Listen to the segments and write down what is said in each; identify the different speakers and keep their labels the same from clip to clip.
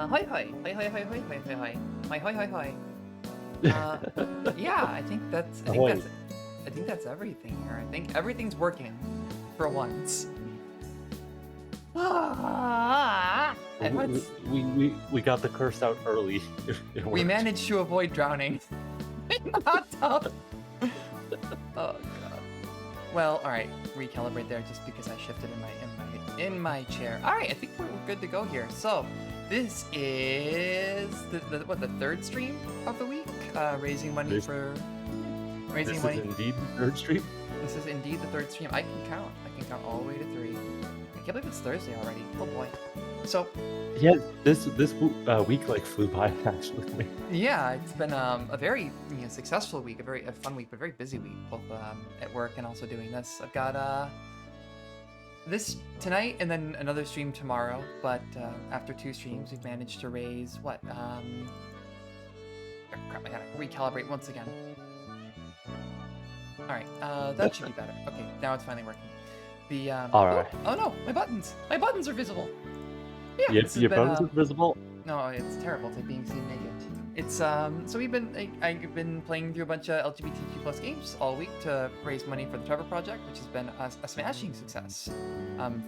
Speaker 1: Hoi hoi, hoi hoi hoi hoi hoi hoi hoi, hoi hoi hoi hoi. Uh, yeah,
Speaker 2: Ahoy.
Speaker 1: I think that's everything here. I think everything's working for once. And
Speaker 2: We,
Speaker 1: what's
Speaker 2: we got the curse out early. It
Speaker 1: we
Speaker 2: worked.
Speaker 1: managed to avoid drowning in the hot tub. Oh god. Well, all right, recalibrate there just because I shifted in my chair. All right, I think we're good to go here. So, this is the third stream of the week, raising money
Speaker 2: This
Speaker 1: for
Speaker 2: this
Speaker 1: raising
Speaker 2: is
Speaker 1: money.
Speaker 2: indeed the third stream.
Speaker 1: This is indeed the third stream. I can count. I can count all the way to 3. I can't believe it's Thursday already. Oh boy. So
Speaker 2: Yeah, this week like flew by actually.
Speaker 1: yeah, it's been a very successful week, a fun week, but very busy week, both at work and also doing this. I've got this tonight and then another stream tomorrow. But after 2 streams, we've managed to raise what? Oh, crap! I gotta recalibrate once again. All right, that should be better. Okay, now it's finally working. The
Speaker 2: All right.
Speaker 1: oh no, my buttons! My buttons are visible. Yeah,
Speaker 2: Your
Speaker 1: this has
Speaker 2: your
Speaker 1: been
Speaker 2: buttons are visible.
Speaker 1: no, it's terrible to being seen naked. It's so I've been playing through a bunch of LGBTQ plus games all week to raise money for the Trevor Project, which has been a smashing success,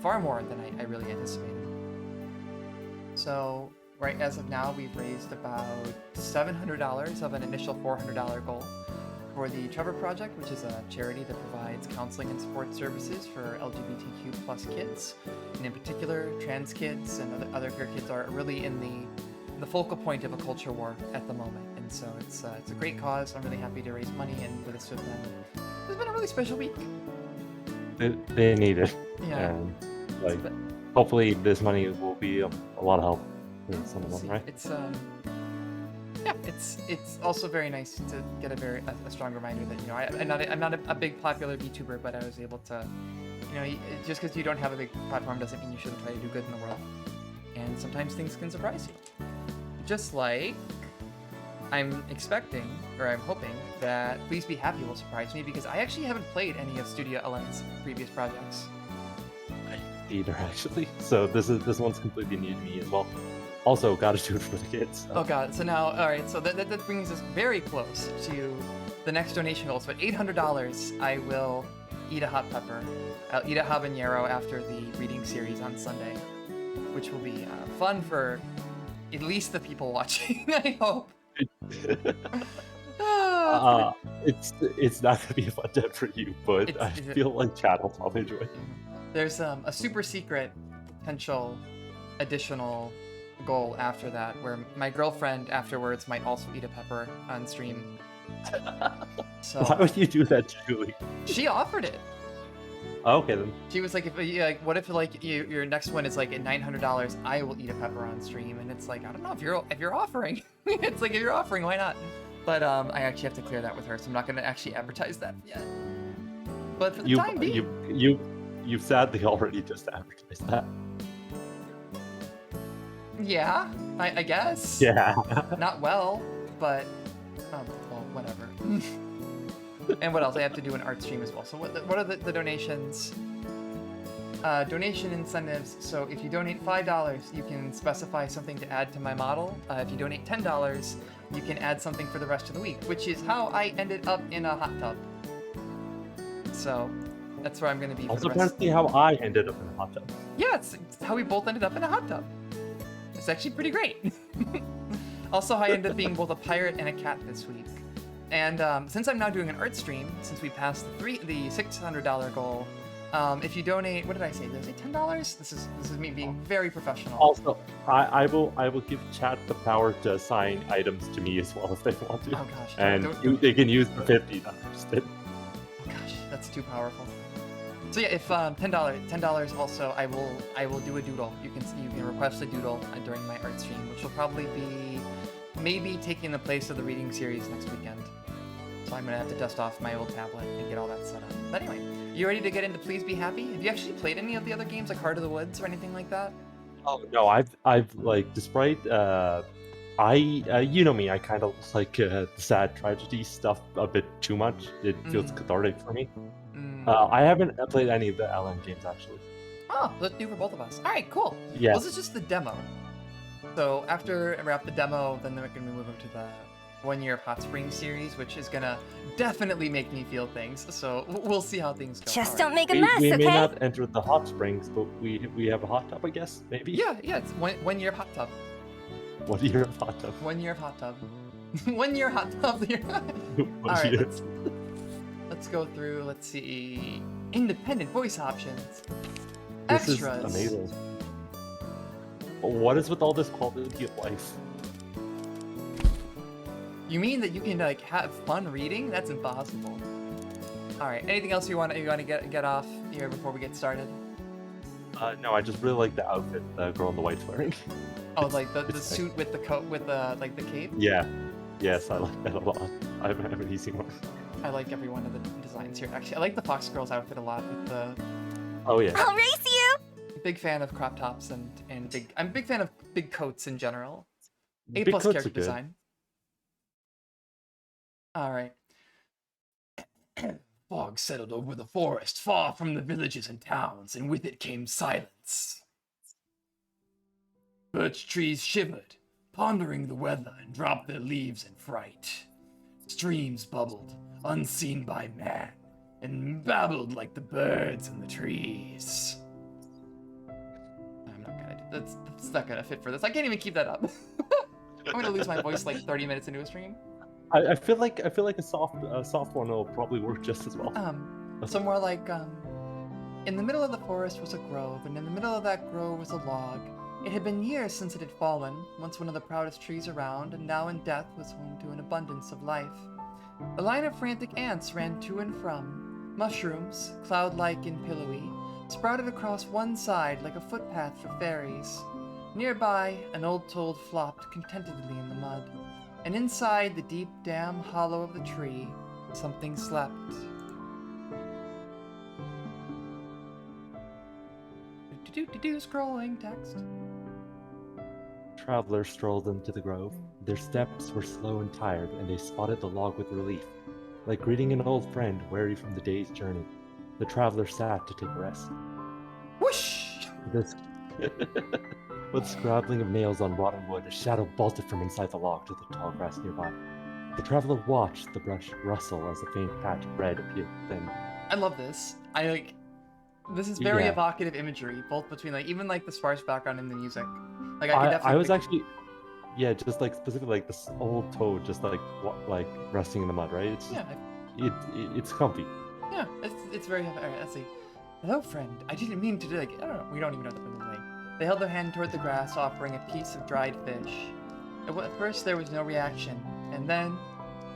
Speaker 1: far more than I really anticipated. So right as of now, we've raised about $700 of an initial $400 goal for the Trevor Project, which is a charity that provides counseling and support services for LGBTQ plus kids, and in particular, trans kids and other queer kids are really in the focal point of a culture war at the moment. And so it's a great cause. I'm really happy to raise money, and for this to have been, it's been a really special week.
Speaker 2: They need it,
Speaker 1: Yeah,
Speaker 2: and
Speaker 1: it's
Speaker 2: like
Speaker 1: been,
Speaker 2: hopefully this money will be a lot of help for some of
Speaker 1: we'll
Speaker 2: them,
Speaker 1: see.
Speaker 2: right?
Speaker 1: It's yeah, it's also very nice to get a strong reminder that I'm not a big popular VTuber, but I was able to, just because you don't have a big platform doesn't mean you shouldn't try to do good in the world. And sometimes things can surprise you. Just like I'm expecting, or I'm hoping, that Please Be Happy will surprise me because I actually haven't played any of Studio LN's previous projects.
Speaker 2: Either actually. So this one's completely new to me as well. Also, gotta do it for the kids.
Speaker 1: Oh god, so now, alright, so that brings us very close to the next donation goal. So at $800, I will eat a hot pepper. I'll eat a habanero after the reading series on Sunday, which will be fun for at least the people watching, I hope. Ah,
Speaker 2: It's not gonna be a fun day for you, but I
Speaker 1: it's
Speaker 2: feel like chat will probably enjoy it.
Speaker 1: There's a super secret potential additional goal after that where my girlfriend afterwards might also eat a pepper on stream.
Speaker 2: Why
Speaker 1: So
Speaker 2: would you do that, Julie?
Speaker 1: she offered it.
Speaker 2: Okay then.
Speaker 1: She was like, what if your next one is like at $900? I will eat a pepper on stream, and it's like I don't know if you're offering. It's like if you're offering, why not? But I actually have to clear that with her, so I'm not gonna actually advertise that yet. But for the time being,
Speaker 2: You've sadly already just advertised that.
Speaker 1: yeah, I guess.
Speaker 2: Yeah.
Speaker 1: Not well, but well, whatever. And what else? I have to do an art stream as well. So what are the donations? Donation incentives. So if you donate $5, you can specify something to add to my model. If you donate $10, you can add something for the rest of the week, which is how I ended up in a hot tub. So that's where I'm going to be for
Speaker 2: Also,
Speaker 1: the rest.
Speaker 2: apparently how I ended up in a hot tub.
Speaker 1: Yeah, it's how we both ended up in a hot tub. It's actually pretty great. Also, I ended up being both a pirate and a cat this week. And since I'm now doing an art stream, since we passed the $600 goal, if you donate, what did I say? Did I say $10? This is me being very professional.
Speaker 2: Also, I will give chat the power to assign items to me as well if they want to.
Speaker 1: Oh gosh,
Speaker 2: And they can use the $50.
Speaker 1: Oh gosh, that's too powerful. So yeah, if $10 also, I will do a doodle. You can request a doodle during my art stream, which will probably be maybe taking the place of the reading series next weekend. So I'm gonna have to dust off my old tablet and get all that set up. But anyway, you ready to get into Please Be Happy? Have you actually played any of the other games like Heart of the Woods or anything like that?
Speaker 2: Oh no, I've like despite you know me, I kind of like the sad tragedy stuff a bit too much. It feels cathartic for me. I haven't played any of the LN games actually.
Speaker 1: Oh, that's new for both of us. All right, cool.
Speaker 2: Yeah.
Speaker 1: Well, this is just the demo. So after I wrap the demo, then we're gonna move over to the 1 Year of Hot Springs series, which is gonna definitely make me feel things. So we'll see how things go.
Speaker 3: Just
Speaker 1: All
Speaker 3: don't
Speaker 1: right.
Speaker 3: make a mess,
Speaker 2: We may
Speaker 3: okay?
Speaker 2: not enter the hot springs, but we have a hot tub, I guess. Maybe.
Speaker 1: Yeah, it's 1 year of hot tub.
Speaker 2: What year of hot tub?
Speaker 1: 1 year of hot tub. 1 year hot tub.
Speaker 2: What
Speaker 1: All right,
Speaker 2: year?
Speaker 1: let's go through. Let's see. Independent voice options.
Speaker 2: This
Speaker 1: Extras.
Speaker 2: is amazing. What is with all this quality of life?
Speaker 1: You mean that you can like have fun reading? That's impossible. All right. Anything else you want to get off here before we get started?
Speaker 2: No, I just really like the outfit the girl in the white's wearing.
Speaker 1: Oh, like the
Speaker 2: It's
Speaker 1: suit with the coat with the like the cape.
Speaker 2: Yeah. Yes, I like that a lot. I have an easy one.
Speaker 1: I like every one of the designs here. Actually, I like the Fox Girl's outfit a lot. With the
Speaker 2: Oh yeah.
Speaker 3: I'll race you!
Speaker 1: big fan of crop tops and big. I'm a big fan of big coats in general. A
Speaker 2: Big
Speaker 1: plus
Speaker 2: coats are
Speaker 1: character
Speaker 2: good.
Speaker 1: design. All right. Fog settled over the forest, far from the villages and towns, and with it came silence. Birch trees shivered, pondering the weather, and dropped their leaves in fright. Streams bubbled, unseen by man, and babbled like the birds in the trees. I'm not gonna. That's not gonna fit for this. I can't even keep that up. I'm gonna lose my voice like 30 minutes into a stream.
Speaker 2: I feel like a soft one will probably work just as well.
Speaker 1: Somewhere like in the middle of the forest was a grove, and in the middle of that grove was a log. It had been years since it had fallen, once one of the proudest trees around, and now in death was home to an abundance of life. A line of frantic ants ran to and from. Mushrooms, cloud-like and pillowy, sprouted across one side like a footpath for fairies. Nearby, an old toad flopped contentedly in the mud, and inside the deep, damn hollow of the tree, something slept. Scrolling text.
Speaker 2: Travelers strolled into the grove. Their steps were slow and tired, and they spotted the log with relief. Like greeting an old friend weary from the day's journey, the traveler sat to take a rest.
Speaker 1: Whoosh!
Speaker 2: This with scrabbling of nails on rotten wood, a shadow bolted from inside the log to the tall grass nearby. The traveler watched the brush rustle as a faint patch of red appeared within.
Speaker 1: I love this. This is very
Speaker 2: Yeah.
Speaker 1: evocative imagery, both between like even like the sparse background and the music. Like I could
Speaker 2: I
Speaker 1: definitely.
Speaker 2: was actually, yeah, just like specifically like this old toad, just like resting in the mud, right? It's just, it's comfy.
Speaker 1: Yeah, it's very. Alright, let's see. Hello, friend. I didn't mean to like. I don't know. We don't even know the friend's name. They held their hand toward the grass, offering a piece of dried fish. At first, there was no reaction, and then,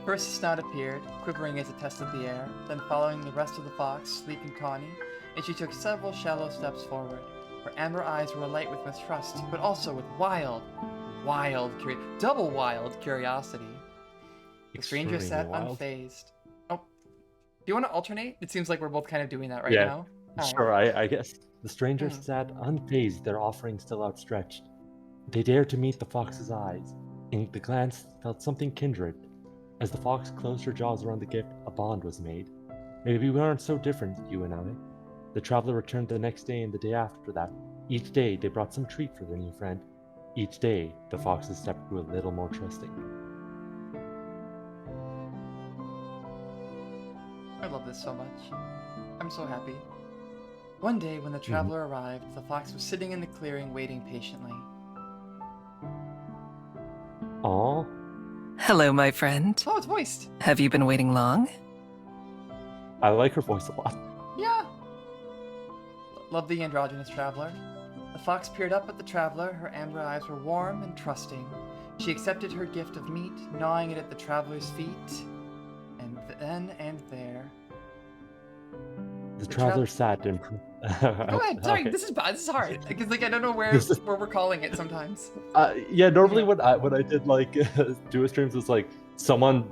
Speaker 1: first a snout appeared, quivering as it tested the air. Then, following the rest of the fox, sleek and tawny, and she took several shallow steps forward. Her amber eyes were alight with mistrust, but also with double wild curiosity. The stranger sat
Speaker 2: Extremely wild.
Speaker 1: unfazed. Oh, do you want to alternate? It seems like we're both kind of doing that right
Speaker 2: Yeah.
Speaker 1: now. Alright.
Speaker 2: Sure, I guess. The stranger
Speaker 1: Hmm.
Speaker 2: sat unfazed, their offering still outstretched. They dared to meet the fox's eyes. In the glance felt something kindred. As the fox closed her jaws around the gift, a bond was made. Maybe we aren't so different, you and I. The traveler returned the next day and the day after that. Each day they brought some treat for their new friend. Each day the fox's step grew a little more trusting.
Speaker 1: I love this so much. I'm so happy. One day, when the traveler arrived, the fox was sitting in the clearing waiting patiently.
Speaker 2: Aw,
Speaker 4: Hello, my friend.
Speaker 1: Oh, it's voiced!
Speaker 4: Have you been waiting long?
Speaker 2: I like her voice a lot.
Speaker 1: Yeah! Love the androgynous traveler. The fox peered up at the traveler, her amber eyes were warm and trusting. She accepted her gift of meat, gnawing it at the traveler's feet. And then and there.
Speaker 2: The
Speaker 1: The
Speaker 2: traveler sat and.
Speaker 1: Go ahead, sorry,
Speaker 2: Okay.
Speaker 1: this is bad, this is hard. Because like I don't know where
Speaker 2: This is-
Speaker 1: we're calling it sometimes.
Speaker 2: Yeah, normally
Speaker 1: Yeah.
Speaker 2: when I did like duo streams was like someone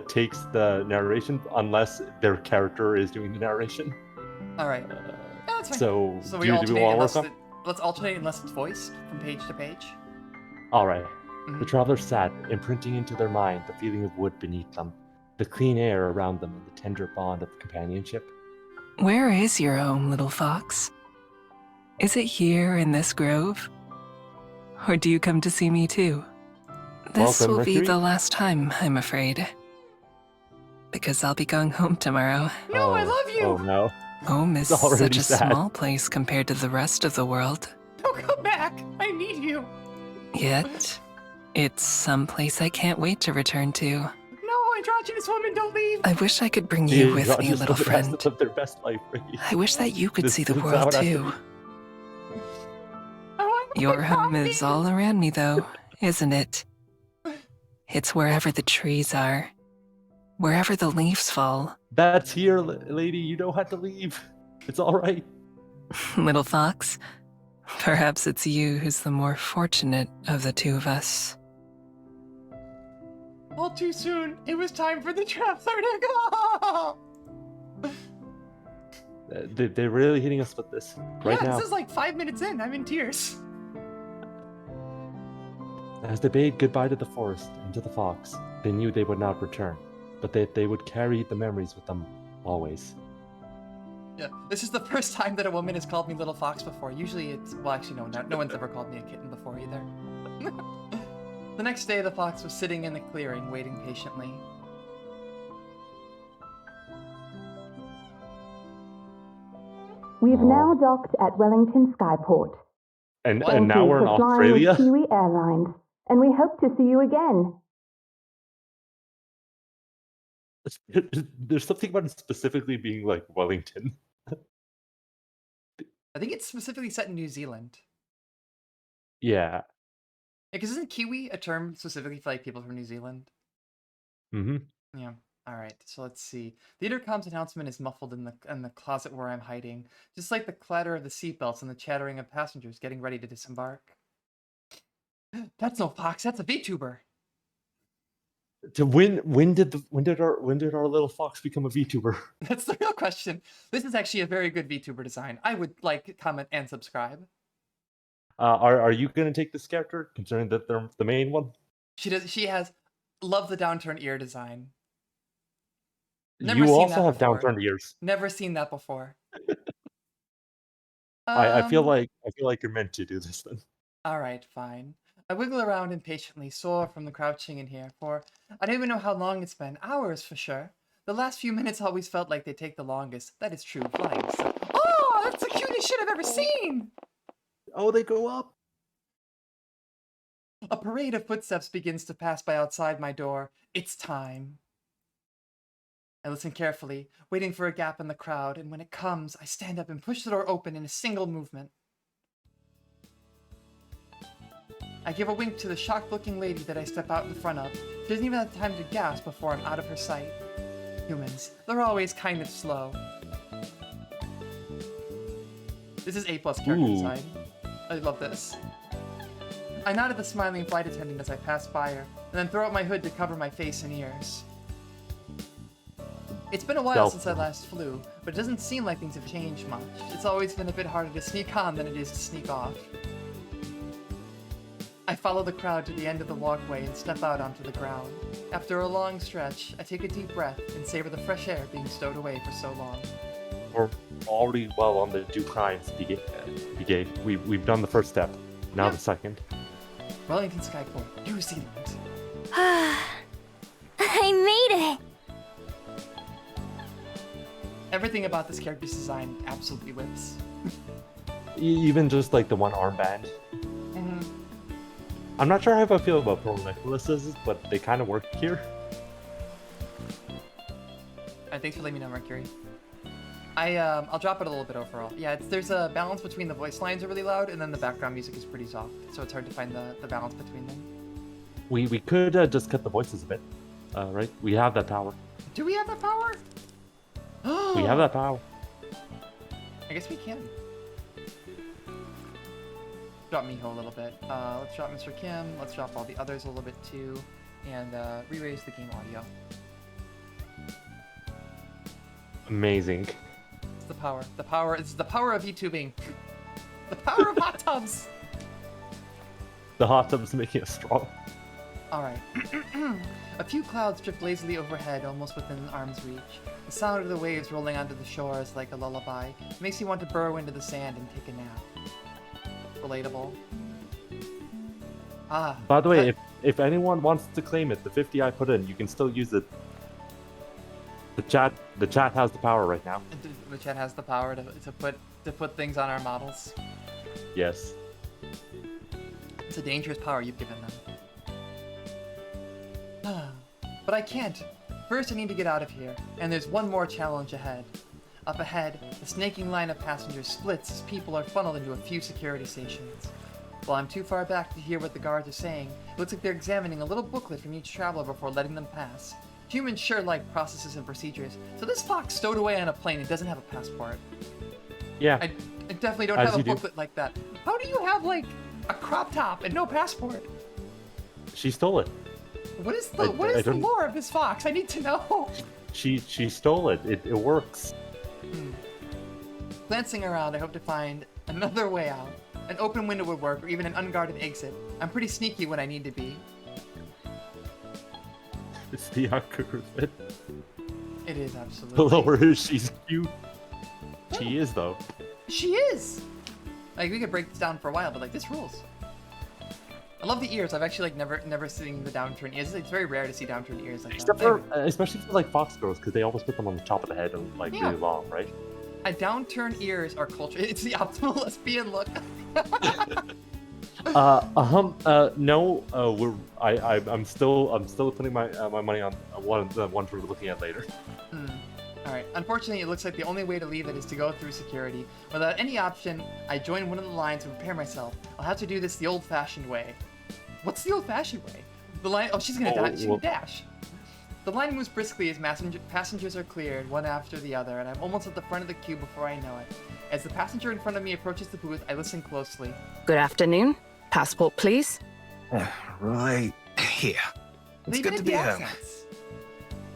Speaker 2: takes the narration unless their character is doing the narration.
Speaker 1: Alright. Yeah, that's fine.
Speaker 2: So,
Speaker 1: So
Speaker 2: do we
Speaker 1: alternate
Speaker 2: want
Speaker 1: unless
Speaker 2: to work on?
Speaker 1: let's alternate unless it's voiced from page to page.
Speaker 2: All right. The
Speaker 1: Mhm.
Speaker 2: traveler sat, imprinting into their mind the feeling of wood beneath them, the clean air around them, and the tender bond of companionship.
Speaker 4: Where is your home, little fox? Is it here in this grove? Or do you come to see me too? This
Speaker 2: Welcome,
Speaker 4: will be
Speaker 2: Mercury.
Speaker 4: the last time, I'm afraid. Because I'll be going home tomorrow.
Speaker 1: No, I love you.
Speaker 2: Oh no.
Speaker 4: Home is
Speaker 2: It's already
Speaker 4: such a
Speaker 2: sad.
Speaker 4: small place compared to the rest of the world.
Speaker 1: Don't come back. I need you.
Speaker 4: Yet, it's some place I can't wait to return to.
Speaker 1: No, androgynous woman, don't leave.
Speaker 4: I wish I could bring
Speaker 2: The
Speaker 4: you with me,
Speaker 2: androgynous
Speaker 4: little
Speaker 2: woman has
Speaker 4: friend.
Speaker 2: to live their best life, Ricky.
Speaker 4: I wish that you could
Speaker 2: This
Speaker 4: see the
Speaker 2: is how
Speaker 4: world
Speaker 2: it has to
Speaker 4: too.
Speaker 1: I want
Speaker 4: Your
Speaker 1: my
Speaker 4: home
Speaker 1: coffee.
Speaker 4: is all around me, though, isn't it? It's wherever the trees are, wherever the leaves fall.
Speaker 2: That's here, lady. You don't have to leave. It's all right.
Speaker 4: Little fox, perhaps it's you who's the more fortunate of the two of us.
Speaker 1: All too soon. It was time for the traveler to go.
Speaker 2: They're really hitting us with this right
Speaker 1: Yeah,
Speaker 2: now.
Speaker 1: this is like 5 minutes in. I'm in tears.
Speaker 2: As they bade goodbye to the forest and to the fox, they knew they would not return, but that they would carry the memories with them always.
Speaker 1: Yeah, this is the first time that a woman has called me Little Fox before. Usually it's, well, actually, no one's ever called me a kitten before either. The next day, the fox was sitting in the clearing, waiting patiently.
Speaker 3: We've
Speaker 2: Oh.
Speaker 3: now docked at Wellington Skyport.
Speaker 2: And
Speaker 1: What?
Speaker 2: and now
Speaker 3: Thank
Speaker 2: we're in
Speaker 3: you for flying with
Speaker 2: Australia.
Speaker 3: Kiwi Airlines, and we hope to see you again.
Speaker 2: There's something about it specifically being like Wellington.
Speaker 1: I think it's specifically set in New Zealand.
Speaker 2: Yeah.
Speaker 1: Because isn't Kiwi a term specifically for like people from New Zealand?
Speaker 2: Mm-hmm.
Speaker 1: Yeah. All right. So let's see. The intercom's announcement is muffled in the closet where I'm hiding, just like the clatter of the seatbelts and the chattering of passengers getting ready to disembark. That's no fox. That's a VTuber.
Speaker 2: When did our little fox become a VTuber?
Speaker 1: That's the real question. This is actually a very good VTuber design. I would like, comment, and subscribe.
Speaker 2: Are you gonna take this character, considering that they're the main one?
Speaker 1: She does. She has. Love the downturn ear design. Never
Speaker 2: You
Speaker 1: seen
Speaker 2: also
Speaker 1: that
Speaker 2: have
Speaker 1: before.
Speaker 2: downturned ears.
Speaker 1: Never seen that before.
Speaker 2: I feel
Speaker 1: Um,
Speaker 2: like you're meant to do this then.
Speaker 1: All right, fine. I wiggle around impatiently, sore from the crouching in here, for I don't even know how long it's been. Hours for sure. The last few minutes always felt like they take the longest. That is true. Flying. So, oh, that's the cutest shit I've ever seen.
Speaker 2: Oh, they go up.
Speaker 1: A parade of footsteps begins to pass by outside my door. It's time. I listen carefully, waiting for a gap in the crowd, and when it comes, I stand up and push the door open in a single movement. I give a wink to the shocked-looking lady that I step out in front of. She doesn't even have time to gasp before I'm out of her sight. Humans, they're always kind of slow. This is A+ character
Speaker 2: Ooh.
Speaker 1: design. I love this. I nod at the smiling flight attendant as I pass by her, and then throw out my hood to cover my face and ears. It's been a while
Speaker 2: Stealth.
Speaker 1: since I last flew, but it doesn't seem like things have changed much. It's always been a bit harder to sneak on than it is to sneak off. I follow the crowd to the end of the walkway and step out onto the ground. After a long stretch, I take a deep breath and savor the fresh air being stowed away for so long.
Speaker 2: We're already well on the do crimes brigade. We've done the first step. Now
Speaker 1: Yeah.
Speaker 2: the second.
Speaker 1: Wellington Skyport, New Zealand.
Speaker 5: I made it!
Speaker 1: Everything about this character's design absolutely whips.
Speaker 2: Even just like the one armband.
Speaker 1: hmm
Speaker 2: I'm not sure how I feel about pearl necklaces, but they kind of work here.
Speaker 1: Thanks for letting me know, Mercury. I'll drop it a little bit overall. Yeah, there's a balance between the voice lines are really loud, and then the background music is pretty soft, so it's hard to find the balance between them.
Speaker 2: We could just cut the voices a bit, right? We have that power.
Speaker 1: Do we have that power?
Speaker 2: We have that power.
Speaker 1: I guess we can. Drop Miho a little bit. Let's drop Mr. Kim. Let's drop all the others a little bit too, and re-raise the game audio.
Speaker 2: Amazing.
Speaker 1: It's the power. The power. It's the power of YouTubing. The power of hot tubs.
Speaker 2: The hot tub's making us strong.
Speaker 1: All right. A few clouds drift lazily overhead, almost within arm's reach. The sound of the waves rolling onto the shore is like a lullaby. It makes you want to burrow into the sand and take a nap. Relatable. Ah.
Speaker 2: By the way,
Speaker 1: but-
Speaker 2: if anyone wants to claim it, the 50 I put in, you can still use it. The chat has the power right now.
Speaker 1: the chat has the power to put things on our models.
Speaker 2: Yes.
Speaker 1: It's a dangerous power you've given them. But I can't. First, I need to get out of here, and there's one more challenge ahead. Up ahead, the snaking line of passengers splits as people are funneled into a few security stations. While I'm too far back to hear what the guards are saying, it looks like they're examining a little booklet from each traveler before letting them pass. Humans sure like processes and procedures, so this fox stowed away on a plane and doesn't have a passport.
Speaker 2: Yeah.
Speaker 1: I definitely don't
Speaker 2: As
Speaker 1: have a
Speaker 2: you do.
Speaker 1: booklet like that. How do you have, like, a crop top and no passport?
Speaker 2: She stole it.
Speaker 1: What is
Speaker 2: I
Speaker 1: the
Speaker 2: don't-
Speaker 1: lore of this fox? I need to know.
Speaker 2: She stole it. It works.
Speaker 1: Glancing around, I hope to find another way out. An open window would work, or even an unguarded exit. I'm pretty sneaky when I need to be.
Speaker 2: It's the algorithm.
Speaker 1: It is absolutely.
Speaker 2: The lower she's cute. She is though.
Speaker 1: She is. Like, we could break this down for a while, but like, this rules. I love the ears. I've actually like never seen the downturned ears. It's very rare to see downturned ears like
Speaker 2: Except
Speaker 1: that.
Speaker 2: for,
Speaker 1: Anyway,
Speaker 2: especially for like fox girls, because they always put them on the top of the head and like
Speaker 1: Yeah.
Speaker 2: really long, right?
Speaker 1: downturned ears are culture. It's the optimal lesbian look.
Speaker 2: No. I'm still putting my money on the one we're looking at later.
Speaker 1: Alright, unfortunately it looks like the only way to leave it is to go through security. Without any option, I join one of the lines and prepare myself. I'll have to do this the old-fashioned way. What's the old-fashioned way? The line- oh, she's gonna dash. She
Speaker 2: well-
Speaker 1: can dash. The line moves briskly as passengers are cleared, one after the other, and I'm almost at the front of the queue before I know it. As the passenger in front of me approaches the booth, I listen closely.
Speaker 6: Good afternoon. Passport, please.
Speaker 7: Right here. It's
Speaker 1: They
Speaker 7: good
Speaker 1: did
Speaker 7: to
Speaker 1: the
Speaker 7: be home.
Speaker 1: accents.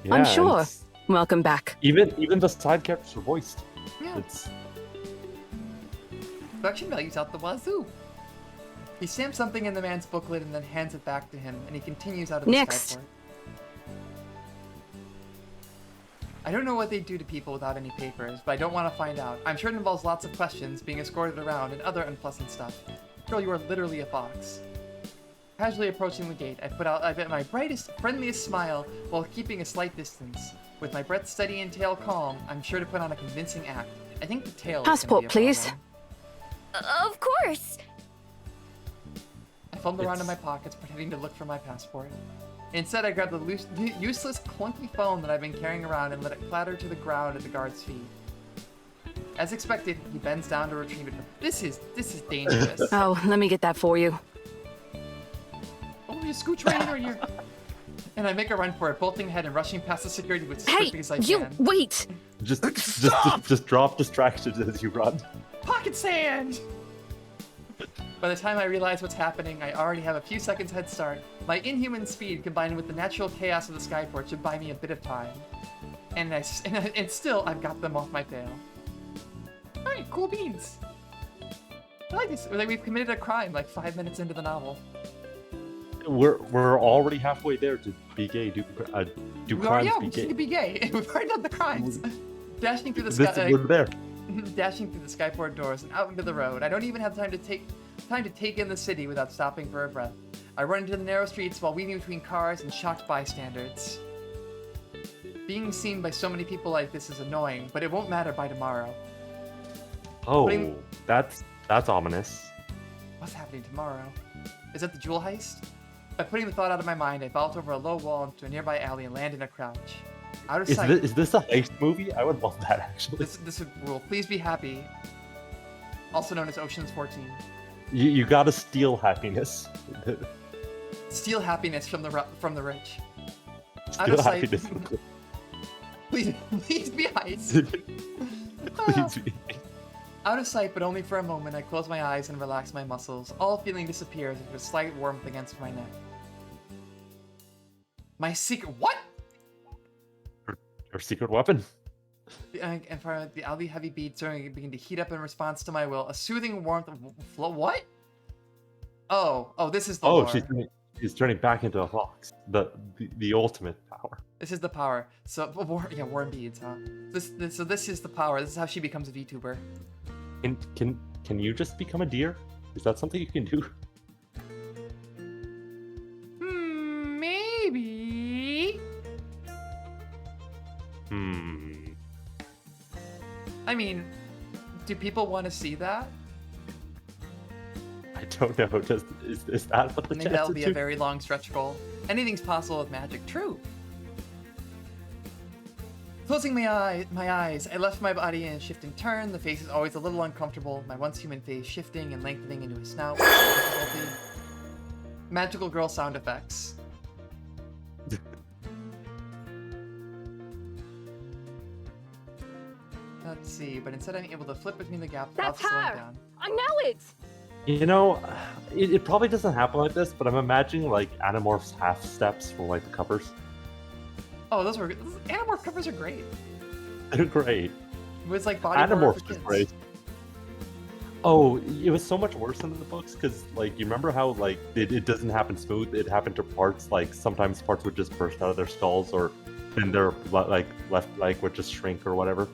Speaker 2: Yeah,
Speaker 6: I'm
Speaker 2: and
Speaker 6: sure.
Speaker 2: it's-
Speaker 6: Welcome back.
Speaker 2: Even the side characters are voiced.
Speaker 1: Yeah.
Speaker 2: It's
Speaker 1: Production values out the wazoo. He stamps something in the man's booklet and then hands it back to him, and he continues out of the
Speaker 6: Next.
Speaker 1: skyport. I don't know what they do to people without any papers, but I don't want to find out. I'm sure it involves lots of questions, being escorted around, and other unpleasant stuff. Girl, you are literally a fox. Casually approaching the gate, I bet my brightest, friendliest smile while keeping a slight distance. With my breath steady and tail calm, I'm sure to put on a convincing act. I think the tail
Speaker 6: Passport,
Speaker 1: is gonna be a
Speaker 6: please.
Speaker 1: problem.
Speaker 5: Of course.
Speaker 1: I fumbled around in my
Speaker 2: It's-
Speaker 1: pockets, pretending to look for my passport. Instead, I grabbed the useless, clunky phone that I've been carrying around and let it clatter to the ground at the guard's feet. As expected, he bends down to retrieve it. This is dangerous.
Speaker 6: Oh, let me get that for you.
Speaker 1: Oh, you scooch right in here. And I make a run for it, bolting ahead and rushing past the security with as
Speaker 6: Hey,
Speaker 1: quickly as I
Speaker 6: you
Speaker 1: can.
Speaker 6: wait.
Speaker 2: just drop distractions as you run.
Speaker 1: Pocket sand! By the time I realize what's happening, I already have a few seconds head start. My inhuman speed combined with the natural chaos of the skyport should buy me a bit of time. And still, I've got them off my tail. Alright, cool beans. I like this. Like, we've committed a crime like 5 minutes into the novel.
Speaker 2: We're already halfway there to be gay. Do
Speaker 1: We already,
Speaker 2: crimes
Speaker 1: yeah,
Speaker 2: be
Speaker 1: we just need to
Speaker 2: gay?
Speaker 1: be gay. We've already done the crimes. Dashing through the
Speaker 2: This,
Speaker 1: sky.
Speaker 2: we're there.
Speaker 1: Dashing through the skyport doors and out into the road. I don't even have time to take in the city without stopping for a breath. I run into the narrow streets while weaving between cars and shocked bystanders. Being seen by so many people like this is annoying, but it won't matter by tomorrow.
Speaker 2: Oh,
Speaker 1: Putting-
Speaker 2: that's ominous.
Speaker 1: What's happening tomorrow? Is it the jewel heist? By putting the thought out of my mind, I vault over a low wall into a nearby alley and land in a crouch. Out of sight.
Speaker 2: Is this a heist movie? I would love that actually.
Speaker 1: This would rule. Please be happy. Also known as Ocean's 14.
Speaker 2: You gotta steal happiness.
Speaker 1: Steal happiness from the rich. Out
Speaker 2: Steal
Speaker 1: of sight.
Speaker 2: happiness.
Speaker 1: Please be ice.
Speaker 2: Please be.
Speaker 1: Out of sight, but only for a moment, I close my eyes and relax my muscles. All feeling disappears with a slight warmth against my neck. My secret. What?
Speaker 2: Your secret weapon.
Speaker 1: And for the oddly heavy beats begin to heat up in response to my will. A soothing warmth of flow. What? Oh, this is the
Speaker 2: Oh,
Speaker 1: lore.
Speaker 2: she's turning back into a fox. The ultimate power.
Speaker 1: This is the power. So, warm beads, huh? So this is the power. This is how she becomes a VTuber.
Speaker 2: Can you just become a deer? Is that something you can do?
Speaker 1: I mean, do people want to see that?
Speaker 2: I don't know. Is that what the
Speaker 1: Maybe
Speaker 2: chance
Speaker 1: that'll
Speaker 2: is
Speaker 1: be
Speaker 2: to?
Speaker 1: a very long stretch goal. Anything's possible with magic. True. Closing my eyes, I left my body in a shifting turn. The face is always a little uncomfortable. My once human face shifting and lengthening into a snout with some difficulty. Magical girl sound effects. Let's see, but instead I'm able to flip between the gaps without
Speaker 6: That's
Speaker 1: slowing
Speaker 6: her!
Speaker 1: down.
Speaker 6: I know it!
Speaker 2: You know, it probably doesn't happen like this, but I'm imagining like Animorphs half steps from like the covers.
Speaker 1: Oh, those Animorph covers are great.
Speaker 2: They're great.
Speaker 1: It was like body horror for
Speaker 2: Animorphs
Speaker 1: kids.
Speaker 2: is great. Oh, it was so much worse in the books because, like, you remember how like it doesn't happen smooth. It happened to parts. Like sometimes parts would just burst out of their skulls, or then their like left leg would just shrink or whatever.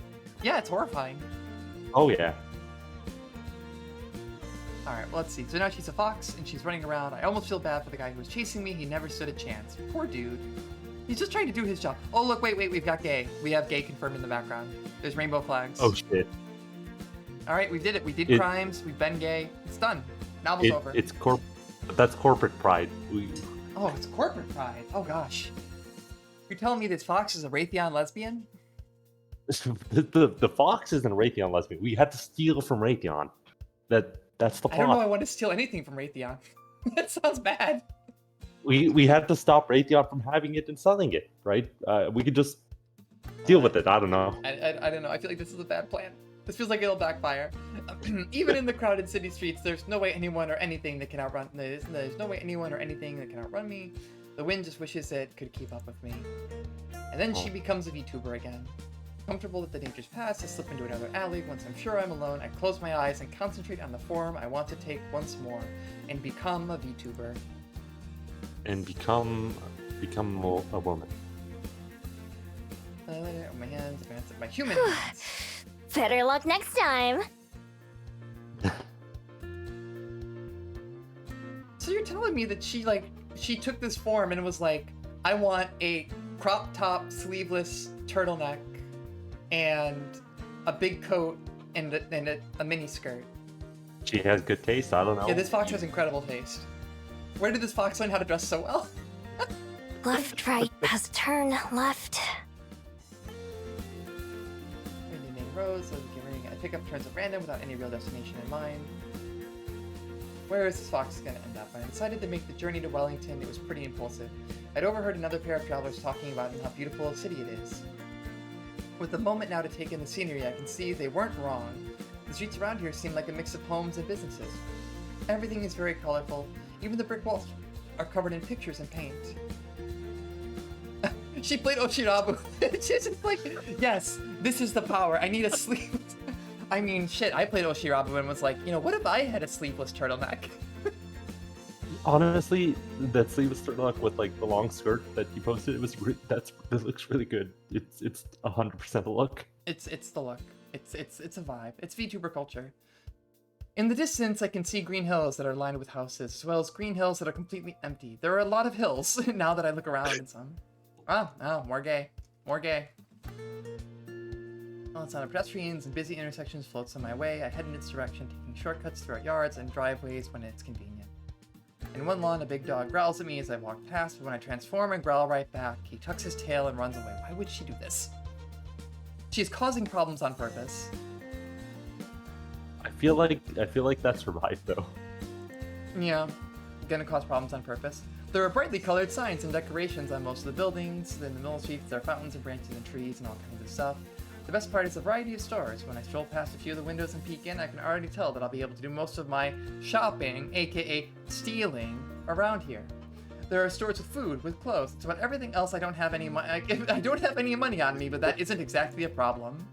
Speaker 1: Yeah, it's horrifying.
Speaker 2: Oh yeah.
Speaker 1: Alright, well, let's see. So now she's a fox, and she's running around. I almost feel bad for the guy who was chasing me. He never stood a chance. Poor dude. He's just trying to do his job. Oh, look, wait, we've got gay. We have gay confirmed in the background. There's rainbow flags.
Speaker 2: Oh shit.
Speaker 1: Alright, we did it. We did crimes. We've been gay. It's done. Novel's over.
Speaker 2: That's corporate pride.
Speaker 1: Oh, it's corporate pride. Oh, gosh. You're telling me this fox is a Raytheon lesbian?
Speaker 2: the fox isn't a Raytheon lesbian. We had to steal from Raytheon. That's the plot.
Speaker 1: I don't know I want to steal anything from Raytheon. That sounds bad.
Speaker 2: We had to stop Raytheon from having it and selling it, right? We could just deal with it. I don't know.
Speaker 1: I don't know. I feel like this is a bad plan. This feels like it'll backfire. Even in the crowded city streets, there's no way anyone or anything that can outrun. There's no way anyone or anything that can outrun me. The wind just wishes it could keep up with me. And then she becomes a VTuber again. Comfortable that the danger's past, I slip into another alley. Once I'm sure I'm alone, I close my eyes and concentrate on the form I want to take once more, and become a VTuber.
Speaker 2: And become a woman.
Speaker 1: My hands, my human hands.
Speaker 5: Better luck next time.
Speaker 1: So you're telling me that she took this form and was like, I want a crop top, sleeveless turtleneck, and a big coat, and a mini skirt.
Speaker 2: She has good taste. I don't know.
Speaker 1: Yeah, this fox has incredible taste. Where did this fox learn how to dress so well?
Speaker 5: Left, right, pass turn, left.
Speaker 1: Name Rose, I pick up turns at random without any real destination in mind. Where is this fox going to end up? I decided to make the journey to Wellington. It was pretty impulsive. I'd overheard another pair of travelers talking about how beautiful a city it is. With a moment now to take in the scenery, I can see they weren't wrong. The streets around here seem like a mix of homes and businesses. Everything is very colorful. Even the brick walls are covered in pictures and paint. She played Oshirabu. She's just like, yes, this is the power. I need a sleeve. I mean, shit, I played Oshirabu and was like, you know, what if I had a sleeveless turtleneck?
Speaker 2: Honestly, that sleeveless turtleneck with like the long skirt that you posted, that looks really good. It's 100% the look.
Speaker 1: It's the look. It's a vibe. It's VTuber culture. In the distance, I can see green hills that are lined with houses, as well as green hills that are completely empty. There are a lot of hills now that I look around in some. Oh, more gay. More gay. Well, the sound of pedestrians and busy intersections floats on my way. I head in its direction, taking shortcuts through our yards and driveways when it's convenient. In one lawn, a big dog growls at me as I walk past, but when I transform and growl right back, he tucks his tail and runs away. Why would she do this? She is causing problems on purpose.
Speaker 2: I feel like that's her vibe though.
Speaker 1: Yeah, gonna cause problems on purpose. There are brightly colored signs and decorations on most of the buildings. In the middle streets, there are fountains and branches and trees and all kinds of stuff. The best part is a variety of stores. When I stroll past a few of the windows and peek in, I can already tell that I'll be able to do most of my shopping, aka stealing, around here. There are stores with food, with clothes. It's about everything else I don't have any money. I don't have any money on me, but that isn't exactly a problem.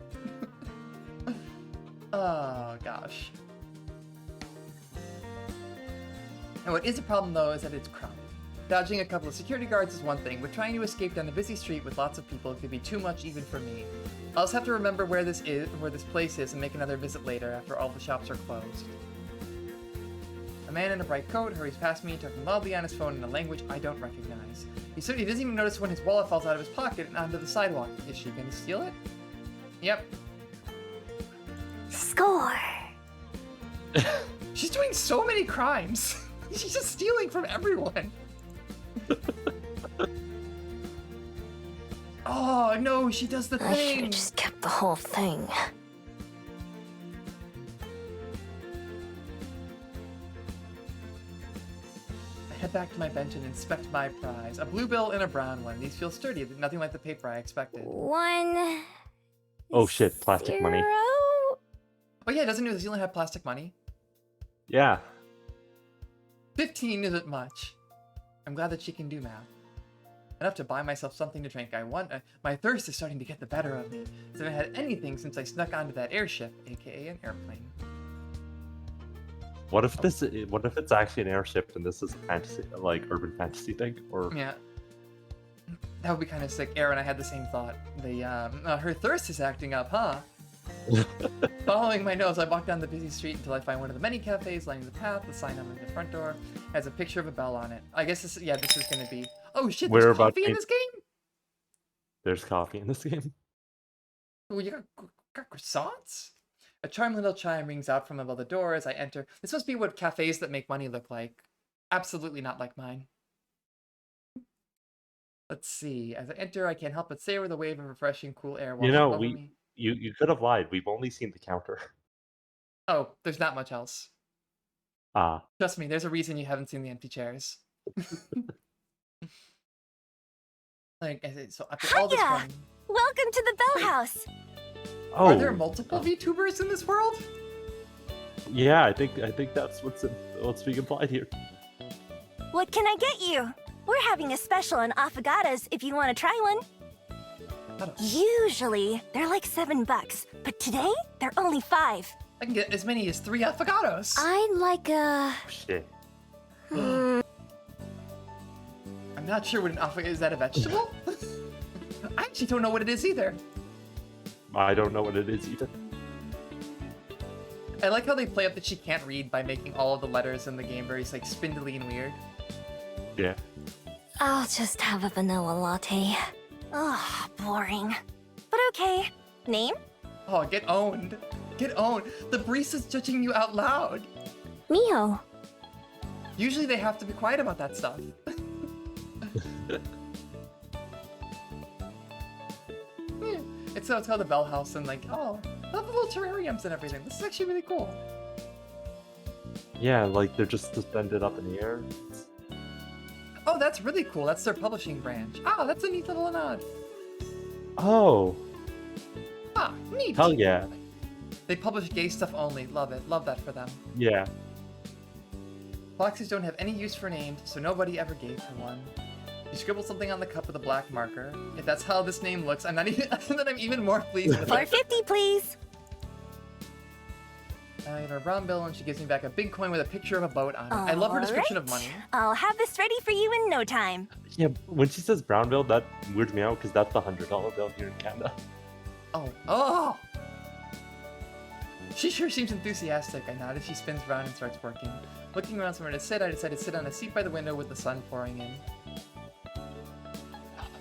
Speaker 1: Oh gosh. And what is a problem though is that it's crowded. Dodging a couple of security guards is one thing, but trying to escape down the busy street with lots of people could be too much even for me. I'll just have to remember where this place is and make another visit later after all the shops are closed. A man in a bright coat hurries past me, talking loudly on his phone in a language I don't recognize. He doesn't even notice when his wallet falls out of his pocket and onto the sidewalk. Is she gonna steal it? Yep.
Speaker 5: Score.
Speaker 1: She's doing so many crimes. She's just stealing from everyone. Oh no, she does the
Speaker 5: I should
Speaker 1: thing.
Speaker 5: have just kept the whole thing.
Speaker 1: I head back to my bench and inspect my prize. A blue bill and a brown one. These feel sturdy, nothing like the paper I expected.
Speaker 5: 1.
Speaker 2: Oh shit, plastic money.
Speaker 5: 0.
Speaker 1: Oh yeah, doesn't New Zealand have plastic money?
Speaker 2: Yeah.
Speaker 1: 15 isn't much. I'm glad that she can do math. Enough to buy myself something to drink. My thirst is starting to get the better of me. I haven't had anything since I snuck onto that airship, aka an airplane.
Speaker 2: What if it's actually an airship and this is a fantasy, like urban fantasy thing? Or
Speaker 1: Yeah. That would be kind of sick. Aaron, I had the same thought. Her thirst is acting up, huh? Following my nose, I walk down the busy street until I find one of the many cafes lining the path. The sign on the front door has a picture of a bell on it. I guess this is gonna be. Oh shit!
Speaker 2: We're
Speaker 1: There's
Speaker 2: about
Speaker 1: coffee in
Speaker 2: to-
Speaker 1: this game.
Speaker 2: there's coffee in this game?
Speaker 1: Oh, you got croissants? A charming little chime rings out from above the door as I enter. This must be what cafes that make money look like. Absolutely not like mine. Let's see. As I enter, I can't help but savor the wave of refreshing, cool air.
Speaker 2: You know,
Speaker 1: washing over me.
Speaker 2: you could have lied. We've only seen the counter.
Speaker 1: Oh, there's not much else.
Speaker 2: Ah,
Speaker 1: Trust me, there's a reason you haven't seen the empty chairs. So after all this
Speaker 5: Hiya!
Speaker 1: fun,
Speaker 5: Welcome to the Bell House.
Speaker 2: oh,
Speaker 1: are there multiple VTubers in this world?
Speaker 2: yeah. I think that's what's being implied here.
Speaker 5: What can I get you? We're having a special on affogatos if you want to try one.
Speaker 1: I don't-
Speaker 5: Usually, they're like $7, but today, they're only 5.
Speaker 1: I can get as many as 3 affogatos.
Speaker 5: I'd like a...
Speaker 2: Oh, shit.
Speaker 1: I'm not sure what an affogato is. That a vegetable? I actually don't know what it is either.
Speaker 2: I don't know what it is either.
Speaker 1: I like how they play up that she can't read by making all of the letters in the game very like spindly and weird.
Speaker 2: Yeah.
Speaker 5: I'll just have a vanilla latte. Ugh, boring. But okay. Name?
Speaker 1: Oh, get owned. Get owned. The barista's judging you out loud.
Speaker 5: Mio.
Speaker 1: Usually they have to be quiet about that stuff. Yeah, it's how the Bell House and like, oh, I love the little terrariums and everything. This is actually really cool.
Speaker 2: Yeah, like they're just suspended up in the air.
Speaker 1: Oh, that's really cool. That's their publishing branch. Ah, that's a neat little nod.
Speaker 2: Oh,
Speaker 1: Ah, neat.
Speaker 2: hell yeah.
Speaker 1: They publish gay stuff only. Love it. Love that for them.
Speaker 2: Yeah.
Speaker 1: Foxes don't have any use for names, so nobody ever gave her one. You scribble something on the cup with a black marker. If that's how this name looks, I'm not even. Then I'm even more pleased with it.
Speaker 5: $4.50, please.
Speaker 1: I give her a brown bill and she gives me back a big coin with a picture of a boat on it. I love her description of money.
Speaker 5: I'll have this ready for you in no time.
Speaker 2: Yeah, when she says brown bill, that weirds me out because that's the $100 bill here in Canada.
Speaker 1: Oh! She sure seems enthusiastic. I nod as she spins around and starts working. Looking around somewhere to sit, I decide to sit on a seat by the window with the sun pouring in.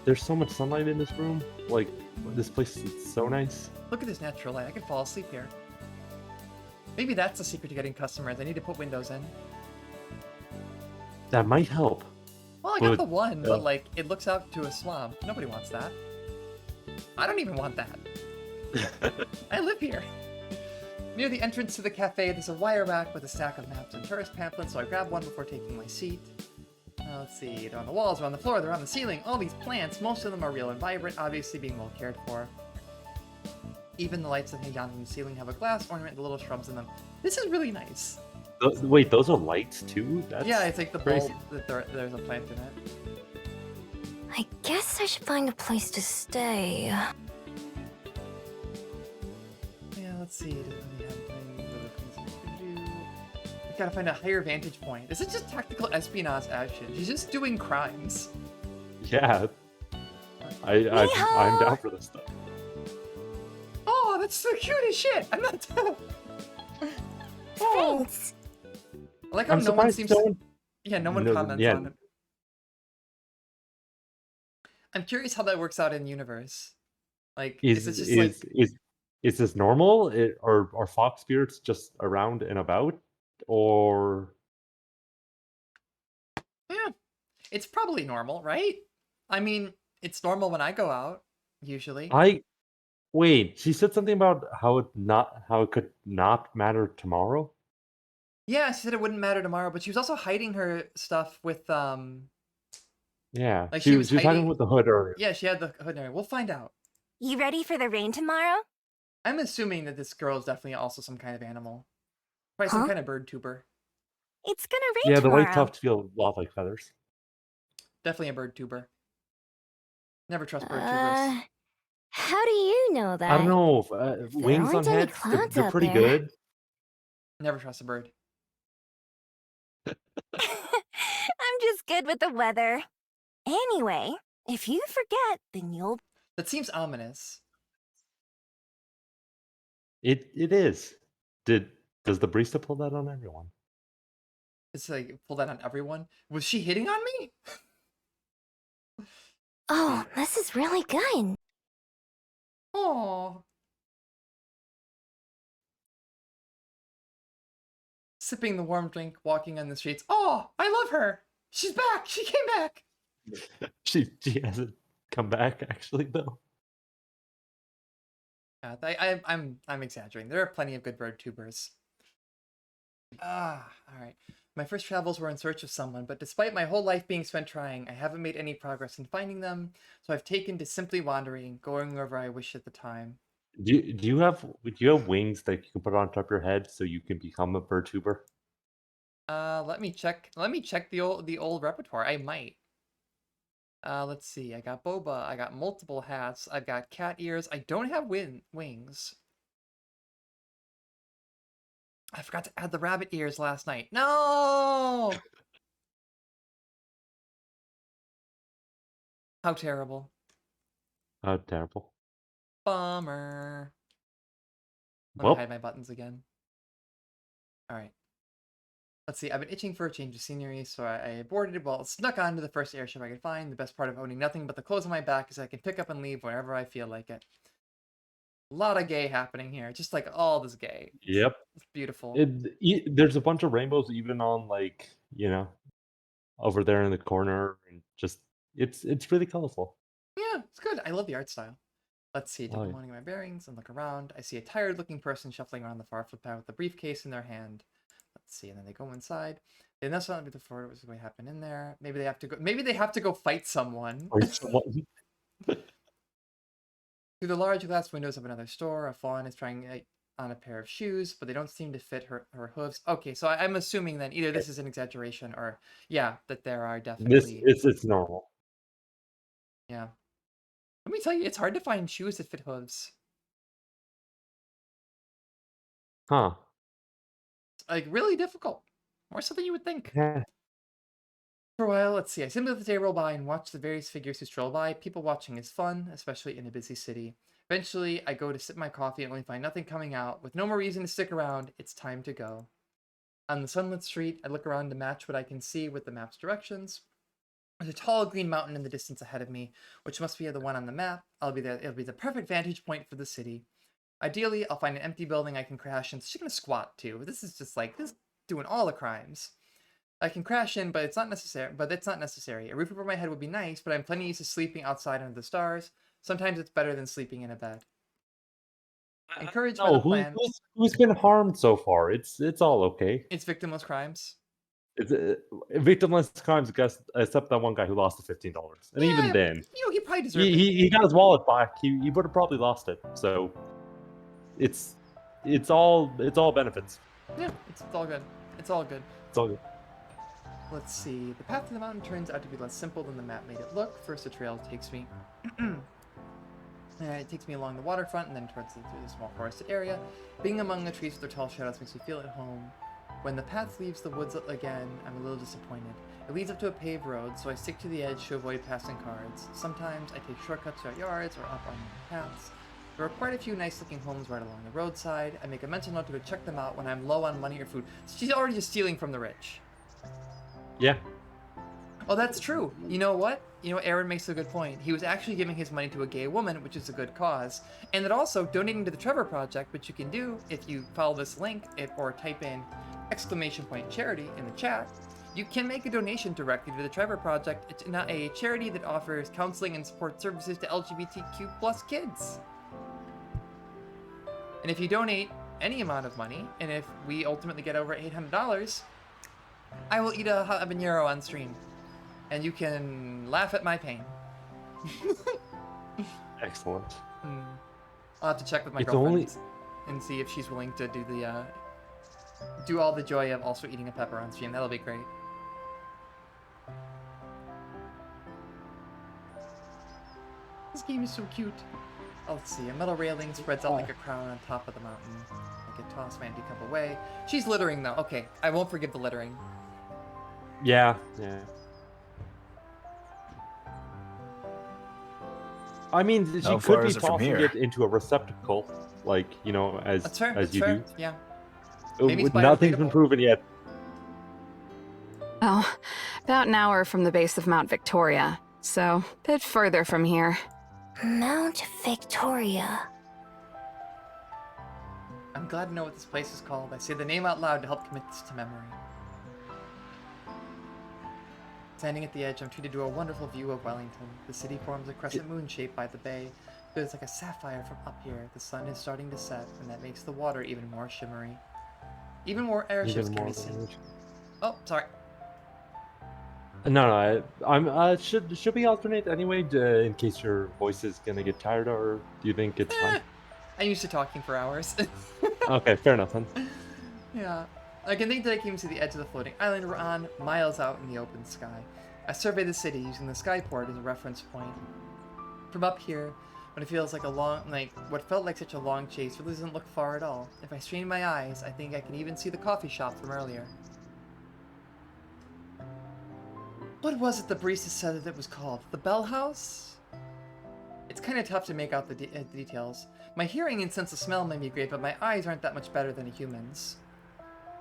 Speaker 2: There's so much sunlight in this room. Like, this place is so nice.
Speaker 1: Look at this natural light. I could fall asleep here. Maybe that's the secret to getting customers. I need to put windows in.
Speaker 2: That might help.
Speaker 1: Well, I got
Speaker 2: But,
Speaker 1: the one, but
Speaker 2: uh,
Speaker 1: like, it looks out to a swamp. Nobody wants that. I don't even want that. I live here. Near the entrance to the cafe, there's a wire rack with a stack of maps and tourist pamphlets, so I grab one before taking my seat. Let's see, they're on the walls, they're on the floor, they're on the ceiling. All these plants, most of them are real and vibrant, obviously being well cared for. Even the lights that hang down from the ceiling have a glass ornament with little shrubs in them. This is really nice.
Speaker 2: Wait, those are lights too? That's
Speaker 1: Yeah, it's like the
Speaker 2: crazy.
Speaker 1: bulb that there's a plant in it.
Speaker 5: I guess I should find a place to stay.
Speaker 1: Yeah, let's see. Doesn't really have anything to do. I gotta find a higher vantage point. This is just tactical espionage action. She's just doing crimes.
Speaker 2: Yeah. I'm down for this stuff.
Speaker 1: Oh, that's so cute as shit. I'm not. Oh,
Speaker 5: Thanks.
Speaker 1: I like how
Speaker 2: I'm
Speaker 1: no one
Speaker 2: surprised
Speaker 1: seems.
Speaker 2: no one.
Speaker 1: Yeah, no one
Speaker 2: No,
Speaker 1: comments
Speaker 2: yeah.
Speaker 1: on it. I'm curious how that works out in universe. Like, is it just like
Speaker 2: Is this normal? Or are fox spirits just around and about, or
Speaker 1: yeah, it's probably normal, right? I mean, it's normal when I go out, usually.
Speaker 2: I wait? She said something about how it could not matter tomorrow.
Speaker 1: Yeah, she said it wouldn't matter tomorrow, but she was also hiding her stuff with
Speaker 2: Yeah,
Speaker 1: like she was
Speaker 2: she was talking
Speaker 1: hiding.
Speaker 2: with the hood earlier.
Speaker 1: Yeah, she had the hood area. We'll find out.
Speaker 5: You ready for the rain tomorrow?
Speaker 1: I'm assuming that this girl is definitely also some kind of animal, probably some
Speaker 5: Huh?
Speaker 1: kind of bird tuber.
Speaker 5: It's gonna rain
Speaker 2: Yeah, the white
Speaker 5: tomorrow.
Speaker 2: tufts feel a lot like feathers.
Speaker 1: Definitely a bird tuber. Never trust bird tubers.
Speaker 5: How do you know that?
Speaker 2: I don't know. Wings
Speaker 5: aren't
Speaker 2: on
Speaker 5: any
Speaker 2: heads,
Speaker 5: clouds
Speaker 2: they're
Speaker 5: out
Speaker 2: pretty
Speaker 5: there.
Speaker 2: good.
Speaker 1: Never trust a bird.
Speaker 5: I'm just good with the weather. Anyway, if you forget, then you'll.
Speaker 1: That seems ominous.
Speaker 2: It is. Does the barista pull that on everyone?
Speaker 1: It's like pull that on everyone. Was she hitting on me?
Speaker 5: Oh, this is really good.
Speaker 1: Oh. Sipping the warm drink, walking on the streets. Oh, I love her. She's back. She came back.
Speaker 2: She hasn't come back actually though.
Speaker 1: I'm exaggerating. There are plenty of good bird tubers. All right. My first travels were in search of someone, but despite my whole life being spent trying, I haven't made any progress in finding them. So I've taken to simply wandering, going wherever I wish at the time.
Speaker 2: Do you have wings that you can put on top of your head so you can become a bird tuber?
Speaker 1: Let me check. Let me check the old repertoire. I might. Let's see. I got boba. I got multiple hats. I've got cat ears. I don't have wings. I forgot to add the rabbit ears last night. No! How terrible.
Speaker 2: Oh, terrible.
Speaker 1: Bummer. Let me
Speaker 2: Well,
Speaker 1: hide my buttons again. Alright. Let's see, I've been itching for a change of scenery, so I boarded, well, snuck onto the first airship I could find. The best part of owning nothing but the clothes on my back is I can pick up and leave whenever I feel like it. A lot of gay happening here, just like all this gay.
Speaker 2: yep.
Speaker 1: It's beautiful.
Speaker 2: There's a bunch of rainbows even on over there in the corner, and just it's really colorful.
Speaker 1: Yeah, it's good. I love the art style. Let's see,
Speaker 2: Oh,
Speaker 1: double
Speaker 2: yeah.
Speaker 1: morning my bearings and look around. I see a tired-looking person shuffling around the far footpath with a briefcase in their hand. Let's see, and then they go inside. They know something before it was going to happen in there. Maybe they have to go. Maybe they have to go fight someone.
Speaker 2: Or someone-
Speaker 1: Through the large glass windows of another store, a fawn is trying on a pair of shoes, but they don't seem to fit her hooves. Okay, so I'm assuming then either this is an exaggeration or yeah, that there are definitely
Speaker 2: it's normal.
Speaker 1: yeah. Let me tell you, it's hard to find shoes that fit hooves.
Speaker 2: Huh.
Speaker 1: It's like really difficult. More so than you would think.
Speaker 2: Yeah.
Speaker 1: For a while, let's see. I simply let the day roll by and watch the various figures who stroll by. People watching is fun, especially in a busy city. Eventually, I go to sip my coffee and only find nothing coming out. With no more reason to stick around, it's time to go. On the sunlit street, I look around to match what I can see with the map's directions. There's a tall green mountain in the distance ahead of me, which must be the one on the map. It'll be the perfect vantage point for the city. Ideally, I'll find an empty building I can crash in. So she's gonna squat too. This is just like this, doing all the crimes. I can crash in, but it's not necessary. A roof over my head would be nice, but I'm plenty used to sleeping outside under the stars. Sometimes it's better than sleeping in a bed. Encouraged by
Speaker 2: No,
Speaker 1: the plan,
Speaker 2: who's been harmed so far? It's all okay.
Speaker 1: it's victimless crimes.
Speaker 2: It's victimless crimes, except that one guy who lost the $15, and even
Speaker 1: Yeah,
Speaker 2: then,
Speaker 1: he probably deserved it.
Speaker 2: he got his wallet back. He would have probably lost it. So, it's all benefits.
Speaker 1: Yeah, it's all good. It's all good.
Speaker 2: It's all good.
Speaker 1: Let's see. The path to the mountain turns out to be less simple than the map made it look. First, the trail takes me. It takes me along the waterfront and then through the small forested area. Being among the trees with their tall shadows makes me feel at home. When the path leaves the woods again, I'm a little disappointed. It leads up to a paved road, so I stick to the edge to avoid passing cars. Sometimes I take shortcuts throughout yards or up on paths. There are quite a few nice-looking homes right along the roadside. I make a mental note to go check them out when I'm low on money or food. She's already just stealing from the rich.
Speaker 2: Yeah.
Speaker 1: Oh, that's true. You know what? You know, Aaron makes a good point. He was actually giving his money to a gay woman, which is a good cause. And then also donating to the Trevor Project, which you can do if you follow this link or type in !charity in the chat. You can make a donation directly to the Trevor Project. It's a charity that offers counseling and support services to LGBTQ plus kids. And if you donate any amount of money, and if we ultimately get over $800, I will eat a habanero on stream. And you can laugh at my pain.
Speaker 2: Excellent.
Speaker 1: I'll have to check with my
Speaker 2: It's
Speaker 1: girlfriend
Speaker 2: only-
Speaker 1: and see if she's willing to do the do all the joy of also eating a pepper on stream. That'll be great. This game is so cute. Oh, let's see. A metal railing spreads out like a crown on top of the mountain. I can toss my empty cup away. She's littering though. Okay, I won't forgive the littering.
Speaker 2: Yeah, yeah. I mean, she
Speaker 7: How
Speaker 2: could
Speaker 7: far
Speaker 2: be
Speaker 7: is it from
Speaker 2: tossing
Speaker 7: here?
Speaker 2: it into a receptacle, like, you know, as
Speaker 1: That's fair.
Speaker 2: as
Speaker 1: That's
Speaker 2: you
Speaker 1: fair.
Speaker 2: do.
Speaker 1: Yeah. Maybe it's
Speaker 2: Nothing's been
Speaker 1: biodegradable.
Speaker 2: proven yet.
Speaker 6: Oh, about an hour from the base of Mount Victoria, so a bit further from here.
Speaker 5: Mount Victoria.
Speaker 1: I'm glad to know what this place is called. I say the name out loud to help commit this to memory. Standing at the edge, I'm treated to a wonderful view of Wellington. The city forms a crescent moon shaped by the bay. There's like a sapphire from up here. The sun is starting to set, and that makes the water even more shimmery. Even more airships
Speaker 2: Even
Speaker 1: can
Speaker 2: more
Speaker 1: be seen.
Speaker 2: damage.
Speaker 1: Oh, sorry.
Speaker 2: No, I'm. Should we alternate anyway, in case your voice is gonna get tired, or do you think it's fine?
Speaker 1: I'm used to talking for hours.
Speaker 2: Okay, fair enough then.
Speaker 1: Yeah. I can think that I came to the edge of the floating island we're on, miles out in the open sky. I survey the city using the skyport as a reference point. From up here, when it feels like what felt like such a long chase really doesn't look far at all. If I strain my eyes, I think I can even see the coffee shop from earlier. What was it the barista said that it was called? The Bell House? It's kind of tough to make out the details. My hearing and sense of smell may be great, but my eyes aren't that much better than a human's.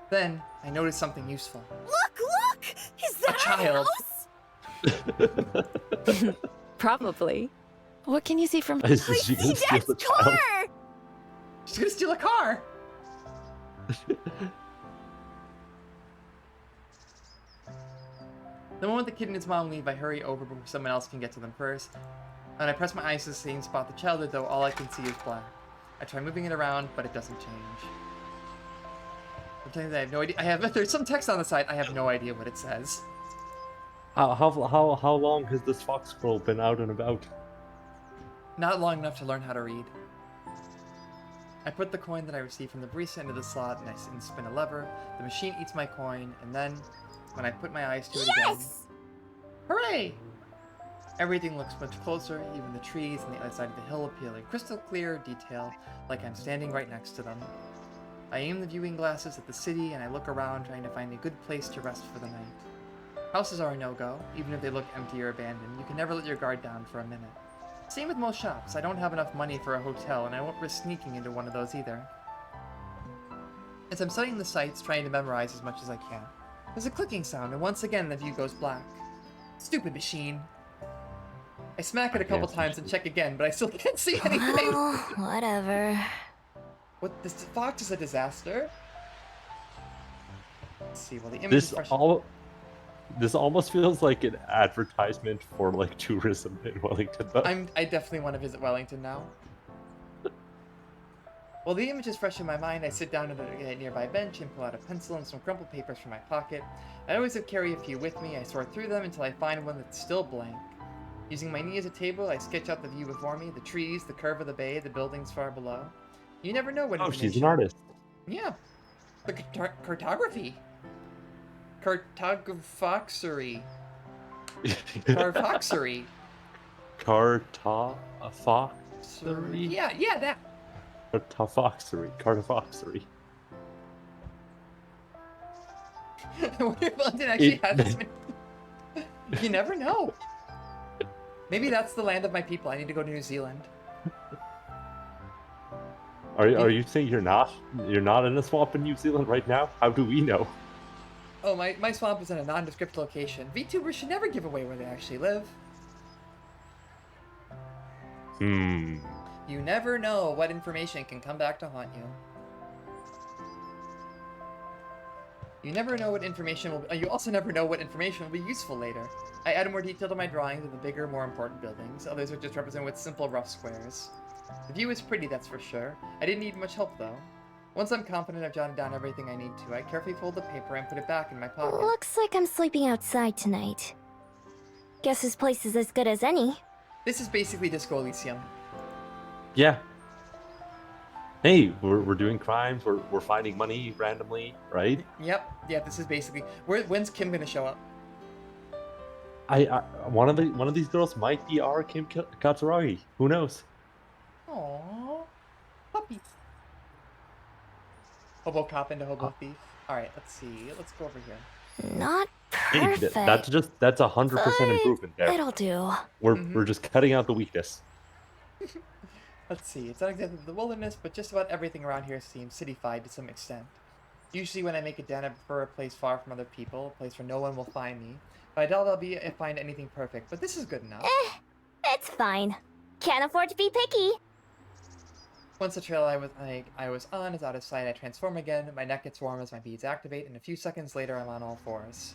Speaker 1: Then, I noticed something useful.
Speaker 5: Look! Is that
Speaker 1: child.
Speaker 5: our house?
Speaker 8: Probably. What can you see from
Speaker 2: Is she gonna steal the child?
Speaker 1: She's gonna steal a car! The moment the kid and his mom leave, I hurry over before someone else can get to them first. And I press my eyes to the same spot the child did, though all I can see is black. I try moving it around, but it doesn't change. Sometimes I have no idea. There's some text on the side. I have no idea what it says.
Speaker 2: How long has this fox scroll been out and about?
Speaker 1: Not long enough to learn how to read. I put the coin that I received from the barista into the slot and spin a lever. The machine eats my coin, and then, when I put my eyes to it again... Hooray! Everything looks much closer, even the trees on the other side of the hill appeal in crystal clear detail, like I'm standing right next to them. I aim the viewing glasses at the city, and I look around trying to find a good place to rest for the night. Houses are a no-go, even if they look empty or abandoned. You can never let your guard down for a minute. Same with most shops. I don't have enough money for a hotel, and I won't risk sneaking into one of those either. As I'm studying the sights, trying to memorize as much as I can, there's a clicking sound, and once again the view goes black. Stupid machine. I smack it a couple times and check again, but I still can't see anything.
Speaker 5: Well, whatever.
Speaker 1: What? This fox is a disaster? Let's see, well the image is fresh.
Speaker 2: This almost feels like an advertisement for like tourism in Wellington. Though.
Speaker 1: I definitely want to visit Wellington now. While the image is fresh in my mind, I sit down at a nearby bench and pull out a pencil and some crumpled papers from my pocket. I always carry a few with me. I sort through them until I find one that's still blank. Using my knee as a table, I sketch out the view before me, the trees, the curve of the bay, the buildings far below. You never know what
Speaker 2: Oh, she's an artist.
Speaker 1: Yeah. The cartography. Cartographoxery. Carfoxery.
Speaker 2: Cartophoxery?
Speaker 1: Yeah, that.
Speaker 2: Cartophoxery.
Speaker 1: I wonder if London actually has this many... You never know. Maybe that's the land of my people. I need to go to New Zealand.
Speaker 2: Are you saying you're not in a swamp in New Zealand right now? How do we know?
Speaker 1: Oh, my swamp is in a nondescript location. VTubers should never give away where they actually live.
Speaker 2: Hmm.
Speaker 1: You never know what information can come back to haunt you. You never know what information will. You also never know what information will be useful later. I added more detail to my drawings of the bigger, more important buildings. Others are just represented with simple, rough squares. The view is pretty, that's for sure. I didn't need much help though. Once I'm confident I've jotted down everything I need to, I carefully fold the paper and put it back in my pocket.
Speaker 5: Looks like I'm sleeping outside tonight. Guess this place is as good as any.
Speaker 1: This is basically Disco Elysium.
Speaker 2: Yeah. Hey, we're doing crimes. We're finding money randomly, right?
Speaker 1: Yep. Yeah, this is basically. When's Kim gonna show up?
Speaker 2: I one of these girls might be our Kim Katsuragi. Who knows?
Speaker 1: Aww, puppies. Hobo cop into hobo thief. All right, let's see. Let's go over here.
Speaker 5: Not
Speaker 2: Hey,
Speaker 5: perfect.
Speaker 2: that's 100%
Speaker 5: but
Speaker 2: improvement there.
Speaker 5: It'll do.
Speaker 2: We're just cutting out the weakness.
Speaker 1: Let's see. It's not exactly the wilderness, but just about everything around here seems cityfied to some extent. Usually, when I make a den, I prefer a place far from other people, a place where no one will find me. But I doubt I'll find anything perfect. But this is good enough.
Speaker 5: It's fine. Can't afford to be picky.
Speaker 1: Once the trail I was on is out of sight, I transform again. My neck gets warm as my beads activate, and a few seconds later, I'm on all fours.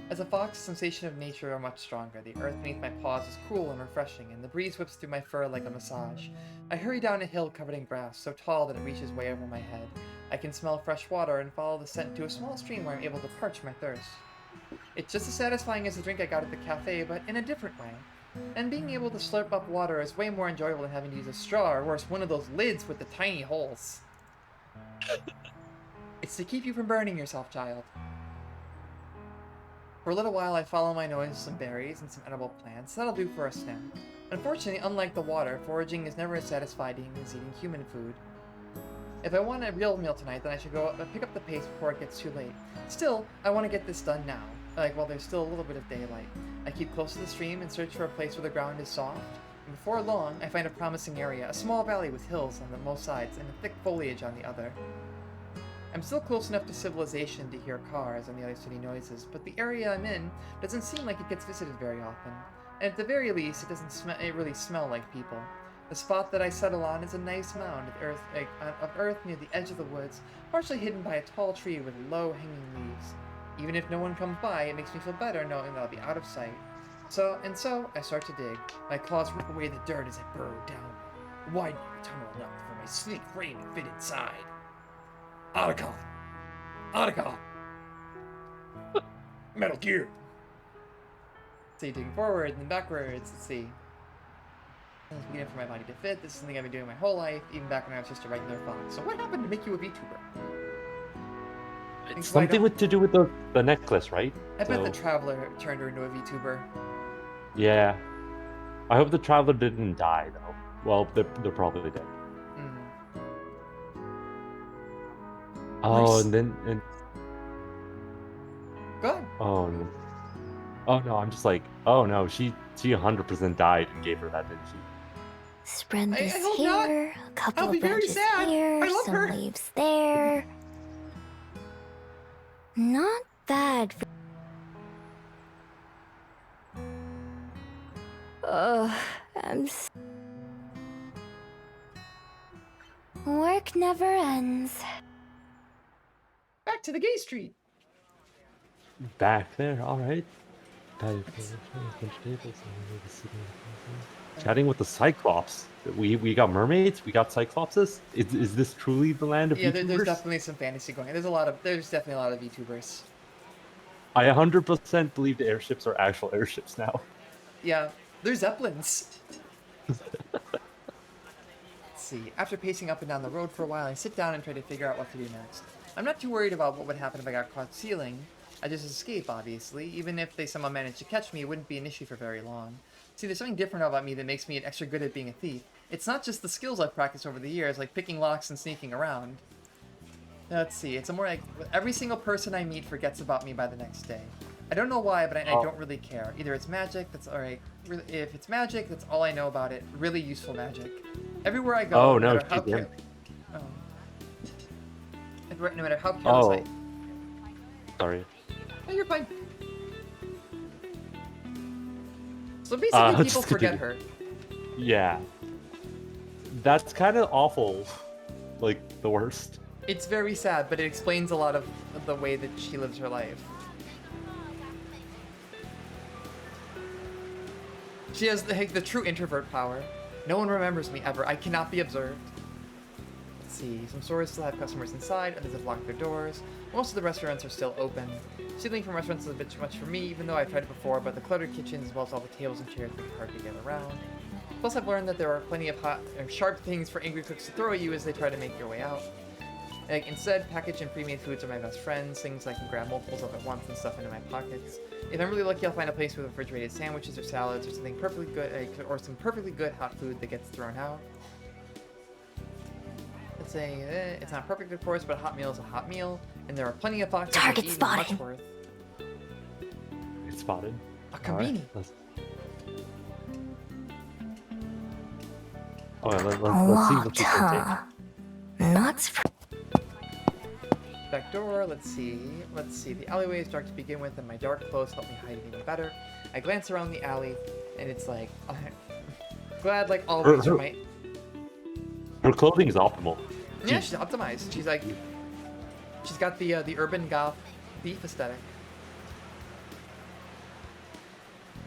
Speaker 1: As a fox, the sensation of nature are much stronger. The earth beneath my paws is cool and refreshing, and the breeze whips through my fur like a massage. I hurry down a hill covered in grass, so tall that it reaches way over my head. I can smell fresh water and follow the scent to a small stream where I'm able to parch my thirst. It's just as satisfying as the drink I got at the cafe, but in a different way. And being able to slurp up water is way more enjoyable than having to use a straw, or worse, one of those lids with the tiny holes. It's to keep you from burning yourself, child. For a little while, I follow my nose with some berries and some edible plants. That'll do for a snack. Unfortunately, unlike the water, foraging is never as satisfying as eating human food. If I want a real meal tonight, then I should go pick up the pace before it gets too late. Still, I want to get this done now, while there's still a little bit of daylight. I keep close to the stream and search for a place where the ground is soft. And before long, I find a promising area, a small valley with hills on both sides and a thick foliage on the other. I'm still close enough to civilization to hear cars and the other city noises, but the area I'm in doesn't seem like it gets visited very often. And at the very least, it doesn't really smell like people. The spot that I settle on is a nice mound of earth near the edge of the woods, partially hidden by a tall tree with low hanging leaves. Even if no one comes by, it makes me feel better knowing that I'll be out of sight. So I start to dig. My claws rip away the dirt as I burrow down, widening the tunnel enough for my sleek frame to fit inside. Otacon! Otacon! Metal Gear! So you digging forward and then backwards, let's see. It's beginning for my body to fit. This is something I've been doing my whole life, even back when I was just a regular fox. So what happened to make you a VTuber?
Speaker 2: It's something to do with the necklace, right?
Speaker 1: I bet the Traveler turned her into a VTuber.
Speaker 2: Yeah. I hope the Traveler didn't die, though. Well, they're probably dead. Oh,
Speaker 1: Nice.
Speaker 2: and
Speaker 1: Go ahead.
Speaker 2: oh no. Oh no, I'm just like, oh no, she 100% died and gave her that, didn't she?
Speaker 5: Spread
Speaker 1: I
Speaker 5: this
Speaker 1: hope not.
Speaker 5: here, a couple
Speaker 1: I'll be
Speaker 5: of
Speaker 1: very
Speaker 5: branches
Speaker 1: sad.
Speaker 5: here,
Speaker 1: I love
Speaker 5: some
Speaker 1: her.
Speaker 5: leaves there. Not bad. Ugh, work never ends.
Speaker 1: Back to the gay street.
Speaker 2: Back there, alright. Chatting with the Cyclops. We got mermaids, we got Cyclopses. Is this truly the land of
Speaker 1: Yeah,
Speaker 2: VTubers?
Speaker 1: there's definitely some fantasy going on. There's definitely a lot of VTubers.
Speaker 2: I 100% believe the airships are actual airships now.
Speaker 1: Yeah, there's Zeppelins. Let's see. After pacing up and down the road for a while, I sit down and try to figure out what to do next. I'm not too worried about what would happen if I got caught stealing. I just escape, obviously. Even if they somehow managed to catch me, it wouldn't be an issue for very long. See, there's something different about me that makes me extra good at being a thief. It's not just the skills I've practiced over the years, like picking locks and sneaking around. Let's see, it's more like every single person I meet forgets about me by the next day. I don't know why, but I
Speaker 2: Oh.
Speaker 1: don't really care. Either it's magic, that's alright. Really, if it's magic, that's all I know about it. Really useful magic. Everywhere I go,
Speaker 2: Oh,
Speaker 1: no
Speaker 2: no,
Speaker 1: matter how
Speaker 2: she's in.
Speaker 1: oh. No matter how careless
Speaker 2: Oh.
Speaker 1: I...
Speaker 2: Sorry.
Speaker 1: Oh, you're fine. So basically,
Speaker 2: let's
Speaker 1: people forget
Speaker 2: continue.
Speaker 1: her.
Speaker 2: Yeah. That's kind of awful. Like, the worst.
Speaker 1: It's very sad, but it explains a lot of the way that she lives her life. She has the true introvert power. No one remembers me ever. I cannot be observed. Let's see. Some stores still have customers inside, others have locked their doors. Most of the restaurants are still open. Stealing from restaurants is a bit too much for me, even though I've tried it before, but the cluttered kitchens as well as all the tables and chairs make it hard to get around. Plus, I've learned that there are plenty of hot or sharp things for angry cooks to throw at you as they try to make your way out. Like, instead, packaged and pre-made foods are my best friends, things I can grab multiples of at once and stuff into my pockets. If I'm really lucky, I'll find a place with refrigerated sandwiches or salads or something perfectly good, or some perfectly good hot food that gets thrown out. Let's say, it's not perfect, of course, but a hot meal is a hot meal, and there are plenty of foxes
Speaker 5: Target
Speaker 1: that eat
Speaker 5: spotted.
Speaker 1: much worth.
Speaker 2: It's spotted.
Speaker 1: A
Speaker 2: Alright,
Speaker 1: Kabini.
Speaker 2: Let's see what
Speaker 5: Locked,
Speaker 2: she can take.
Speaker 5: huh? Nuts for
Speaker 1: Back door, let's see. The alleyway is dark to begin with, and my dark clothes help me hide it even better. I glance around the alley, and it's like, glad like always for my...
Speaker 2: Her clothing is optimal.
Speaker 1: Yeah, she's optimized. She's like, she's got the urban goth thief aesthetic.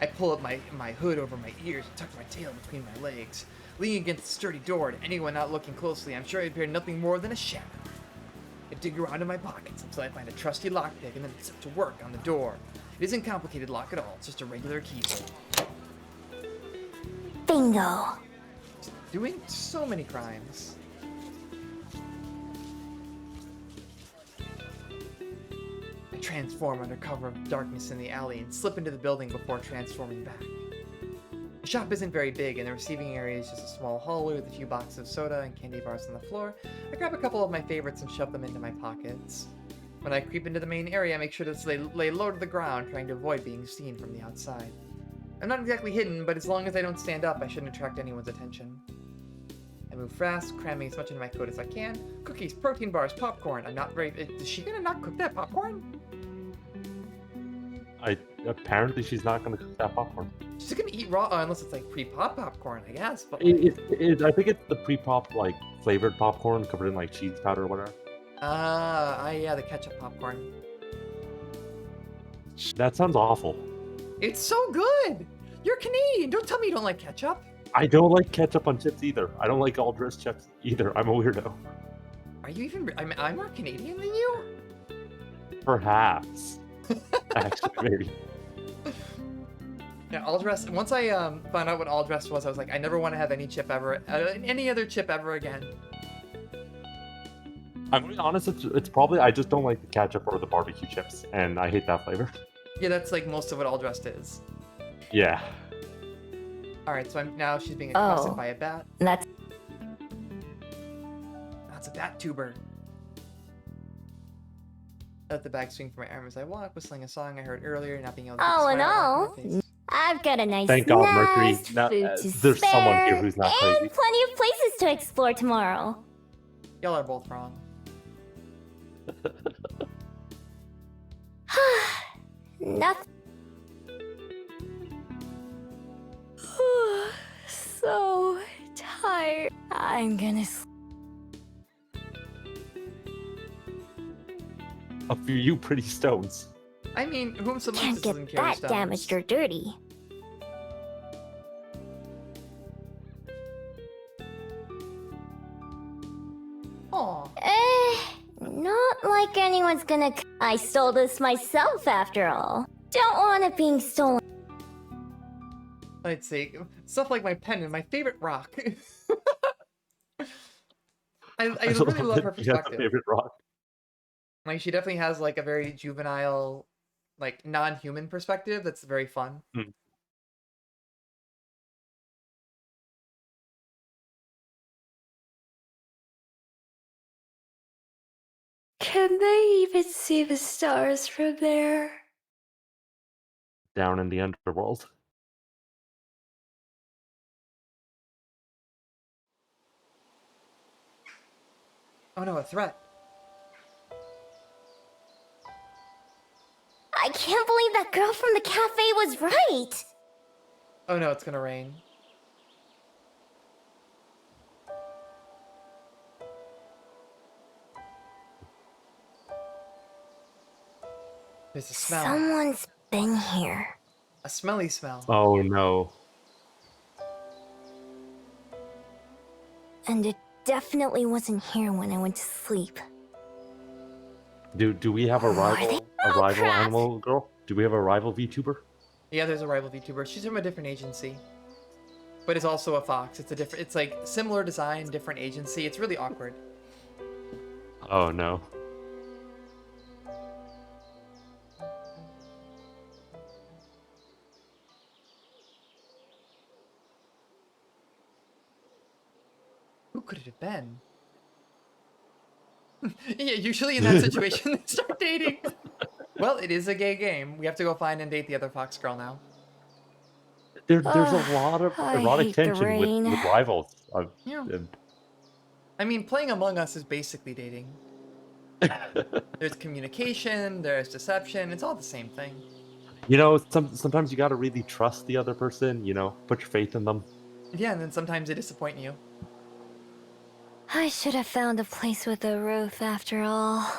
Speaker 1: I pull up my hood over my ears and tuck my tail between my legs. Leaning against the sturdy door, to anyone not looking closely, I'm sure it appeared nothing more than a shadow. I dig around in my pockets until I find a trusty lockpick and then set to work on the door. It isn't complicated lock at all, it's just a regular keyhole.
Speaker 5: bingo.
Speaker 1: Doing so many crimes. I transform under cover of darkness in the alley and slip into the building before transforming back. The shop isn't very big, and the receiving area is just a small hallway with a few boxes of soda and candy bars on the floor. I grab a couple of my favorites and shove them into my pockets. When I creep into the main area, I make sure to lay low to the ground, trying to avoid being seen from the outside. I'm not exactly hidden, but as long as I don't stand up, I shouldn't attract anyone's attention. I move fast, cramming as much into my coat as I can. Cookies, protein bars, popcorn. I'm not very... Is she gonna not cook that popcorn?
Speaker 2: Apparently she's not gonna cook that popcorn.
Speaker 1: She's gonna eat raw, unless it's like pre-pop popcorn, I guess. But
Speaker 2: I
Speaker 1: like,
Speaker 2: think it's the pre-pop, like, flavored popcorn covered in, like, cheese powder or whatever.
Speaker 1: yeah, the ketchup popcorn.
Speaker 2: That sounds awful.
Speaker 1: It's so good! You're Canadian! Don't tell me you don't like ketchup!
Speaker 2: I don't like ketchup on chips either. I don't like all dressed chips either. I'm a weirdo.
Speaker 1: Are you even... I'm more Canadian than you?
Speaker 2: Perhaps. Actually, maybe.
Speaker 1: Yeah, all dressed... Once I found out what all dressed was, I was like, I never want to have any chip ever... any other chip ever again.
Speaker 2: I'm gonna be honest, it's probably I just don't like the ketchup or the barbecue chips, and I hate that flavor.
Speaker 1: Yeah, that's like most of what all dressed is.
Speaker 2: Yeah.
Speaker 1: Alright, so now she's being accosted
Speaker 5: Oh.
Speaker 1: by a bat.
Speaker 5: That's
Speaker 1: That's a bat tuber. I let the bag swing from my arm as I walk, whistling a song I heard earlier, not being able to keep a
Speaker 5: all in
Speaker 1: smile off
Speaker 5: all,
Speaker 1: my face.
Speaker 5: I've got a nice
Speaker 2: Thank God, Mercury.
Speaker 5: nice
Speaker 2: Now,
Speaker 5: food
Speaker 2: there's
Speaker 5: to
Speaker 2: someone
Speaker 5: spare,
Speaker 2: here who's not
Speaker 5: and
Speaker 2: crazy.
Speaker 5: plenty of places to explore tomorrow.
Speaker 1: Y'all are both wrong.
Speaker 5: Nothing. So tired. I'm gonna sleep.
Speaker 2: A few pretty stones.
Speaker 1: I mean, whom some
Speaker 5: Can't
Speaker 1: doesn't
Speaker 5: get
Speaker 1: carry
Speaker 5: that
Speaker 1: stones.
Speaker 5: damaged or dirty.
Speaker 1: Aw.
Speaker 5: Not like anyone's gonna. I stole this myself, after all. Don't want it being stolen.
Speaker 1: Let's see. Stuff like my pen and my favorite rock. I really love her
Speaker 2: You have a
Speaker 1: perspective.
Speaker 2: favorite rock.
Speaker 1: Like, she definitely has, like, a very juvenile, like, non-human perspective that's very fun.
Speaker 8: Can they even see the stars from there?
Speaker 2: down in the underworld.
Speaker 1: Oh no, a threat.
Speaker 5: I can't believe that girl from the cafe was right!
Speaker 1: Oh no, it's gonna rain. There's a smell.
Speaker 5: Someone's been here.
Speaker 1: A smelly smell.
Speaker 2: Oh no.
Speaker 5: And it definitely wasn't here when I went to sleep.
Speaker 2: Do we have a
Speaker 5: Are
Speaker 2: rival
Speaker 5: they- Oh, crap!
Speaker 2: animal girl? Do we have a rival VTuber?
Speaker 1: Yeah, there's a rival VTuber. She's from a different agency. But it's also a fox. It's a different, it's like similar design, different agency. It's really awkward.
Speaker 2: Oh no.
Speaker 1: Who could it have been? Yeah, usually in that situation, they start dating. Well, it is a gay game. We have to go find and date the other fox girl now.
Speaker 2: There's a lot of
Speaker 5: I
Speaker 2: erotic
Speaker 5: hate the
Speaker 2: tension with
Speaker 5: rain.
Speaker 2: rivals.
Speaker 1: Yeah. I mean, playing Among Us is basically dating. There's communication, there's deception. It's all the same thing.
Speaker 2: You know, sometimes you gotta really trust the other person. You know, put your faith in them.
Speaker 1: Yeah, and then sometimes they disappoint you.
Speaker 5: I should have found a place with a roof after all.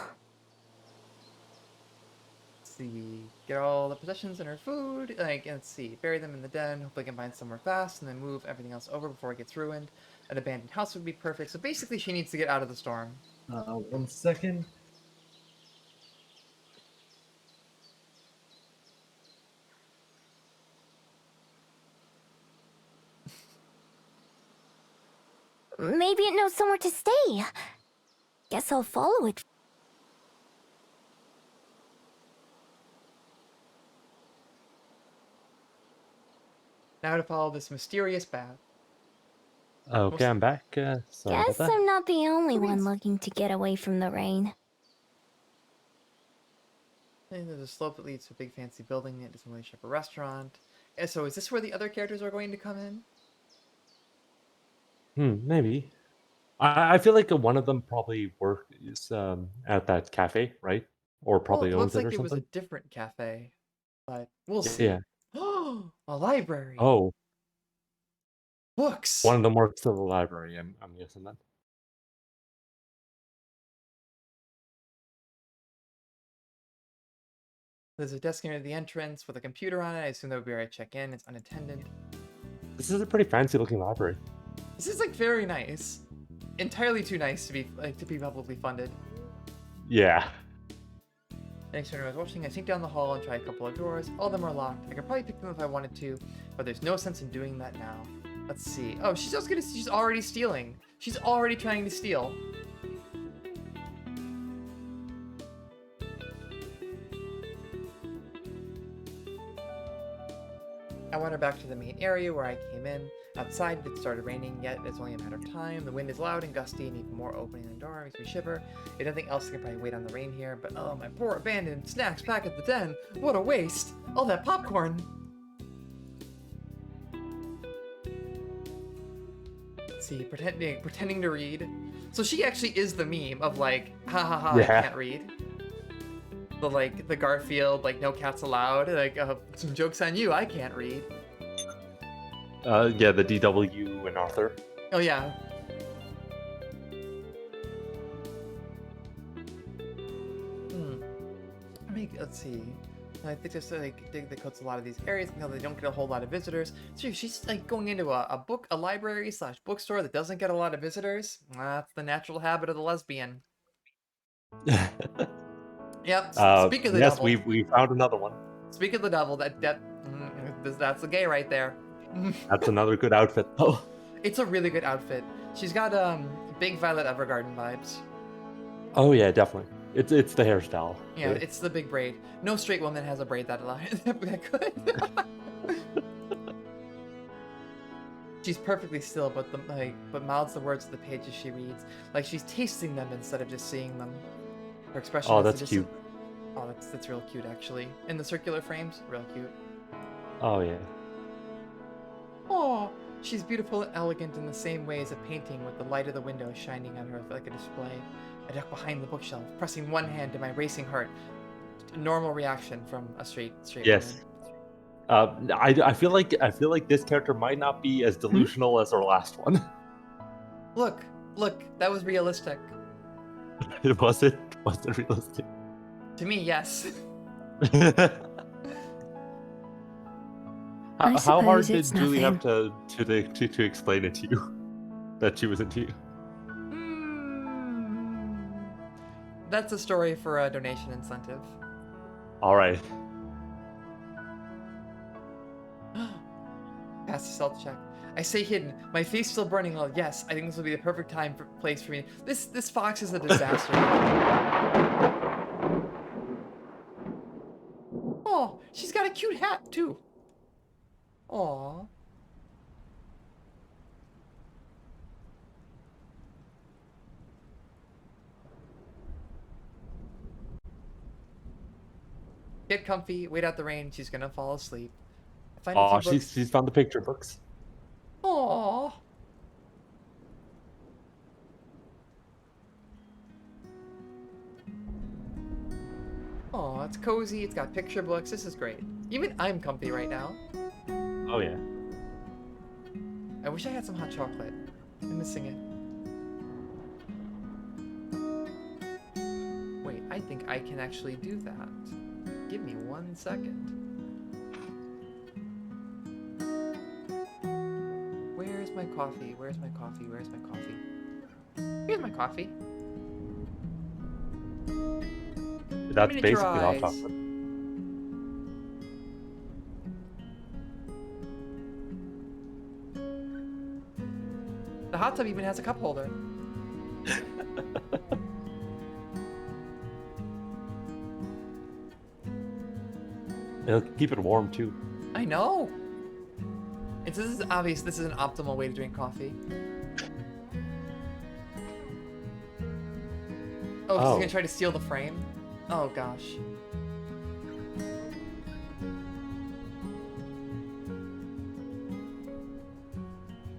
Speaker 1: Let's see. Get all the possessions and her food. Like, let's see. Bury them in the den. Hopefully I can find somewhere fast, and then move everything else over before it gets ruined. An abandoned house would be perfect. So basically, she needs to get out of the storm.
Speaker 2: 1 second.
Speaker 5: Maybe it knows somewhere to stay. Guess I'll follow it.
Speaker 1: Now to follow this mysterious path.
Speaker 2: Okay, I'm back. Sorry about
Speaker 5: Guess
Speaker 2: that.
Speaker 5: I'm not the only one
Speaker 1: Please.
Speaker 5: looking to get away from the rain.
Speaker 1: And there's a slope that leads to a big fancy building that doesn't really show up a restaurant. And so is this where the other characters are going to come in?
Speaker 2: Maybe. I feel like one of them probably works at that cafe, right? Or probably
Speaker 1: Well, it
Speaker 2: owns
Speaker 1: looks
Speaker 2: it or
Speaker 1: like it was a
Speaker 2: something.
Speaker 1: different cafe. But we'll see.
Speaker 2: Yeah.
Speaker 1: A library.
Speaker 2: Oh,
Speaker 1: Books.
Speaker 2: one of them works at the library. I'm guessing that.
Speaker 1: There's a desk near the entrance with a computer on it. I assume that would be where I check in. It's unattended.
Speaker 2: This is a pretty fancy looking library.
Speaker 1: This is like very nice. Entirely too nice to be publicly funded.
Speaker 2: Yeah.
Speaker 1: Next time I was watching, I sneak down the hall and try a couple of doors. All of them are locked. I could probably pick them if I wanted to, but there's no sense in doing that now. Let's see. Oh, she's already stealing. She's already trying to steal. I wander back to the main area where I came in. Outside, it started raining, yet it's only a matter of time. The wind is loud and gusty, and even more opening the door makes me shiver. If nothing else, I can probably wait on the rain here, but oh, my poor abandoned snacks back at the den. What a waste! All that popcorn! Let's see, pretending to read. So she actually is the meme of like, ha ha ha,
Speaker 2: Yeah.
Speaker 1: I can't read. The Garfield, like, no cats allowed, like, some jokes on you, I can't read.
Speaker 2: Yeah, the DW and Arthur.
Speaker 1: Oh yeah. Let's see. I think just like dig the coats a lot of these areas because they don't get a whole lot of visitors. So she's like going into a library / bookstore that doesn't get a lot of visitors. That's the natural habit of the lesbian. Yep. Speak of the
Speaker 2: yes,
Speaker 1: devil.
Speaker 2: we found another one.
Speaker 1: Speak of the devil. That's the gay right there.
Speaker 2: That's another good outfit. Oh,
Speaker 1: It's a really good outfit. She's got big Violet Evergarden vibes.
Speaker 2: oh yeah, definitely. It's the hairstyle.
Speaker 1: Yeah, it's the big braid. No straight woman has a braid that good. She's perfectly still, but mouths the words of the pages she reads, like she's tasting them instead of just seeing them. Her expression.
Speaker 2: Oh,
Speaker 1: is
Speaker 2: that's
Speaker 1: just
Speaker 2: cute.
Speaker 1: Oh, that's real cute actually. In the circular frames, real cute.
Speaker 2: Oh yeah.
Speaker 1: Oh, she's beautiful and elegant in the same way as a painting with the light of the window shining on her like a display. I duck behind the bookshelf, pressing one hand to my racing heart. A normal reaction from a straight
Speaker 2: Yes.
Speaker 1: woman.
Speaker 2: I feel like this character might not be as delusional as our last one.
Speaker 1: Look, that was realistic.
Speaker 2: It wasn't realistic.
Speaker 1: To me, yes.
Speaker 2: How hard
Speaker 8: suppose
Speaker 2: did
Speaker 8: it's
Speaker 2: Julie have
Speaker 8: nothing.
Speaker 2: to explain it to you that she was into you?
Speaker 1: That's a story for a donation incentive.
Speaker 2: All right.
Speaker 1: Pass the stealth check. I say hidden. My face still burning. Oh yes, I think this will be the perfect place for me. This fox is a disaster. Oh, she's got a cute hat too. Aw. Get comfy, wait out the rain, she's gonna fall asleep. Find a
Speaker 2: Oh,
Speaker 1: few books.
Speaker 2: she's found the picture books.
Speaker 1: Aww. Oh, it's cozy, it's got picture books, this is great. Even I'm comfy right now.
Speaker 2: Oh yeah.
Speaker 1: I wish I had some hot chocolate. I'm missing it. Wait, I think I can actually do that. Give me 1 second. Where's my coffee? Where's my coffee? Where's my coffee? Here's my coffee.
Speaker 2: That's basically hot
Speaker 1: Miniaturize.
Speaker 2: chocolate.
Speaker 1: The hot tub even has a cup holder.
Speaker 2: It'll keep it warm too.
Speaker 1: I know. This is obvious. This is an optimal way to drink coffee. Oh, she's gonna try to steal the frame? Oh gosh.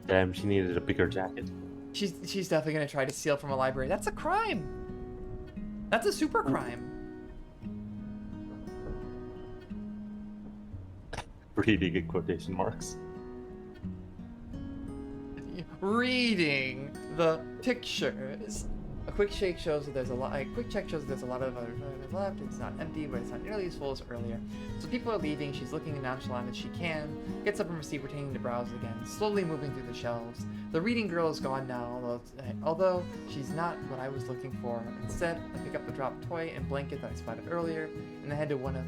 Speaker 2: Damn, she needed a bigger jacket.
Speaker 1: She's definitely gonna try to steal from a library. That's a crime. That's a super crime.
Speaker 2: Reading in quotation marks.
Speaker 1: Reading the pictures. A quick shake shows that there's a lot. A quick check shows that there's a lot of other toilets left. It's not empty, but it's not nearly as full as earlier. So people are leaving. She's looking nonchalant as she can. Gets up from her seat, pretending to browse again, slowly moving through the shelves. The reading girl is gone now, although she's not what I was looking for. Instead, I pick up the dropped toy and blanket that I spotted earlier, and I head to one of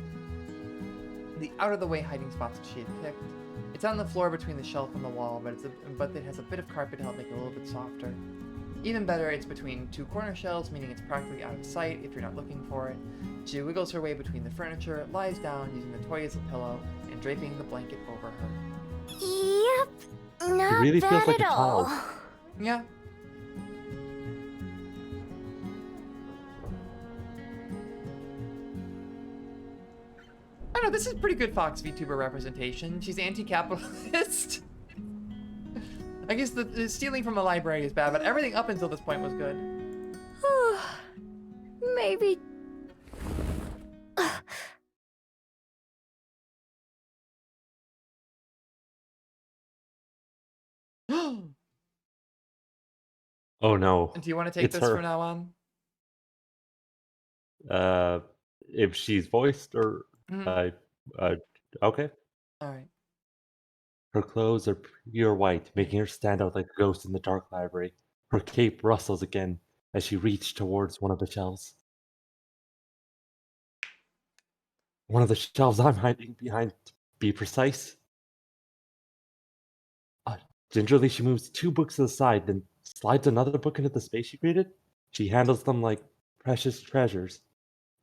Speaker 1: the out-of-the-way hiding spots that she had picked. It's on the floor between the shelf and the wall, but it has a bit of carpet to help make it a little bit softer. Even better, it's between two corner shelves, meaning it's practically out of sight if you're not looking for it. She wiggles her way between the furniture, lies down using the toy as a pillow, and draping the blanket over her.
Speaker 5: Yep. Not
Speaker 2: really
Speaker 5: bad
Speaker 2: feels like
Speaker 5: at
Speaker 2: a
Speaker 5: all.
Speaker 2: child.
Speaker 1: Yeah. I don't know, this is pretty good Fox VTuber representation. She's anti-capitalist. I guess the stealing from a library is bad, but everything up until this point was good.
Speaker 5: Maybe.
Speaker 2: Oh no.
Speaker 1: Do you want to take
Speaker 2: It's
Speaker 1: this
Speaker 2: her.
Speaker 1: from now on?
Speaker 2: If she's voiced or
Speaker 1: Mhm.
Speaker 2: okay.
Speaker 1: Alright.
Speaker 2: Her clothes are pure white, making her stand out like a ghost in the dark library. Her cape rustles again as she reached towards one of the shelves. One of the shelves I'm hiding behind, to be precise. Gingerly, she moves 2 books to the side, then slides another book into the space she created. She handles them like precious treasures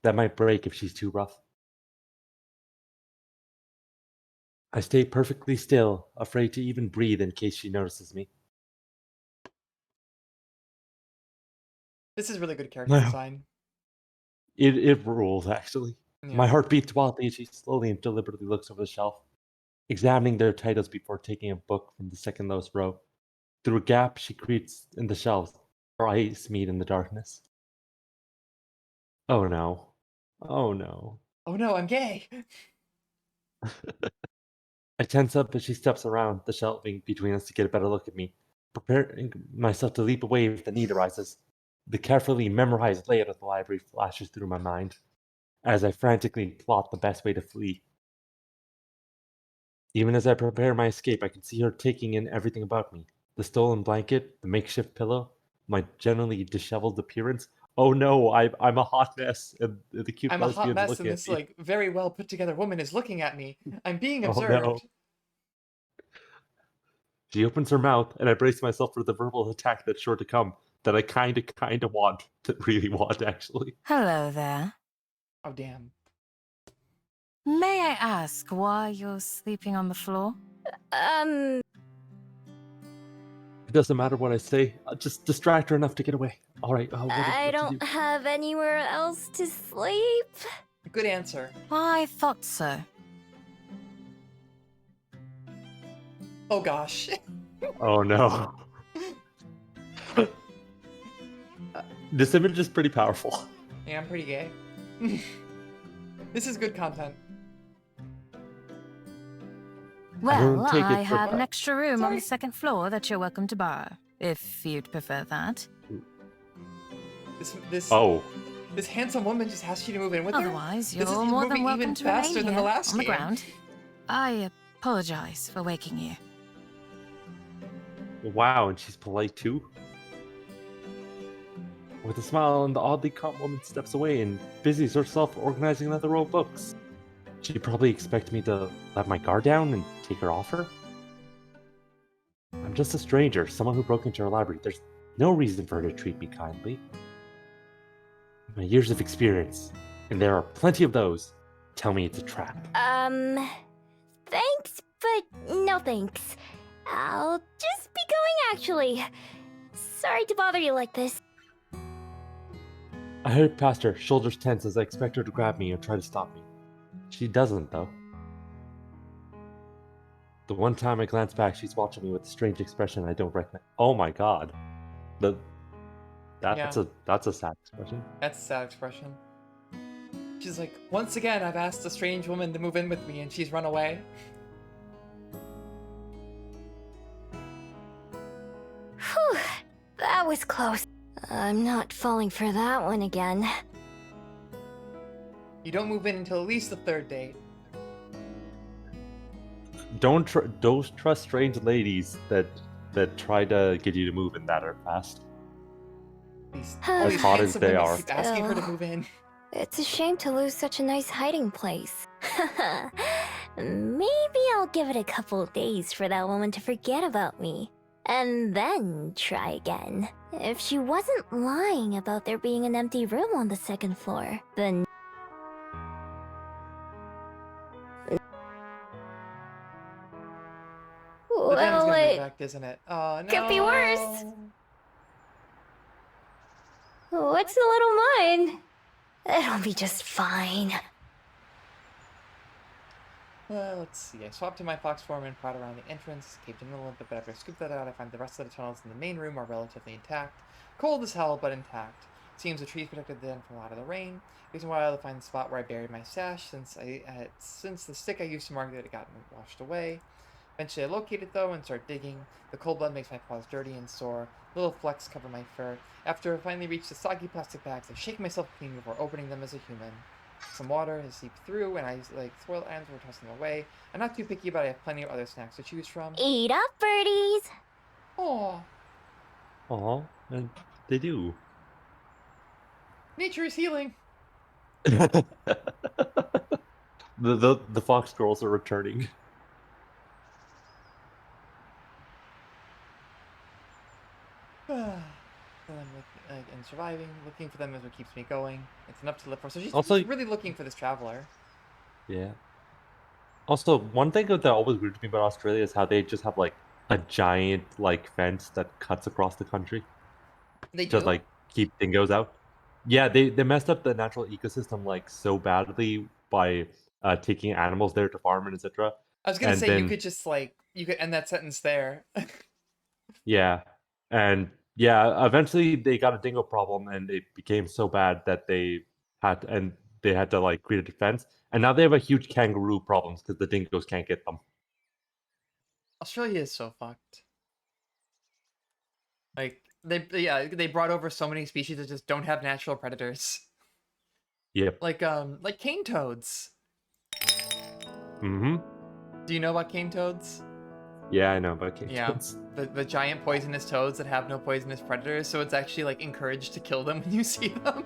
Speaker 2: that might break if she's too rough. I stay perfectly still, afraid to even breathe in case she notices me.
Speaker 1: This is really good character
Speaker 2: Wow.
Speaker 1: design.
Speaker 2: It rules, actually.
Speaker 1: Yeah.
Speaker 2: My heart beats wildly as she slowly and deliberately looks over the shelf. examining their titles before taking a book from the second lowest row. Through a gap she creates in the shelves, her eyes meet in the darkness. Oh no. Oh no.
Speaker 1: Oh no, I'm gay.
Speaker 2: I tense up as she steps around the shelving between us to get a better look at me, preparing myself to leap away if the need arises. The carefully memorized layout of the library flashes through my mind as I frantically plot the best way to flee. Even as I prepare my escape, I can see her taking in everything about me. The stolen blanket, the makeshift pillow, my generally disheveled appearance. Oh no, I'm a hot mess, and the cute
Speaker 1: I'm a hot
Speaker 2: lesbians
Speaker 1: mess,
Speaker 2: looking
Speaker 1: and
Speaker 2: at
Speaker 1: this
Speaker 2: me.
Speaker 1: like very well put together woman is looking at me. I'm being
Speaker 2: Oh no.
Speaker 1: observed.
Speaker 2: She opens her mouth, and I brace myself for the verbal attack that's sure to come. That I kinda want, to really want, actually.
Speaker 9: Hello there.
Speaker 1: Oh damn.
Speaker 9: May I ask why you're sleeping on the floor?
Speaker 2: It doesn't matter what I say. I'll just distract her enough to get away. All right.
Speaker 5: I
Speaker 2: what to
Speaker 5: don't
Speaker 2: do?
Speaker 5: have anywhere else to sleep.
Speaker 1: Good answer.
Speaker 9: I thought so.
Speaker 1: Oh gosh.
Speaker 2: Oh no. This image is pretty powerful.
Speaker 1: Yeah, I'm pretty gay. This is good content.
Speaker 9: Well,
Speaker 2: don't take it
Speaker 9: I
Speaker 2: for
Speaker 9: have an
Speaker 2: that.
Speaker 9: extra room on
Speaker 1: Sorry.
Speaker 9: the second floor that you're welcome to borrow, if you'd prefer that.
Speaker 1: This
Speaker 2: Oh.
Speaker 1: this handsome woman just asked you to move in with her.
Speaker 9: Otherwise,
Speaker 1: This
Speaker 9: you're
Speaker 1: is
Speaker 9: more
Speaker 1: moving
Speaker 9: than welcome
Speaker 1: even
Speaker 9: to
Speaker 1: faster
Speaker 9: remain
Speaker 1: than
Speaker 9: here,
Speaker 1: the last
Speaker 9: on the
Speaker 1: game.
Speaker 9: ground. I apologize for waking you.
Speaker 2: Wow, and she's polite too. With a smile, and the oddly calm woman steps away and busies herself organizing another row of books. She probably expects me to let my guard down and take her off her. I'm just a stranger, someone who broke into her library. There's no reason for her to treat me kindly. My years of experience, and there are plenty of those, tell me it's a trap.
Speaker 5: Thanks, but no thanks. I'll just be going actually. Sorry to bother you like this.
Speaker 2: I hurry past her, shoulders tense as I expect her to grab me or try to stop me. She doesn't, though. The one time I glance back, she's watching me with a strange expression I don't recognize. Oh my god. That's a sad expression.
Speaker 1: That's a sad expression. She's like, once again, I've asked a strange woman to move in with me, and she's run away.
Speaker 5: Whew, that was close. I'm not falling for that one again.
Speaker 1: You don't move in until at least the third date.
Speaker 2: Don't trust strange ladies that try to get you to move in that are fast.
Speaker 1: These,
Speaker 5: As
Speaker 1: all these
Speaker 2: hot as
Speaker 1: handsome
Speaker 2: they
Speaker 1: women
Speaker 2: are.
Speaker 1: keep asking her to
Speaker 5: Still.
Speaker 1: move in.
Speaker 5: It's a shame to lose such a nice hiding place. Maybe I'll give it a couple days for that woman to forget about me. And then try again. If she wasn't lying about there being an empty room on the second floor, then...
Speaker 1: The van's
Speaker 5: Well,
Speaker 1: gonna be
Speaker 5: it
Speaker 1: wrecked, isn't it? Oh no.
Speaker 5: could be worse. What's a little mine? It'll be just fine.
Speaker 1: Well, let's see. I swapped to my fox form and prowled around the entrance, caved in a little bit, but after I scooped that out, I find the rest of the tunnels in the main room are relatively intact. Cold as hell, but intact. Seems the trees protected them from a lot of the rain. It takes a while to find the spot where I buried my stash, since the stick I used to mark it had gotten washed away. Eventually I locate it though and start digging. The cold blood makes my paws dirty and sore. Little flecks cover my fur. After I finally reach the soggy plastic bags, I shake myself clean before opening them as a human. Some water has seeped through, and I like spoiled items were tossing away. I'm not too picky, but I have plenty of other snacks to choose from.
Speaker 5: Eat up, birdies!
Speaker 1: Aww,
Speaker 2: Aw, and they do.
Speaker 1: nature is healing.
Speaker 2: The fox girls are returning.
Speaker 1: And surviving, looking for them is what keeps me going. It's enough to live for. So she's
Speaker 2: Also-
Speaker 1: really looking for this traveler.
Speaker 2: Yeah. Also, one thing that always weird to me about Australia is how they just have like a giant like fence that cuts across the country
Speaker 1: They
Speaker 2: to
Speaker 1: do.
Speaker 2: like keep dingoes out. Yeah, they messed up the natural ecosystem like so badly by taking animals there to farm and etc.
Speaker 1: I was gonna
Speaker 2: And
Speaker 1: say you
Speaker 2: then-
Speaker 1: could just like you could end that sentence there.
Speaker 2: Yeah, and yeah, eventually they got a dingo problem, and it became so bad that they had to like create a defense, and now they have a huge kangaroo problems because the dingoes can't get them.
Speaker 1: Australia is so fucked. Like they brought over so many species that just don't have natural predators.
Speaker 2: Yep.
Speaker 1: Like cane toads.
Speaker 2: Mm-hmm.
Speaker 1: Do you know about cane toads?
Speaker 2: Yeah, I know about
Speaker 1: Yeah.
Speaker 2: kangaroos.
Speaker 1: The giant poisonous toads that have no poisonous predators, so it's actually like encouraged to kill them when you see them.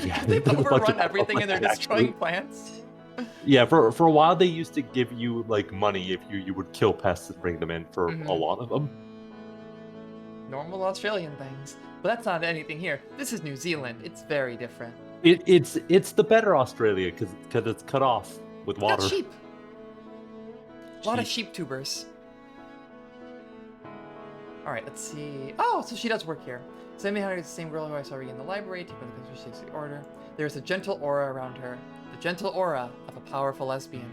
Speaker 2: Yeah,
Speaker 1: They've
Speaker 2: there's a bunch
Speaker 1: overrun
Speaker 2: of
Speaker 1: everything and they're
Speaker 2: like,
Speaker 1: destroying
Speaker 2: actually-
Speaker 1: plants.
Speaker 2: Yeah, for a while they used to give you like money if you would kill pests and bring them in for a
Speaker 1: Mhm.
Speaker 2: lot of them.
Speaker 1: Normal Australian things. But that's not anything here. This is New Zealand. It's very different.
Speaker 2: It's the better Australia because it's cut off with water.
Speaker 1: Got sheep. A lot of
Speaker 2: Sheep.
Speaker 1: sheep tubers. Alright, let's see. Oh, so she does work here. Semi Hunter is the same girl who I saw reading in the library, taking the pictures of the order. There's a gentle aura around her. The gentle aura of a powerful lesbian.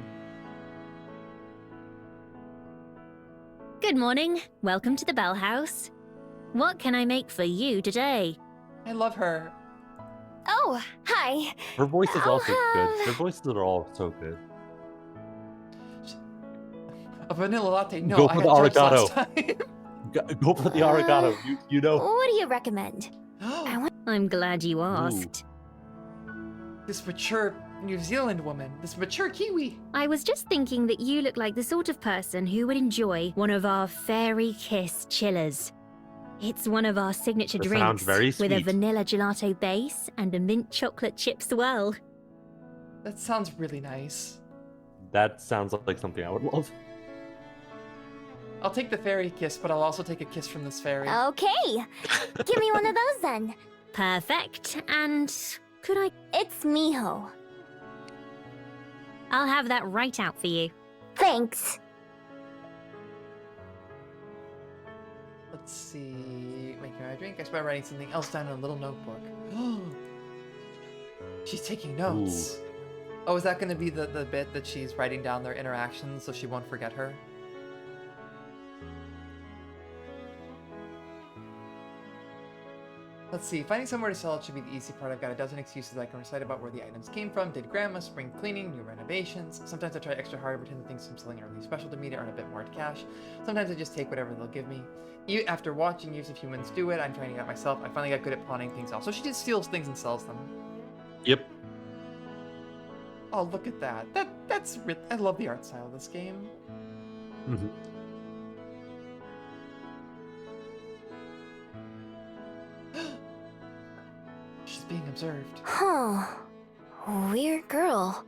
Speaker 10: Good morning. Welcome to the Bell House. What can I make for you today?
Speaker 1: I love her.
Speaker 5: Oh, hi.
Speaker 2: Her voice is
Speaker 5: I'll
Speaker 2: also good.
Speaker 5: have-
Speaker 2: Their voices are all so good.
Speaker 1: A vanilla latte. No,
Speaker 2: Go
Speaker 1: I
Speaker 2: for
Speaker 1: had
Speaker 2: the
Speaker 1: George last
Speaker 2: oregano.
Speaker 1: time.
Speaker 2: Go for the oregano. You know.
Speaker 5: What do you recommend? I want
Speaker 10: I'm glad you asked.
Speaker 1: This mature New Zealand woman. This mature Kiwi.
Speaker 10: I was just thinking that you look like the sort of person who would enjoy one of our Fairy Kiss chillers. It's one of our signature
Speaker 2: That
Speaker 10: drinks
Speaker 2: sounds very
Speaker 10: with a
Speaker 2: sweet.
Speaker 10: vanilla gelato base and a mint chocolate chip swirl.
Speaker 1: That sounds really nice.
Speaker 2: That sounds like something I would love.
Speaker 1: I'll take the fairy kiss, but I'll also take a kiss from this fairy.
Speaker 5: Okay. Give me one of those then.
Speaker 10: Perfect. And could I?
Speaker 5: It's Miho.
Speaker 10: I'll have that right out for you.
Speaker 5: Thanks.
Speaker 1: Let's see. Making my drink. I start writing something else down in a little notebook. She's taking notes. Oh, is that going to be the bit that she's writing down their interactions so she won't forget her? Let's see. Finding somewhere to sell it should be the easy part. I've got a dozen excuses I can recite about where the items came from. Did grandma, spring cleaning, new renovations. Sometimes I try extra hard to pretend the things I'm selling are really special to me to earn a bit more cash. Sometimes I just take whatever they'll give me. After watching years of humans do it, I'm trying it out myself. I finally got good at pawning things off. So she just steals things and sells them.
Speaker 2: Yep.
Speaker 1: Oh, look at that. That's I love the art style of this game.
Speaker 2: Mhm.
Speaker 1: She's being observed.
Speaker 5: Huh. Weird girl.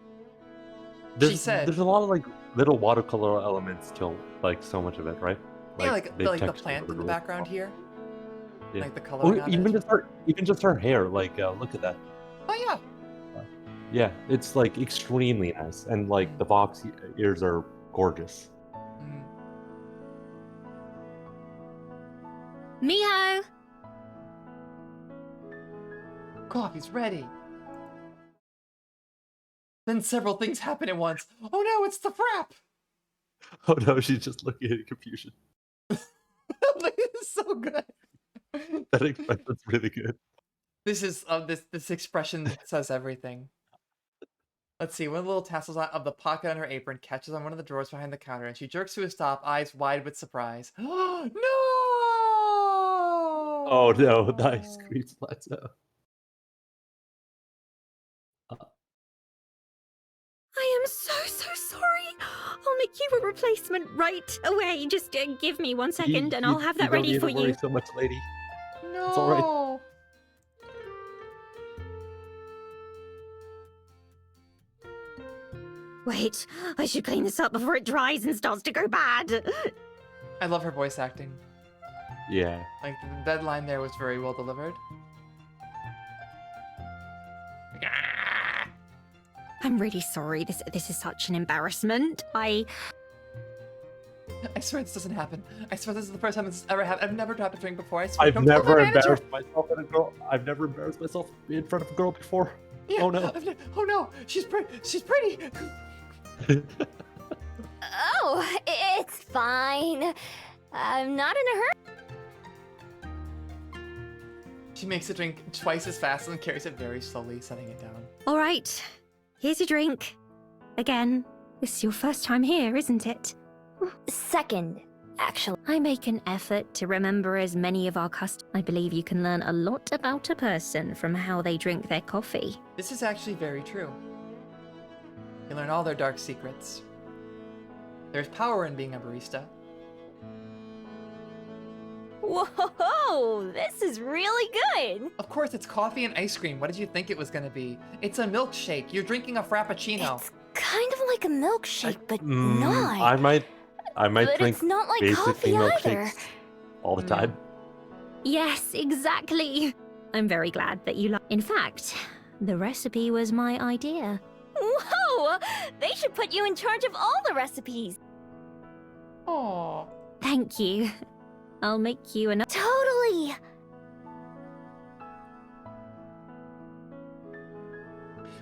Speaker 1: said-
Speaker 2: There's a lot of like little watercolor elements to like so much of it, right?
Speaker 1: Yeah, like
Speaker 2: they
Speaker 1: the
Speaker 2: texture
Speaker 1: plant
Speaker 2: it
Speaker 1: in the
Speaker 2: really
Speaker 1: background
Speaker 2: well.
Speaker 1: here.
Speaker 2: Yeah.
Speaker 1: Like the coloring
Speaker 2: Oh,
Speaker 1: on
Speaker 2: even
Speaker 1: it.
Speaker 2: just her hair. Like, look at that.
Speaker 1: Oh yeah.
Speaker 2: Yeah, it's like extremely nice, and like the fox ears are gorgeous.
Speaker 1: Mm.
Speaker 10: Miho!
Speaker 1: Coffee's ready. Then several things happen at once. Oh no, it's the frap!
Speaker 2: Oh no, she's just looking at confusion.
Speaker 1: Like, this is so good.
Speaker 2: That expression's really good.
Speaker 1: This is this expression says everything. Let's see. One of the little tassels of the pocket on her apron catches on one of the drawers behind the counter, and she jerks to a stop, eyes wide with surprise. No!
Speaker 2: Oh no, the ice cream splats out.
Speaker 10: I am so sorry. I'll make you a replacement right away. Just give me 1 second and I'll have that
Speaker 2: don't
Speaker 10: ready
Speaker 2: need
Speaker 10: for
Speaker 2: to worry
Speaker 10: you.
Speaker 2: so much, lady.
Speaker 1: No!
Speaker 2: It's all right.
Speaker 10: Wait, I should clean this up before it dries and starts to go bad.
Speaker 1: I love her voice acting.
Speaker 2: Yeah.
Speaker 1: Like, that line there was very well delivered.
Speaker 10: I'm really sorry. This is such an embarrassment.
Speaker 1: I swear this doesn't happen. I swear this is the first time this has ever happened. I've never dropped a drink before. I swear.
Speaker 2: I've
Speaker 1: Don't tell
Speaker 2: never
Speaker 1: my manager.
Speaker 2: embarrassed myself in a girl. I've never embarrassed myself in front of a girl before.
Speaker 1: Yeah,
Speaker 2: Oh no.
Speaker 1: Oh no, she's pretty. She's pretty.
Speaker 5: fine. I'm not in a hurry.
Speaker 1: She makes the drink twice as fast and carries it very slowly, setting it down.
Speaker 10: All right, here's your drink. Again, this is your first time here, isn't it?
Speaker 5: Second, actually.
Speaker 10: I make an effort to remember as many of our customers. I believe you can learn a lot about a person from how they drink their coffee.
Speaker 1: This is actually very true. You learn all their dark secrets. There's power in being a barista.
Speaker 5: Whoa, this is really good.
Speaker 1: Of course, it's coffee and ice cream. What did you think it was gonna be? It's a milkshake. You're drinking a frappuccino.
Speaker 5: It's kind of like a milkshake, but not.
Speaker 2: I might
Speaker 5: But
Speaker 2: drink
Speaker 5: it's not like
Speaker 2: basically
Speaker 5: coffee either.
Speaker 2: milkshakes all the time.
Speaker 10: Yes, exactly. I'm very glad that you like. In fact, the recipe was my idea.
Speaker 5: Whoa! They should put you in charge of all the recipes.
Speaker 1: Aww.
Speaker 10: Thank you. I'll make you another.
Speaker 5: Totally.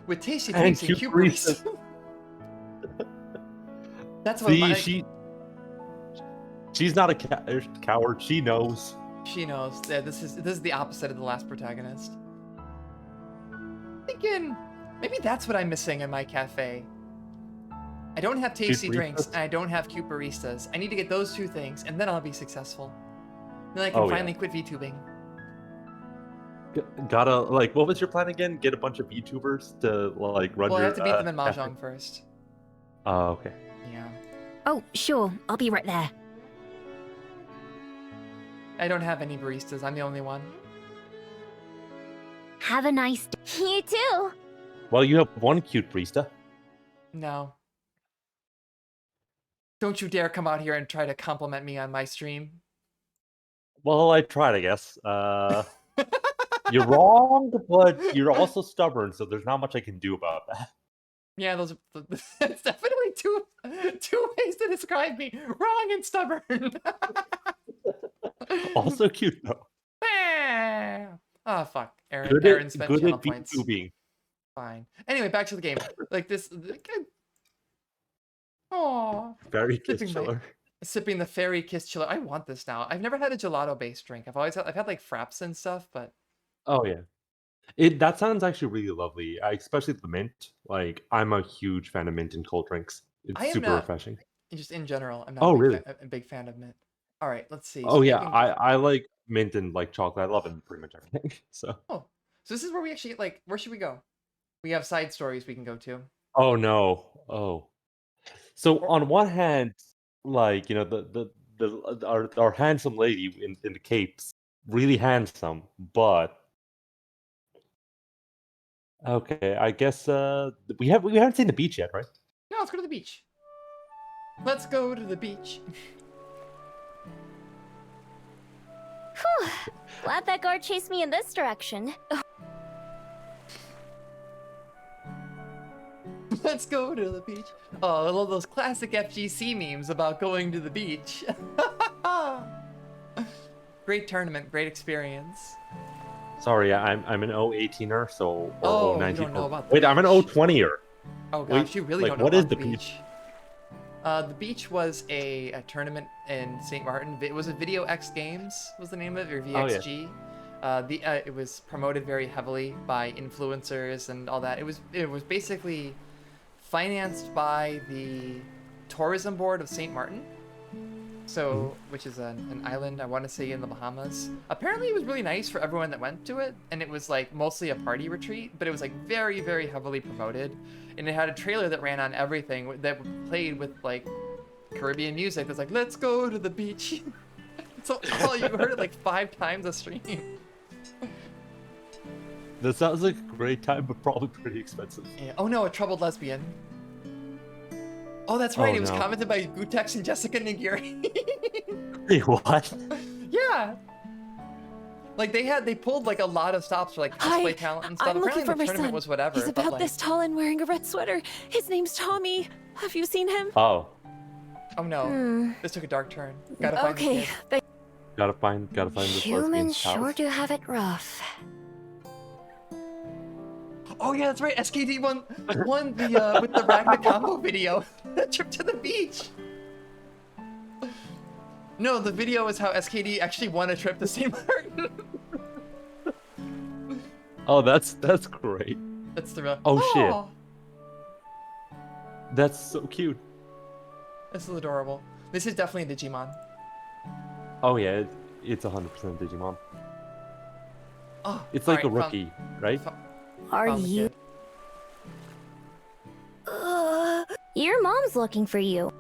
Speaker 1: With tasty
Speaker 2: And
Speaker 1: drinks and
Speaker 2: cute
Speaker 1: cute
Speaker 2: baristas.
Speaker 1: baristas. That's what
Speaker 2: See, she's not a coward. She knows.
Speaker 1: She knows. Yeah, this is the opposite of the last protagonist. Thinking maybe that's what I'm missing in my cafe. I don't have tasty drinks and I don't have cute baristas. I need to get those two things and then I'll be successful. Then I can finally quit VTubing.
Speaker 2: Gotta like, what was your plan again? Get a bunch of VTubers to like run
Speaker 1: Well,
Speaker 2: your.
Speaker 1: I have to beat them in
Speaker 2: cafe?
Speaker 1: Mahjong first.
Speaker 2: Oh, okay.
Speaker 1: Yeah.
Speaker 10: Oh, sure. I'll be right there.
Speaker 1: I don't have any baristas. I'm the only one.
Speaker 10: Have a nice day.
Speaker 5: You too.
Speaker 2: Well, you have one cute barista.
Speaker 1: No. Don't you dare come out here and try to compliment me on my stream.
Speaker 2: Well, I tried, I guess. You're wrong, but you're also stubborn, so there's not much I can do about that.
Speaker 1: Yeah, those. It's definitely two ways to describe me: wrong and stubborn.
Speaker 2: Also cute though.
Speaker 1: Oh fuck, Aaron.
Speaker 2: Good
Speaker 1: Aaron
Speaker 2: at
Speaker 1: spent
Speaker 2: good
Speaker 1: channel
Speaker 2: at
Speaker 1: points.
Speaker 2: VTubing.
Speaker 1: Fine. Anyway, back to the game. Like this. Oh.
Speaker 2: Very kiss chiller.
Speaker 1: Sipping the fairy kiss chiller. I want this now. I've never had a gelato based drink. I've had like fraps and stuff, but
Speaker 2: Oh yeah. That sounds actually really lovely, especially the mint. Like I'm a huge fan of mint in cold drinks. It's
Speaker 1: I am
Speaker 2: super
Speaker 1: not.
Speaker 2: refreshing.
Speaker 1: Just in general, I'm not
Speaker 2: Oh,
Speaker 1: a big
Speaker 2: really?
Speaker 1: a big fan of mint. All right, let's see.
Speaker 2: Oh
Speaker 1: So
Speaker 2: yeah,
Speaker 1: making-
Speaker 2: I like mint and like chocolate. I love it in pretty much everything. So.
Speaker 1: Oh, so this is where we actually like. Where should we go? We have side stories we can go to.
Speaker 2: Oh no. Oh. So on one hand, like you know our handsome lady in the capes, really handsome, but okay, I guess we haven't seen the beach yet, right?
Speaker 1: No, let's go to the beach. Let's go to the beach.
Speaker 5: Whew. Glad that guard chased me in this direction.
Speaker 1: Let's go to the beach. Oh, I love those classic FGC memes about going to the beach. Great tournament, great experience.
Speaker 2: Sorry, I'm an 018er, so or
Speaker 1: Oh, you
Speaker 2: 019.
Speaker 1: don't know about the
Speaker 2: Wait, I'm an
Speaker 1: beach.
Speaker 2: 020er.
Speaker 1: Oh gosh,
Speaker 2: Wait,
Speaker 1: you really
Speaker 2: like,
Speaker 1: don't know
Speaker 2: what
Speaker 1: about
Speaker 2: is
Speaker 1: the
Speaker 2: the
Speaker 1: beach.
Speaker 2: beach?
Speaker 1: The beach was a tournament in St. Martin. It was a Video X Games was the name of it, or
Speaker 2: Oh, yeah.
Speaker 1: VXG. It was promoted very heavily by influencers and all that. It was basically financed by the tourism board of St. Martin. So, which is an island, I want to say, in the Bahamas. Apparently, it was really nice for everyone that went to it, and it was like mostly a party retreat, but it was like very, very heavily promoted, and it had a trailer that ran on everything that played with like Caribbean music. That's like, "Let's go to the beach." So you heard it like 5 times a stream.
Speaker 2: That sounds like a great time, but probably pretty expensive.
Speaker 1: Yeah. Oh no, a troubled lesbian. Oh, that's right.
Speaker 2: Oh,
Speaker 1: It was
Speaker 2: no.
Speaker 1: commented by Gutex and Jessica Nigiri.
Speaker 2: Wait, what?
Speaker 1: Yeah. Like they pulled like a lot of stops for like cosplay
Speaker 8: Hi,
Speaker 1: talent and stuff.
Speaker 8: I'm looking
Speaker 1: Apparently
Speaker 8: for
Speaker 1: the
Speaker 8: my
Speaker 1: tournament
Speaker 8: son.
Speaker 1: was whatever.
Speaker 8: He's
Speaker 1: but,
Speaker 8: about
Speaker 1: like,
Speaker 8: this tall and wearing a red sweater. His name's Tommy. Have you seen him?
Speaker 2: Oh,
Speaker 1: Oh no,
Speaker 5: Hmm.
Speaker 1: this took a dark turn. Gotta find the
Speaker 8: Okay.
Speaker 1: kid.
Speaker 2: gotta find this
Speaker 5: Humans
Speaker 2: lesbian's
Speaker 5: sure
Speaker 2: house.
Speaker 5: do have it rough.
Speaker 1: Oh yeah, that's right. SKD won the with the Ragna combo video. The trip to the beach. No, the video is how SKD actually won a trip to St. Martin.
Speaker 2: Oh, that's great.
Speaker 1: That's the real.
Speaker 2: Oh, shit. That's so cute.
Speaker 1: This is adorable. This is definitely Digimon.
Speaker 2: Oh yeah, it's 100% Digimon.
Speaker 1: Oh,
Speaker 2: It's like
Speaker 1: alright,
Speaker 2: a rookie, right?
Speaker 5: Are
Speaker 1: found the
Speaker 5: you?
Speaker 1: kid.
Speaker 5: Your mom's looking for you.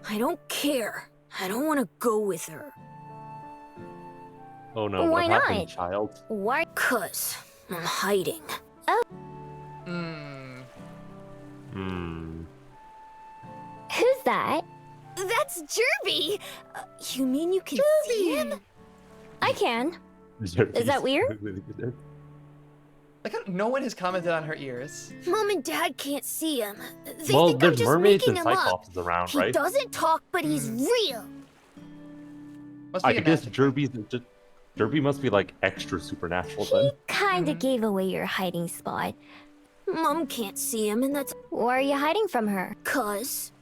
Speaker 8: I don't care. I don't want to go with her.
Speaker 2: Oh no,
Speaker 5: Why
Speaker 2: what happened,
Speaker 5: not?
Speaker 2: child?
Speaker 5: Why?
Speaker 8: 'Cause I'm hiding.
Speaker 5: Who's that?
Speaker 8: That's Jerby! You mean you can see him?
Speaker 5: I can. Is that weird?
Speaker 1: Like how no one has commented on her ears.
Speaker 8: Mom and Dad can't see him. They
Speaker 2: Well,
Speaker 8: think I'm
Speaker 2: there's
Speaker 8: just
Speaker 2: mermaids
Speaker 8: making
Speaker 2: and
Speaker 8: him up.
Speaker 2: cyclops around,
Speaker 8: He
Speaker 2: right?
Speaker 8: doesn't talk, but he's real.
Speaker 1: Must be
Speaker 2: I
Speaker 1: a
Speaker 2: guess
Speaker 1: magic.
Speaker 2: Derby must be like extra supernatural
Speaker 5: He
Speaker 2: then.
Speaker 5: kinda gave away your hiding spot.
Speaker 8: Mom can't see him, and that's
Speaker 5: Why are you hiding from her?
Speaker 8: 'cause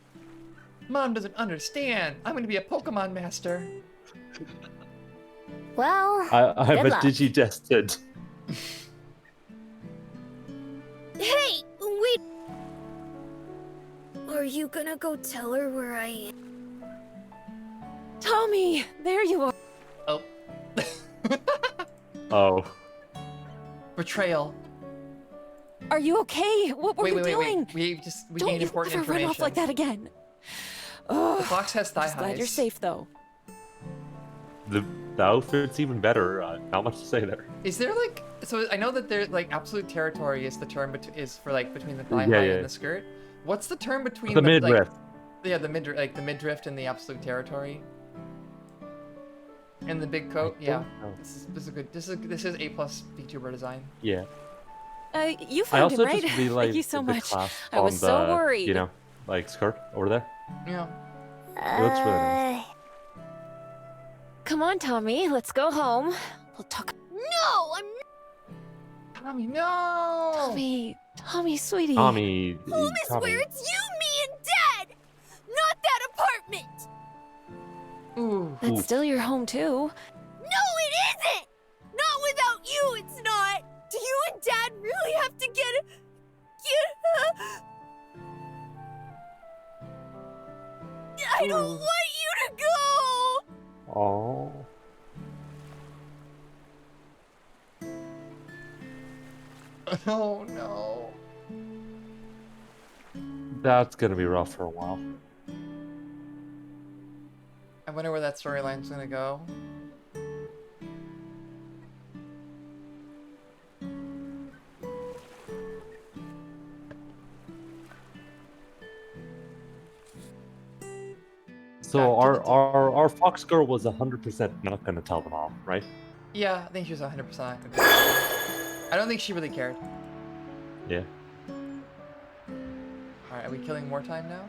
Speaker 1: Mom doesn't understand. I'm gonna be a Pokemon master.
Speaker 5: Well,
Speaker 2: I'm
Speaker 5: good
Speaker 2: a
Speaker 5: luck.
Speaker 2: Digidestined.
Speaker 8: Hey, wait! Are you gonna go tell her where I am?
Speaker 9: Tommy, there you are.
Speaker 1: Oh.
Speaker 2: Oh.
Speaker 1: Betrayal.
Speaker 9: Are you okay? What were
Speaker 1: Wait,
Speaker 9: you
Speaker 1: wait,
Speaker 9: doing?
Speaker 1: wait. We
Speaker 9: Don't
Speaker 1: gained
Speaker 9: you
Speaker 1: important
Speaker 9: ever
Speaker 1: information.
Speaker 9: run off like that again. Ugh.
Speaker 1: The fox has thigh
Speaker 9: Just glad you're
Speaker 1: highs.
Speaker 9: safe though.
Speaker 2: The outfit's even better. Not much to say there.
Speaker 1: Is there like so? I know that there's like absolute territory is the term is for like between the thigh
Speaker 2: Yeah,
Speaker 1: high
Speaker 2: yeah.
Speaker 1: and the skirt. What's the term between
Speaker 2: The midriff.
Speaker 1: Like, yeah, the midriff and the absolute territory. And the big coat.
Speaker 2: I
Speaker 1: Yeah.
Speaker 2: don't know.
Speaker 1: This is good. This is A+ VTuber design.
Speaker 2: Yeah.
Speaker 9: You
Speaker 2: I
Speaker 9: found
Speaker 2: also
Speaker 9: him, right?
Speaker 2: just really like
Speaker 9: Thank you so
Speaker 2: the
Speaker 9: much.
Speaker 2: clasp
Speaker 9: I was
Speaker 2: on
Speaker 9: so
Speaker 2: the,
Speaker 9: worried.
Speaker 2: You know, like skirt over there.
Speaker 1: Yeah.
Speaker 2: It looks really nice.
Speaker 9: Come on, Tommy, let's go home. We'll talk.
Speaker 8: No, I'm
Speaker 1: Tommy, no.
Speaker 9: Tommy, sweetie.
Speaker 2: Tommy.
Speaker 8: home is where it's you, me, and Dad! Not that apartment!
Speaker 1: Ooh.
Speaker 9: That's
Speaker 2: Ooh.
Speaker 9: still your home too.
Speaker 8: No, it isn't! Not without you, it's not! Do you and Dad really have to get... I don't want you to go!
Speaker 2: Oh.
Speaker 1: Oh no.
Speaker 2: That's gonna be rough for a while.
Speaker 1: I wonder where that storyline's gonna go.
Speaker 2: So
Speaker 1: Back to
Speaker 2: our fox girl was 100% not gonna tell them all, right?
Speaker 1: Yeah, I think she was 100% not gonna do it. I don't think she really cared.
Speaker 2: Yeah.
Speaker 1: Alright, are we killing more time now?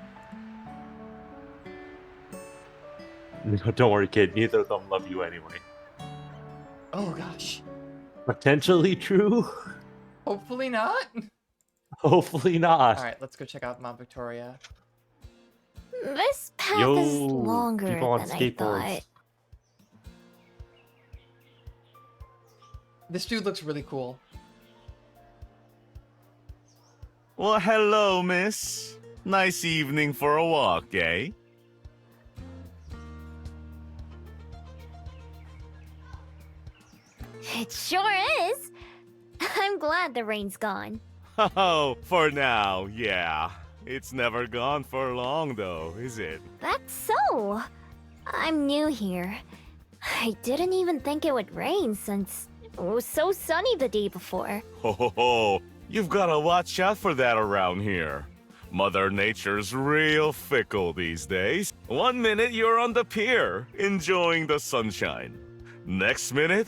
Speaker 2: No, don't worry, kid. Neither of them love you anyway.
Speaker 1: Oh gosh.
Speaker 2: Potentially true.
Speaker 1: Hopefully not.
Speaker 2: Hopefully not.
Speaker 1: Alright, let's go check out Mount Victoria.
Speaker 5: This path
Speaker 2: Yo,
Speaker 5: is longer
Speaker 2: people on
Speaker 5: than I
Speaker 2: skateboards.
Speaker 5: thought.
Speaker 1: This dude looks really cool.
Speaker 11: Well, hello, miss. Nice evening for a walk, eh?
Speaker 5: It sure is. I'm glad the rain's gone.
Speaker 11: Oh, for now, yeah. It's never gone for long, though, is it?
Speaker 5: That's so. I'm new here. I didn't even think it would rain since it was so sunny the day before.
Speaker 11: Ho ho ho! You've gotta watch out for that around here. Mother Nature's real fickle these days. 1 minute you're on the pier, enjoying the sunshine. Next minute,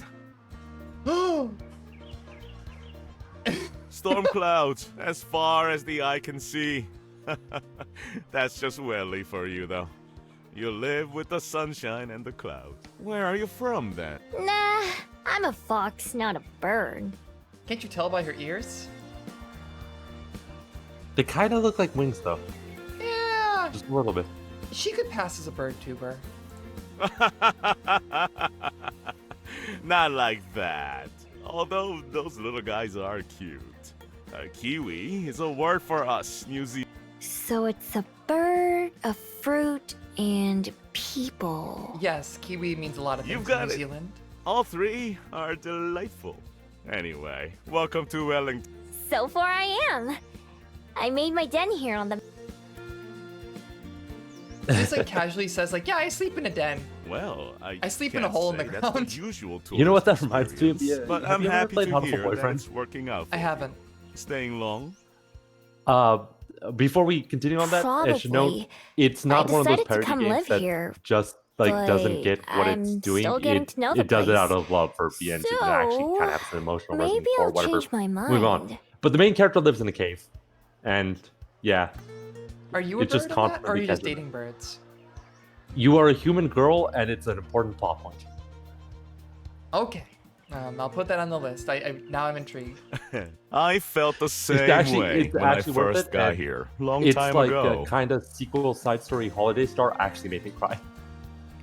Speaker 11: storm clouds as far as the eye can see. That's just welly for you, though. You live with the sunshine and the clouds. Where are you from, then?
Speaker 5: Nah, I'm a fox, not a bird.
Speaker 1: Can't you tell by her ears?
Speaker 2: They kind of look like wings, though.
Speaker 1: Yeah.
Speaker 2: Just a little bit.
Speaker 1: She could pass as a bird tuber.
Speaker 11: Not like that. Although those little guys are cute. Kiwi is a word for us, New Zealand.
Speaker 5: So it's a bird, a fruit, and people.
Speaker 1: Yes, kiwi means a lot of things
Speaker 11: You've got
Speaker 1: in New
Speaker 11: it.
Speaker 1: Zealand.
Speaker 11: All three are delightful. Anyway, welcome to Wellington.
Speaker 5: So far I am. I made my den here on the...
Speaker 1: He just like casually says like, yeah, I sleep in a den.
Speaker 11: Well,
Speaker 1: I sleep in a
Speaker 11: can't
Speaker 1: hole in the
Speaker 11: say that's
Speaker 1: ground.
Speaker 11: the usual
Speaker 2: You know what that
Speaker 11: tourist
Speaker 2: reminds me of?
Speaker 11: experience,
Speaker 2: Yeah,
Speaker 11: but
Speaker 2: have
Speaker 11: I'm
Speaker 2: you ever
Speaker 11: happy
Speaker 2: played
Speaker 11: to
Speaker 2: Huntful
Speaker 11: hear that
Speaker 2: Boyfriend?
Speaker 11: it's working out.
Speaker 1: I
Speaker 11: for you.
Speaker 1: haven't.
Speaker 11: Staying long?
Speaker 2: Before we continue on that, I should note
Speaker 5: Probably.
Speaker 2: it's not
Speaker 5: I
Speaker 2: one of those
Speaker 5: decided to
Speaker 2: parody
Speaker 5: come
Speaker 2: games
Speaker 5: live
Speaker 2: that
Speaker 5: here,
Speaker 2: just like doesn't get what
Speaker 5: I'm
Speaker 2: it's doing.
Speaker 5: still getting to know the
Speaker 2: It does it out
Speaker 5: place.
Speaker 2: of love for BNG and actually kind of has an emotional resonance
Speaker 5: Maybe
Speaker 2: or
Speaker 5: I'll
Speaker 2: whatever.
Speaker 5: change my mind.
Speaker 2: Move on. But the main character lives in a cave, and yeah,
Speaker 1: Are you a
Speaker 2: It's
Speaker 1: bird
Speaker 2: just
Speaker 1: in that, or are
Speaker 2: constantly
Speaker 1: you just
Speaker 2: casual.
Speaker 1: dating birds?
Speaker 2: you are a human girl, and it's an important plot point.
Speaker 1: Okay. I'll put that on the list. Now I'm intrigued.
Speaker 11: I felt the same
Speaker 2: actually-
Speaker 11: way
Speaker 2: it's
Speaker 11: when I
Speaker 2: actually worth
Speaker 11: first
Speaker 2: it,
Speaker 11: got
Speaker 2: and
Speaker 11: here, long
Speaker 2: It's
Speaker 11: time
Speaker 2: like
Speaker 11: ago.
Speaker 2: a kind of sequel side story. Holiday Star actually made me cry.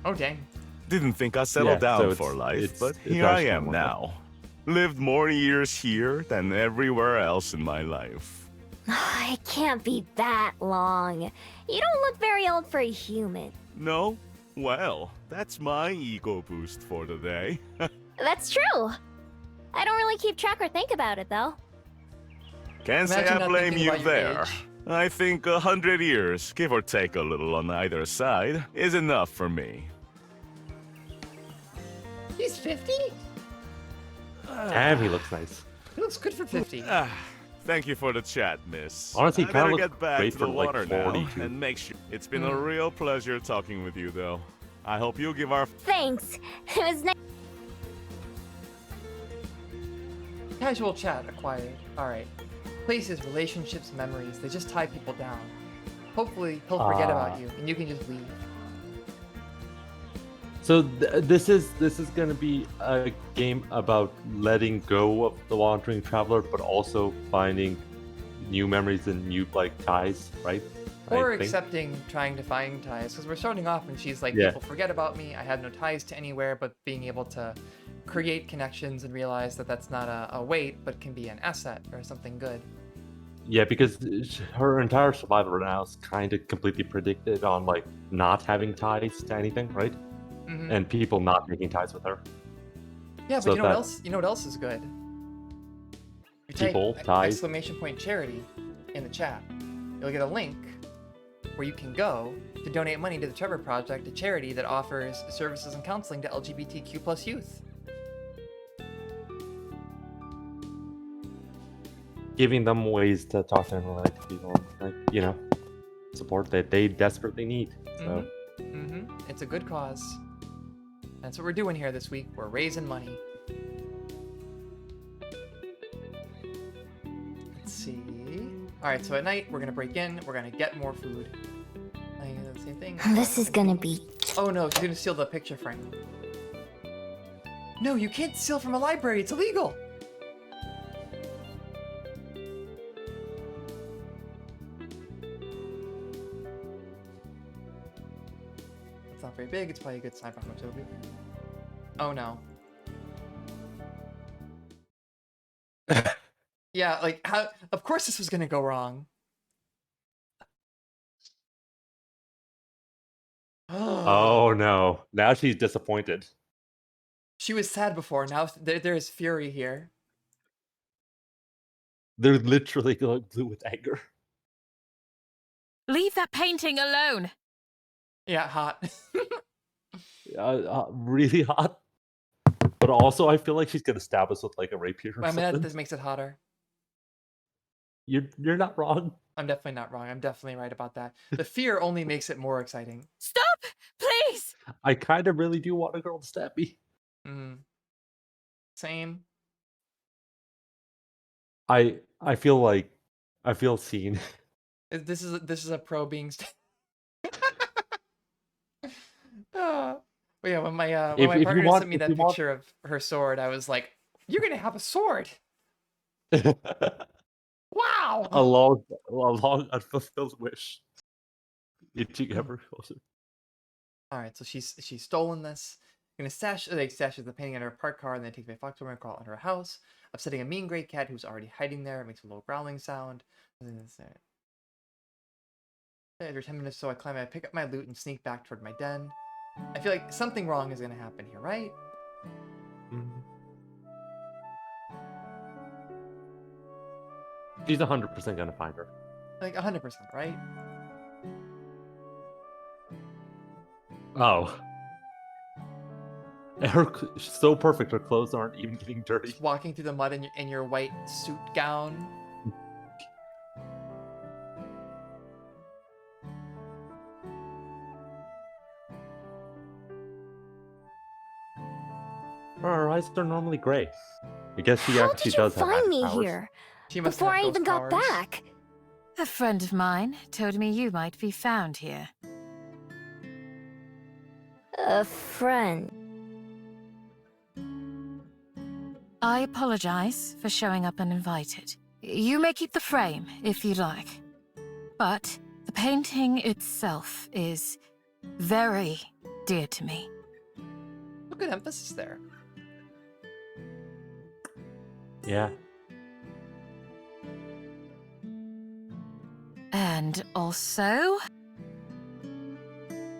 Speaker 1: Oh dang.
Speaker 11: Didn't think I'd settle
Speaker 2: Yeah, so
Speaker 11: down
Speaker 2: it's-
Speaker 11: for life,
Speaker 2: it's-
Speaker 11: but
Speaker 2: it's
Speaker 11: here I
Speaker 2: actually
Speaker 11: am
Speaker 2: worth it.
Speaker 11: now. Lived more years here than everywhere else in my life.
Speaker 5: It can't be that long. You don't look very old for a human.
Speaker 11: No? Well, that's my ego boost for the day.
Speaker 5: That's true. I don't really keep track or think about it, though.
Speaker 11: Can't say
Speaker 1: Imagine
Speaker 11: I
Speaker 1: not
Speaker 11: blame
Speaker 1: thinking
Speaker 11: you
Speaker 1: about your
Speaker 11: there.
Speaker 1: age.
Speaker 11: I think 100 years, give or take a little on either side, is enough for me.
Speaker 1: He's 50?
Speaker 2: Damn, he looks nice.
Speaker 1: He looks good for 50.
Speaker 11: Thank you for the chat, miss.
Speaker 2: Honestly,
Speaker 11: I
Speaker 2: kinda
Speaker 11: better
Speaker 2: looks
Speaker 11: get back
Speaker 2: great
Speaker 11: to the
Speaker 2: for, like,
Speaker 11: water now
Speaker 2: 42.
Speaker 11: and make sure. It's been a real pleasure talking with you, though. I hope you'll give our
Speaker 5: Thanks. It was nice.
Speaker 1: Casual chat acquired. Alright. Places, relationships, memories. They just tie people down. Hopefully, he'll forget about you, and you can just leave.
Speaker 2: So this is gonna be a game about letting go of the wandering traveler, but also finding new memories and new like ties, right? I
Speaker 1: Or
Speaker 2: think.
Speaker 1: accepting trying to find ties, because we're starting off and she's like,
Speaker 2: Yeah.
Speaker 1: people forget about me, I have no ties to anywhere, but being able to create connections and realize that that's not a weight, but can be an asset or something good.
Speaker 2: Yeah, because her entire survival right now is kind of completely predicted on like not having ties to anything, right?
Speaker 1: Mhm.
Speaker 2: And people not making ties with her.
Speaker 1: Yeah, but
Speaker 2: So
Speaker 1: you know what
Speaker 2: that-
Speaker 1: else? You know what else is good? You type
Speaker 2: People, ties.
Speaker 1: exclamation point charity in the chat. You'll get a link where you can go to donate money to the Trevor Project, a charity that offers services and counseling to LGBTQ plus youth.
Speaker 2: Giving them ways to talk to and relate to people, like, you know, support that they desperately need. So
Speaker 1: It's a good cause. That's what we're doing here this week. We're raising money. Let's see. Alright, so at night, we're gonna break in, we're gonna get more food. I think that's the same thing.
Speaker 5: This is gonna be...
Speaker 1: Oh no, she's gonna steal the picture frame. No, you can't steal from a library, it's illegal! It's not very big, it's probably a good sign from Motobu. Oh no. Yeah, like, how? Of course this was gonna go wrong.
Speaker 2: Oh no! Now she's disappointed.
Speaker 1: She was sad before, now there is fury here.
Speaker 2: They're literally going blue with anger.
Speaker 9: Leave that painting alone.
Speaker 1: Yeah, hot.
Speaker 2: Really hot. But also, I feel like she's gonna stab us with like a rapier or
Speaker 1: I mean,
Speaker 2: something.
Speaker 1: this makes it hotter.
Speaker 2: You're not wrong.
Speaker 1: I'm definitely not wrong. I'm definitely right about that. The fear only makes it more exciting.
Speaker 9: Stop, please.
Speaker 2: I kind of really do want a girl to stab me.
Speaker 1: Same.
Speaker 2: I feel seen.
Speaker 1: This is a pro being. But yeah, when my
Speaker 2: If you
Speaker 1: partner
Speaker 2: want-
Speaker 1: sent me
Speaker 2: if
Speaker 1: that
Speaker 2: you want-
Speaker 1: picture of her sword, I was like, "You're gonna have a sword! Wow!"
Speaker 2: a long unfulfilled wish. Itching ever closer.
Speaker 1: All right, so she's stolen this. Gonna stashes the painting in her parked car, and then takes my fox over and crawl into her house, upsetting a mean gray cat who's already hiding there. It makes a low growling sound. After 10 minutes, so I climb. I pick up my loot and sneak back toward my den. I feel like something wrong is gonna happen here, right?
Speaker 2: She's 100% gonna find her.
Speaker 1: Like 100%, right?
Speaker 2: Oh. She's so perfect, her clothes aren't even getting dirty.
Speaker 1: Just walking through the mud in your white suit gown.
Speaker 2: Her eyes are normally gray. I guess she
Speaker 5: How
Speaker 2: actually
Speaker 5: did you
Speaker 2: does have
Speaker 5: find
Speaker 2: magic
Speaker 5: me
Speaker 2: powers.
Speaker 5: here?
Speaker 1: She must
Speaker 5: Before
Speaker 1: have
Speaker 5: I even
Speaker 1: ghost
Speaker 5: got
Speaker 1: powers.
Speaker 5: back.
Speaker 9: A friend of mine told me you might be found here.
Speaker 5: A friend.
Speaker 9: I apologize for showing up uninvited. You may keep the frame if you like. But the painting itself is very dear to me.
Speaker 1: Look at emphasis there.
Speaker 2: Yeah.
Speaker 9: And also,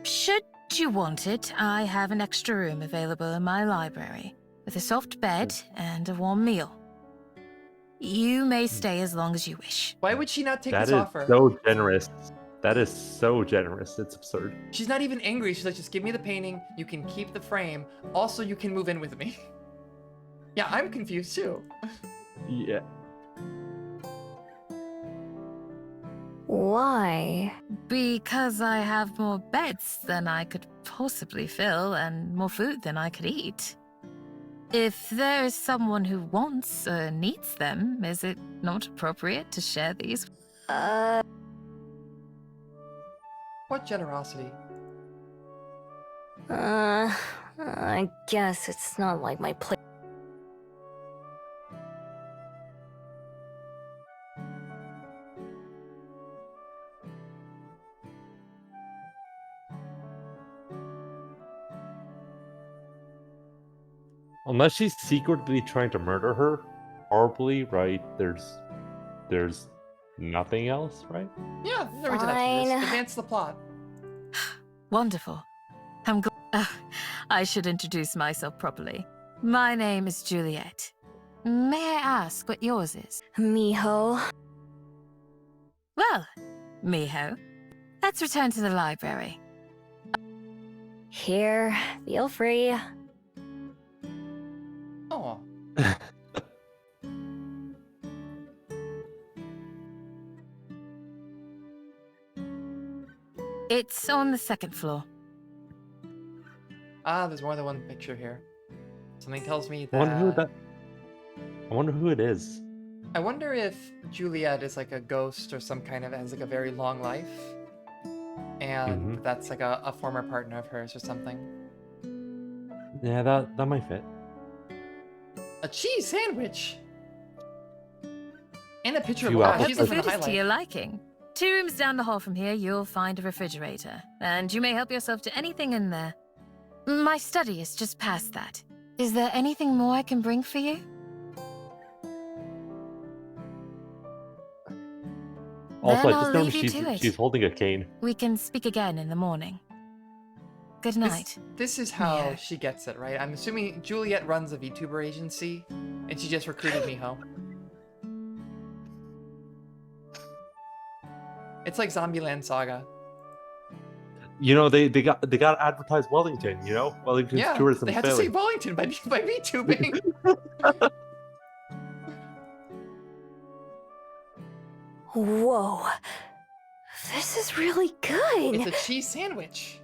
Speaker 9: should you want it, I have an extra room available in my library with a soft bed and a warm meal. You may stay as long as you wish.
Speaker 1: Why would she not take
Speaker 2: That
Speaker 1: this
Speaker 2: is
Speaker 1: offer?
Speaker 2: so generous. That is so generous. It's absurd.
Speaker 1: She's not even angry. She's like, just give me the painting. You can keep the frame. Also, you can move in with me. Yeah, I'm confused too.
Speaker 2: Yeah.
Speaker 5: Why?
Speaker 9: Because I have more beds than I could possibly fill and more food than I could eat. If there is someone who wants or needs them, is it not appropriate to share these?
Speaker 1: What generosity.
Speaker 5: I guess it's not like my place.
Speaker 2: Unless she's secretly trying to murder her, horribly, right? There's nothing else, right?
Speaker 1: Yeah, no reason to do this.
Speaker 5: Fine.
Speaker 1: Advance the plot.
Speaker 9: Wonderful. I'm glad. I should introduce myself properly. My name is Juliet. May I ask what yours is?
Speaker 5: Miho.
Speaker 9: Well, Miho, let's return to the library.
Speaker 5: Here, feel free.
Speaker 1: Oh.
Speaker 9: It's on the second floor.
Speaker 1: Ah, there's more than one picture here. Something tells me
Speaker 2: I wonder
Speaker 1: that...
Speaker 2: I wonder who it is.
Speaker 1: I wonder if Juliet is like a ghost or some kind of has like a very long life. And that's like a former partner of hers or something.
Speaker 2: Yeah, that might fit.
Speaker 1: A cheese sandwich! And a picture of
Speaker 2: Few
Speaker 1: wow,
Speaker 2: apples.
Speaker 1: she's
Speaker 9: The
Speaker 1: looking
Speaker 9: food
Speaker 1: to
Speaker 9: is to your
Speaker 1: highlight.
Speaker 9: liking. 2 rooms down the hall from here, you'll find a refrigerator, and you may help yourself to anything in there. My study is just past that. Is there anything more I can bring for you?
Speaker 2: Also,
Speaker 9: Then
Speaker 2: I
Speaker 9: I'll
Speaker 2: just noticed
Speaker 9: leave you to it.
Speaker 2: she's holding a cane.
Speaker 9: We can speak again in the morning. Good night.
Speaker 1: This is how
Speaker 9: Yeah.
Speaker 1: she gets it, right? I'm assuming Juliet runs a VTuber agency, and she just recruited Miho. It's like Zombieland Saga.
Speaker 2: You know, they got to advertise Wellington. You know, Wellington's
Speaker 1: Yeah,
Speaker 2: tourism
Speaker 1: they had to
Speaker 2: failing.
Speaker 1: say Wellington by VTubing.
Speaker 5: Whoa. This is really good.
Speaker 1: It's a cheese sandwich.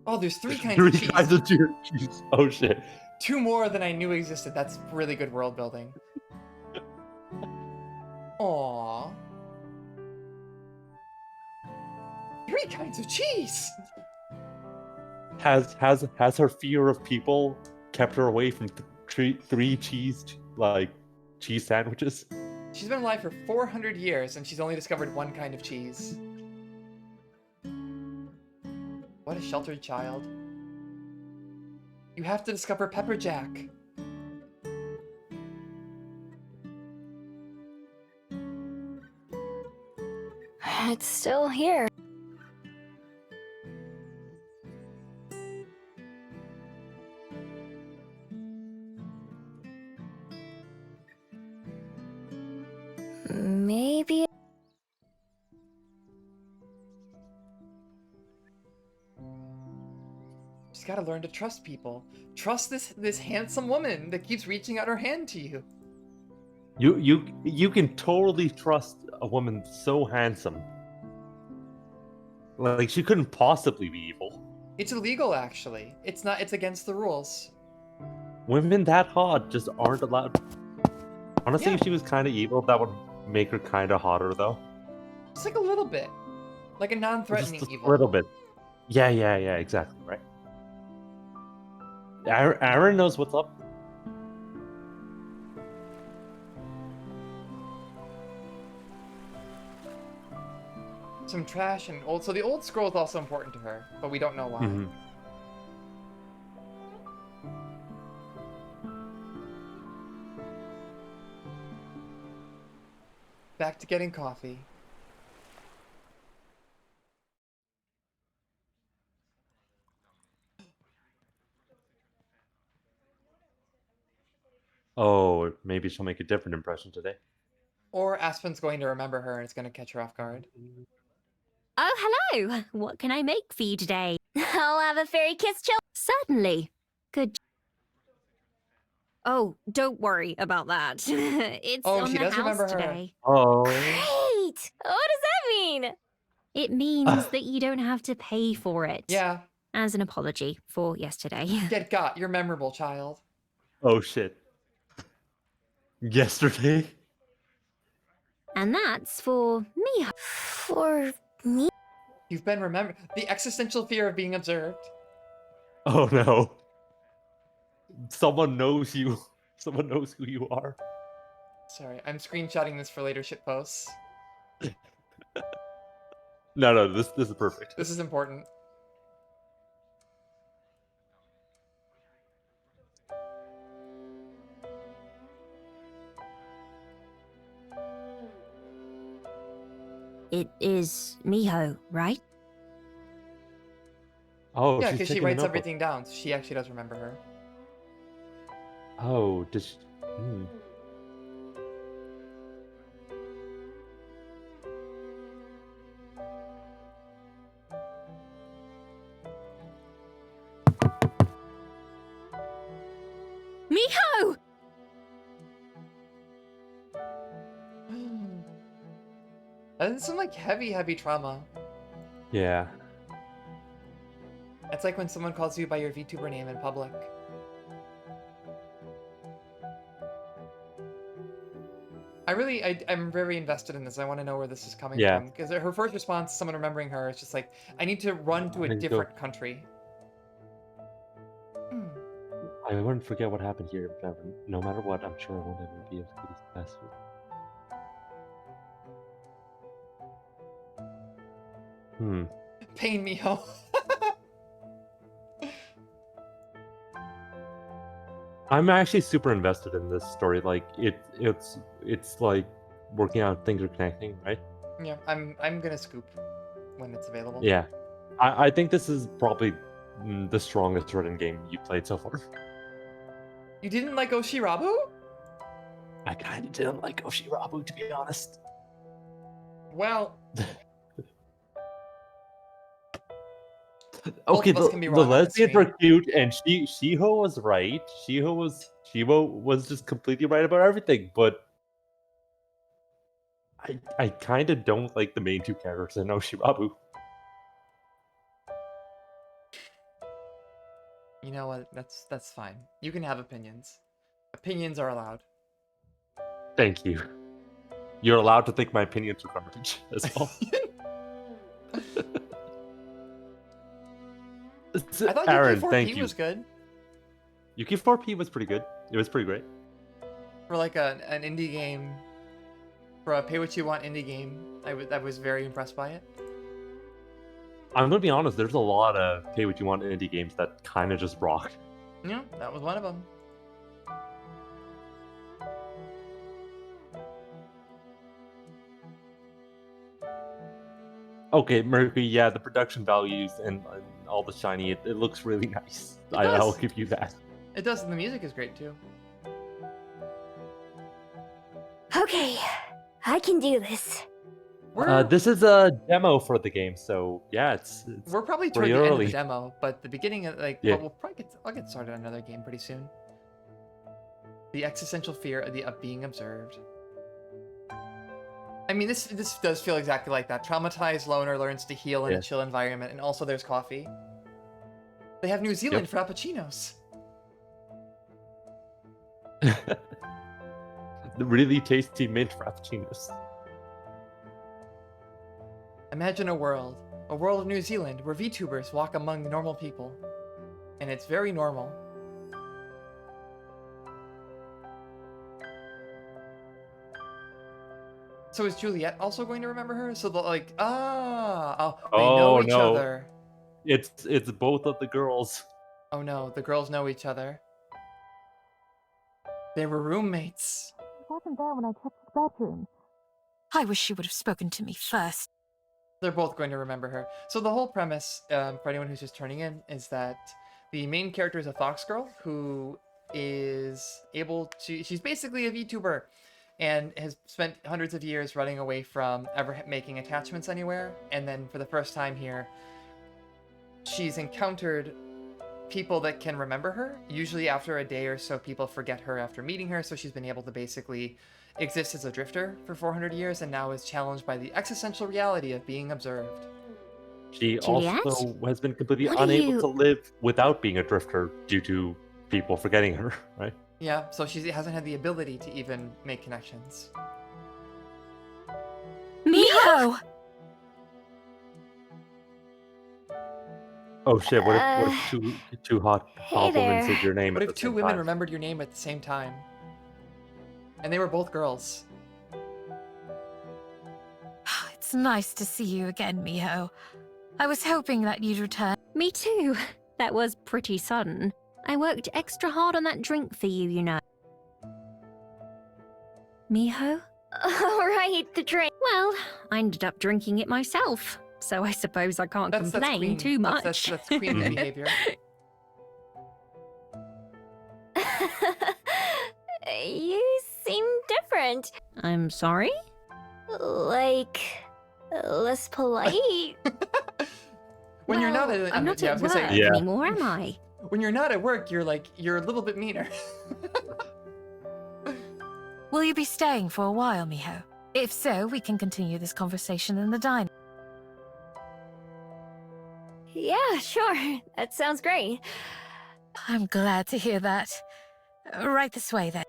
Speaker 1: Oh, there's 3 kinds
Speaker 2: Three
Speaker 1: of cheese.
Speaker 2: kinds of cheese. Oh shit.
Speaker 1: 2 more than I knew existed. That's really good world building. Aww. 3 kinds of cheese.
Speaker 2: Has her fear of people kept her away from three cheese sandwiches?
Speaker 1: She's been alive for 400 years, and she's only discovered 1 kind of cheese. What a sheltered child. You have to discover Pepperjack.
Speaker 5: It's still here. Maybe.
Speaker 1: Just gotta learn to trust people. Trust this handsome woman that keeps reaching out her hand to you.
Speaker 2: You can totally trust a woman so handsome. Like she couldn't possibly be evil.
Speaker 1: It's illegal, actually. It's not. It's against the rules.
Speaker 2: Women that hot just aren't allowed. Honestly,
Speaker 1: Yeah.
Speaker 2: if she was kind of evil, that would make her kind of hotter, though.
Speaker 1: Just like a little bit, like a
Speaker 2: Just
Speaker 1: non-threatening
Speaker 2: a
Speaker 1: evil.
Speaker 2: little bit. Yeah, exactly, right. Aaron knows what's up.
Speaker 1: Some trash and old. So the old scroll is also important to her, but we don't know why.
Speaker 2: Mhm.
Speaker 1: Back to getting coffee.
Speaker 2: Oh, maybe she'll make a different impression today.
Speaker 1: Or Aspen's going to remember her and it's going to catch her off guard.
Speaker 10: Oh, hello. What can I make for you today?
Speaker 5: I'll have a fairy kiss chill.
Speaker 10: Certainly. Good. Oh, don't worry about that. It's
Speaker 1: Oh,
Speaker 10: on
Speaker 1: she
Speaker 10: the
Speaker 1: does
Speaker 10: house
Speaker 1: remember her.
Speaker 10: today.
Speaker 2: Oh.
Speaker 5: Great! What does that mean?
Speaker 10: It means that you don't have to pay for it.
Speaker 1: Yeah.
Speaker 10: As an apology for yesterday.
Speaker 1: Get got. You're memorable, child.
Speaker 2: Oh shit. Yesterday.
Speaker 10: And that's for me.
Speaker 5: For me?
Speaker 1: You've been remembered. The existential fear of being observed.
Speaker 2: Oh no. Someone knows you. Someone knows who you are.
Speaker 1: Sorry, I'm screenshotting this for later shit posts.
Speaker 2: No, this is perfect.
Speaker 1: This is important.
Speaker 10: It is Miho, right?
Speaker 2: Oh,
Speaker 1: Yeah,
Speaker 2: she's
Speaker 1: because she
Speaker 2: taking a
Speaker 1: writes
Speaker 2: notebook.
Speaker 1: everything down, so she actually does remember her.
Speaker 2: Oh, did she... Hmm.
Speaker 10: Miho!
Speaker 1: That's some like heavy trauma.
Speaker 2: Yeah.
Speaker 1: It's like when someone calls you by your VTuber name in public. I'm very invested in this. I want to know where this is coming
Speaker 2: Yeah.
Speaker 1: from. Because her first response to someone remembering her is just like, I need to run to a
Speaker 2: Then go-
Speaker 1: different country.
Speaker 2: I wouldn't forget what happened here. No matter what, I'm sure I won't ever be able to get this password. Hmm.
Speaker 1: Pain me, ho.
Speaker 2: I'm actually super invested in this story. Like it's like working out things are connecting, right?
Speaker 1: Yeah, I'm gonna scoop when it's available.
Speaker 2: Yeah. I think this is probably the strongest written game you played so far.
Speaker 1: You didn't like Oshirabu?
Speaker 2: I kind of didn't like Oshirabu, to be honest.
Speaker 1: Well,
Speaker 2: Okay,
Speaker 1: of us can be
Speaker 2: the
Speaker 1: wrong on this
Speaker 2: lesbians
Speaker 1: stream.
Speaker 2: were cute, and Shiho was right. Shiho was just completely right about everything. But I kind of don't like the main two characters in Oshirabu.
Speaker 1: You know what? That's fine. You can have opinions. Opinions are allowed.
Speaker 2: Thank you. You're allowed to think my opinions are garbage as well.
Speaker 1: I thought
Speaker 2: Aaron,
Speaker 1: UK4P
Speaker 2: thank you.
Speaker 1: was good
Speaker 2: UK4P was pretty good. It was pretty great.
Speaker 1: for like an indie game. For a pay what you want indie game, I was very impressed by it.
Speaker 2: I'm gonna be honest. There's a lot of pay what you want indie games that kind of just rock.
Speaker 1: Yeah, that was one of them.
Speaker 2: Okay, Mercury. Yeah, the production values and all the shiny. It looks really nice. I'll
Speaker 1: does.
Speaker 2: give you that.
Speaker 1: It does, and the music is great too.
Speaker 5: Okay, I can do this.
Speaker 2: This is a demo for the game, so yeah, it's
Speaker 1: We're probably toward
Speaker 2: pretty
Speaker 1: the end of
Speaker 2: early.
Speaker 1: the demo, but the beginning of
Speaker 2: Yeah.
Speaker 1: we'll probably I'll get started on another game pretty soon. The existential fear of being observed. I mean, this does feel exactly like that. Traumatized loner learns to heal in
Speaker 2: Yeah.
Speaker 1: a chill environment, and also there's coffee. They have New Zealand frappuccinos.
Speaker 2: The really tasty mint frappuccinos.
Speaker 1: Imagine a world of New Zealand where VTubers walk among normal people, and it's very normal. So is Juliet also going to remember her? So they'll they know each
Speaker 2: no.
Speaker 1: other.
Speaker 2: It's both of the girls.
Speaker 1: Oh no, the girls know each other. They were roommates.
Speaker 3: He wasn't there when I checked his bedroom.
Speaker 9: I wish she would have spoken to me first.
Speaker 1: They're both going to remember her. So the whole premise, for anyone who's just turning in, is that the main character is a fox girl who is able to... She's basically a VTuber and has spent hundreds of years running away from ever making attachments anywhere. And then for the first time here, she's encountered people that can remember her. Usually after a day or so, people forget her after meeting her. So she's been able to basically exist as a drifter for 400 years and now is challenged by the existential reality of being observed.
Speaker 2: She
Speaker 10: Juliet?
Speaker 2: also has been completely
Speaker 5: What are
Speaker 2: unable
Speaker 5: you-
Speaker 2: to live without being a drifter due to people forgetting her, right?
Speaker 1: Yeah, so she hasn't had the ability to even make connections.
Speaker 9: Miho!
Speaker 2: Oh shit, what if two hot women
Speaker 5: there.
Speaker 2: said your name
Speaker 1: What
Speaker 2: at
Speaker 1: if
Speaker 2: the
Speaker 1: two
Speaker 2: same
Speaker 1: women
Speaker 2: time?
Speaker 1: remembered your name at the same time? And they were both girls.
Speaker 9: It's nice to see you again, Miho. I was hoping that you'd return.
Speaker 10: Me too. That was pretty sudden. I worked extra hard on that drink for you, you know. Miho?
Speaker 5: Alright, the drink.
Speaker 10: Well, I ended up drinking it myself, so I suppose I can't
Speaker 1: That's
Speaker 10: complain
Speaker 1: queen.
Speaker 10: too much.
Speaker 1: That's queen behavior.
Speaker 5: You seem different.
Speaker 10: I'm sorry?
Speaker 5: Like, less polite.
Speaker 1: When you're not
Speaker 10: Well,
Speaker 1: at
Speaker 10: I'm not
Speaker 1: yeah, I
Speaker 10: at
Speaker 1: was
Speaker 10: work
Speaker 1: gonna say,
Speaker 2: Yeah.
Speaker 10: anymore, am I?
Speaker 1: when you're not at work, you're a little bit meaner.
Speaker 9: Will you be staying for a while, Miho? If so, we can continue this conversation in the diner.
Speaker 5: Yeah, sure. That sounds great.
Speaker 9: I'm glad to hear that. Right this way, then.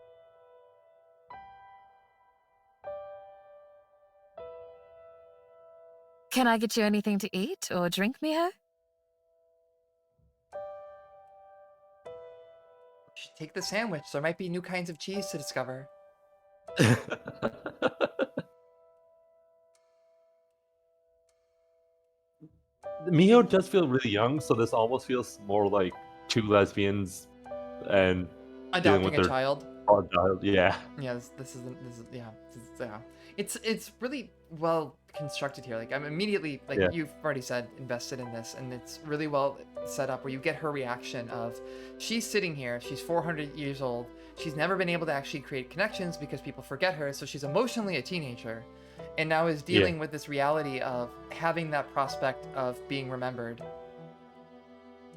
Speaker 9: Can I get you anything to eat or drink, Miho?
Speaker 1: You should take the sandwich. There might be new kinds of cheese to discover.
Speaker 2: Miho does feel really young, so this almost feels more like two lesbians and dealing with
Speaker 1: Adopting a
Speaker 2: their
Speaker 1: child.
Speaker 2: child. Yeah.
Speaker 1: Yeah, this is it's really well constructed here. Like I'm immediately like
Speaker 2: Yeah.
Speaker 1: you've already said invested in this, and it's really well set up where you get her reaction of she's sitting here, she's 400 years old, she's never been able to actually create connections because people forget her, so she's emotionally a teenager, and now is dealing with this reality of having that prospect of being remembered.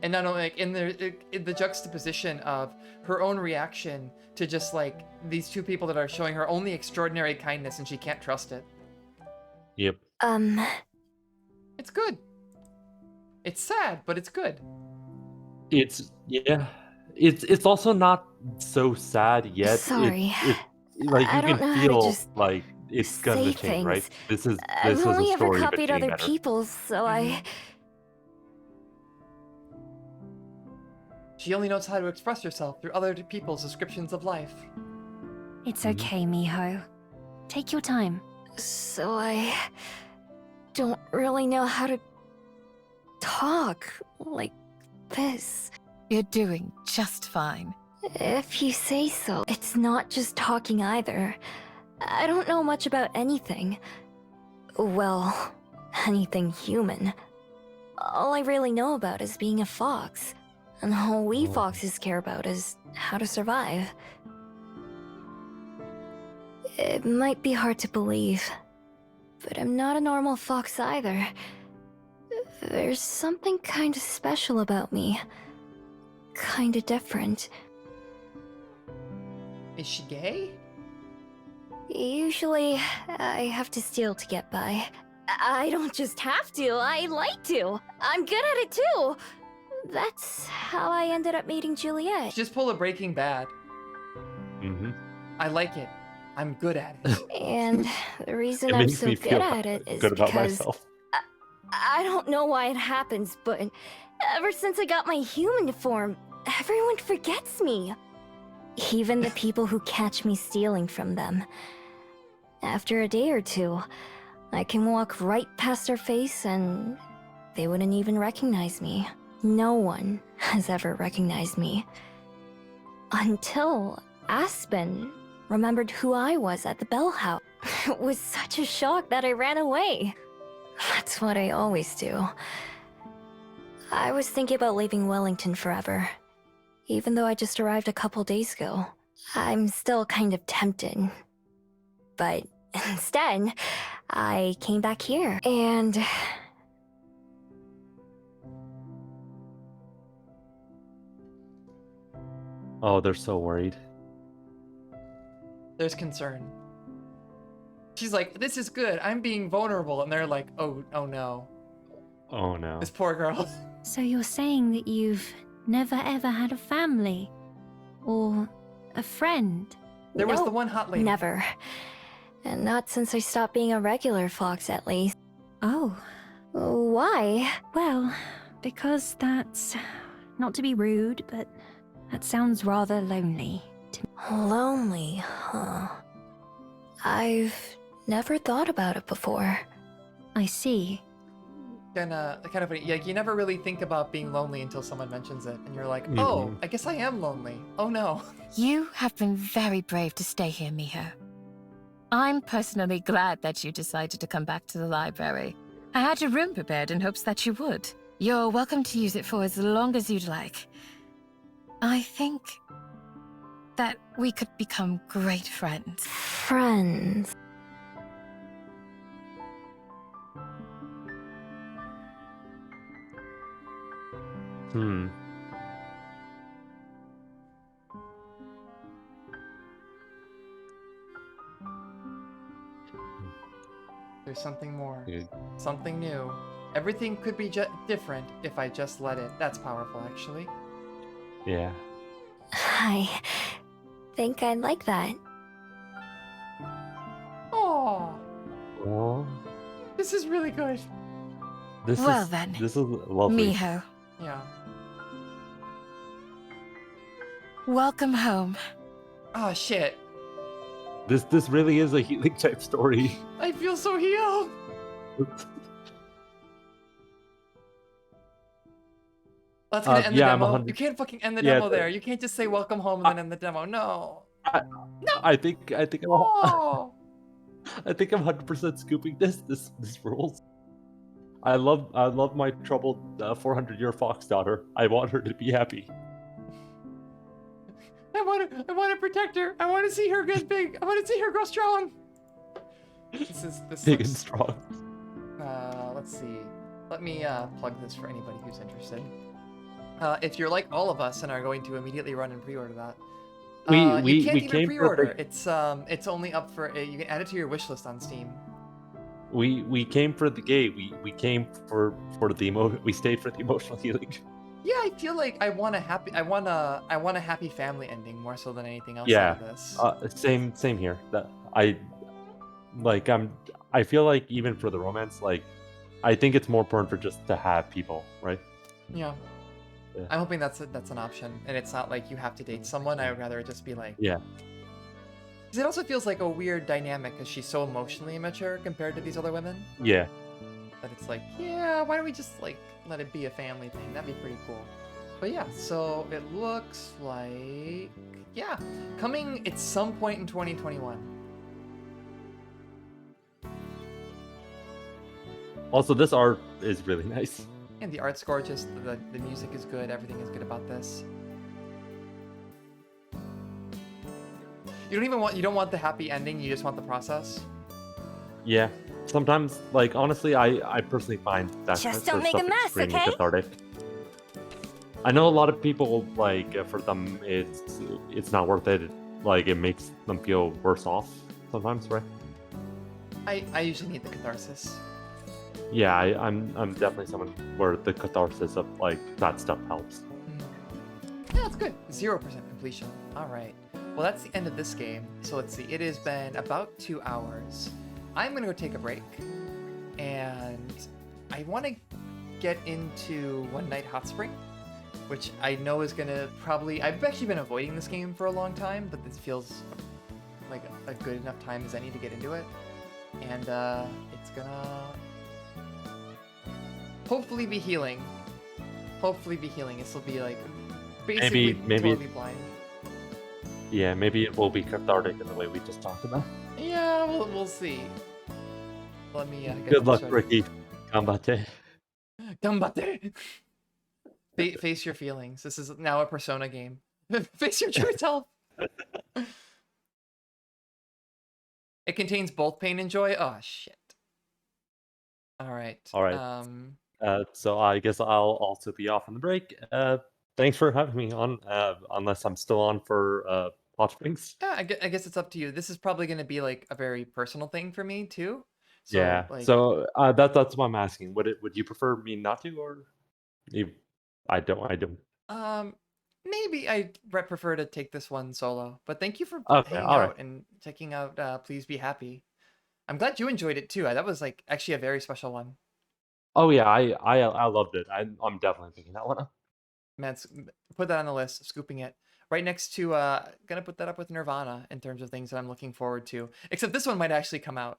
Speaker 1: And not only like in the juxtaposition of her own reaction to just like these two people that are showing her only extraordinary kindness and she can't trust it.
Speaker 2: Yep.
Speaker 1: It's good. It's sad, but it's good.
Speaker 2: It's also not so sad yet.
Speaker 5: Sorry.
Speaker 2: Like
Speaker 5: I
Speaker 2: you
Speaker 5: don't know
Speaker 2: can
Speaker 5: how to
Speaker 2: feel
Speaker 5: just
Speaker 2: like it's gonna
Speaker 5: say
Speaker 2: change, right?
Speaker 5: things.
Speaker 2: This is
Speaker 5: I've
Speaker 2: a
Speaker 5: only ever
Speaker 2: story of it
Speaker 5: copied
Speaker 2: getting
Speaker 5: other
Speaker 2: better.
Speaker 5: people's, so I...
Speaker 1: She only knows how to express herself through other people's descriptions of life.
Speaker 10: It's okay, Miho. Take your time.
Speaker 5: So I... don't really know how to talk like this.
Speaker 9: You're doing just fine.
Speaker 5: If you say so. It's not just talking either. I don't know much about anything. Well, anything human. All I really know about is being a fox. And all we foxes care about is how to survive. It might be hard to believe, but I'm not a normal fox either. There's something kinda special about me. Kinda different.
Speaker 1: Is she gay?
Speaker 5: Usually, I have to steal to get by. I don't just have to, I like to. I'm good at it too. That's how I ended up meeting Juliet.
Speaker 1: Just pull a Breaking Bad.
Speaker 2: Mm-hmm.
Speaker 1: I like it. I'm good at it.
Speaker 5: And the reason
Speaker 2: It
Speaker 5: I'm
Speaker 2: makes
Speaker 5: so
Speaker 2: me
Speaker 5: good
Speaker 2: feel
Speaker 5: at it is
Speaker 2: good about
Speaker 5: because
Speaker 2: myself.
Speaker 5: I don't know why it happens, but ever since I got my human form, everyone forgets me. Even the people who catch me stealing from them. After a day or two, I can walk right past their face and they wouldn't even recognize me. No one has ever recognized me. Until Aspen remembered who I was at the Bell House. It was such a shock that I ran away. That's what I always do. I was thinking about leaving Wellington forever. Even though I just arrived a couple days ago. I'm still kind of tempted. But instead, I came back here, and...
Speaker 2: Oh, they're so worried.
Speaker 1: There's concern. She's like, this is good. I'm being vulnerable. And they're like, oh no.
Speaker 2: Oh no.
Speaker 1: This poor girl.
Speaker 10: So you're saying that you've never ever had a family? Or a friend?
Speaker 1: There was
Speaker 5: No,
Speaker 1: the one hot lady.
Speaker 5: Never. And not since I stopped being a regular fox, at least.
Speaker 10: Oh.
Speaker 5: Why?
Speaker 10: Well, because that's... not to be rude, but that sounds rather lonely.
Speaker 5: Lonely, huh? I've never thought about it before.
Speaker 10: I see.
Speaker 1: Kind of funny. Like, you never really think about being lonely until someone mentions it. And you're like, oh, I guess I am lonely. Oh no.
Speaker 9: You have been very brave to stay here, Miho. I'm personally glad that you decided to come back to the library. I had your room prepared in hopes that you would. You're welcome to use it for as long as you'd like. I think that we could become great friends.
Speaker 5: Friends.
Speaker 1: There's something more.
Speaker 2: Dude.
Speaker 1: Something new. Everything could be different if I just let it. That's powerful, actually.
Speaker 2: Yeah.
Speaker 5: I think I'd like that.
Speaker 1: Oh,
Speaker 2: Oh.
Speaker 1: this is really good.
Speaker 2: This
Speaker 9: Well
Speaker 2: is
Speaker 9: then,
Speaker 2: this is lovely.
Speaker 9: Miho,
Speaker 1: Yeah.
Speaker 9: welcome home.
Speaker 1: Oh shit.
Speaker 2: This really is a healing type story.
Speaker 1: I feel so healed. That's gonna end the
Speaker 2: yeah, I'm
Speaker 1: demo.
Speaker 2: 100
Speaker 1: You can't fucking end the
Speaker 2: Yeah,
Speaker 1: demo
Speaker 2: the-
Speaker 1: there. You can't just say welcome home and then end the demo. No.
Speaker 2: I think I'm
Speaker 1: Oh.
Speaker 2: I think I'm 100% scooping this rules. I love my troubled 400-year fox daughter. I want her to be happy.
Speaker 1: I want to protect her. I want to see her get big. I want to see her grow strong. This
Speaker 2: Big and
Speaker 1: looks-
Speaker 2: strong.
Speaker 1: Let's see. Let me plug this for anybody who's interested. If you're like all of us and are going to immediately run and pre-order that, you can't even
Speaker 2: came for
Speaker 1: pre-order.
Speaker 2: the-
Speaker 1: It's only up for you can add it to your wish list on Steam.
Speaker 2: We came for the gay. We came for the we stayed for the emotional healing.
Speaker 1: Yeah, I feel like I want a happy family ending more so than anything else
Speaker 2: Yeah.
Speaker 1: out of this.
Speaker 2: Same here. That I feel like even for the romance, like I think it's more important for just to have people, right?
Speaker 1: Yeah.
Speaker 2: Yeah.
Speaker 1: I'm hoping that's an option, and it's not like you have to date someone. I would rather it just be like.
Speaker 2: Yeah.
Speaker 1: 'Cause it also feels like a weird dynamic because she's so emotionally immature compared to these other women.
Speaker 2: Yeah.
Speaker 1: that it's like, yeah, why don't we just like let it be a family thing? That'd be pretty cool. But yeah, so it looks like, yeah, coming at some point in 2021.
Speaker 2: Also, this art is really nice.
Speaker 1: And the art's gorgeous, the music is good, everything is good about this. You don't want the happy ending, you just want the process.
Speaker 2: Yeah. Sometimes, like, honestly, I personally find that
Speaker 5: Just
Speaker 2: sort
Speaker 5: don't
Speaker 2: of
Speaker 5: make a
Speaker 2: stuff
Speaker 5: mess,
Speaker 2: extremely
Speaker 5: okay?
Speaker 2: cathartic. I know a lot of people, like, for them, it's not worth it. Like, it makes them feel worse off sometimes, right?
Speaker 1: I usually need the catharsis.
Speaker 2: Yeah, I'm definitely someone where the catharsis of, like, that stuff helps.
Speaker 1: Yeah, that's good. 0% completion. Alright. Well, that's the end of this game. So let's see. It has been about 2 hours. I'm going to go take a break. And I want to get into One Night Hot Spring, which I know is going to probably... I've actually been avoiding this game for a long time, but this feels like a good enough time as any to get into it. And it's going to hopefully be healing. Hopefully be healing. This will be like basically
Speaker 2: Maybe
Speaker 1: totally blind.
Speaker 2: Yeah, maybe it will be cathartic in the way we just talked about.
Speaker 1: Yeah, we'll see. Let me get
Speaker 2: Good luck,
Speaker 1: started.
Speaker 2: Ricky. Combate.
Speaker 1: Gambate. Face your feelings. This is now a Persona game. Face your true self. It contains both pain and joy. Oh shit. All right.
Speaker 2: All right. So I guess I'll also be off on the break. Thanks for having me on. Unless I'm still on for Hot Springs.
Speaker 1: Yeah, I guess it's up to you. This is probably going to be like a very personal thing for me too. So
Speaker 2: Yeah.
Speaker 1: like,
Speaker 2: So that's what I'm asking. Would you prefer me not to, or you? I don't.
Speaker 1: maybe I prefer to take this one solo. But thank you for
Speaker 2: Okay.
Speaker 1: hanging
Speaker 2: All right.
Speaker 1: out and checking out. Please be happy. I'm glad you enjoyed it too. That was like actually a very special one.
Speaker 2: Oh yeah, I loved it. I'm definitely picking that one up.
Speaker 1: Man, put that on the list. Scooping it right next to. Gonna put that up with Nirvana in terms of things that I'm looking forward to. Except this one might actually come out.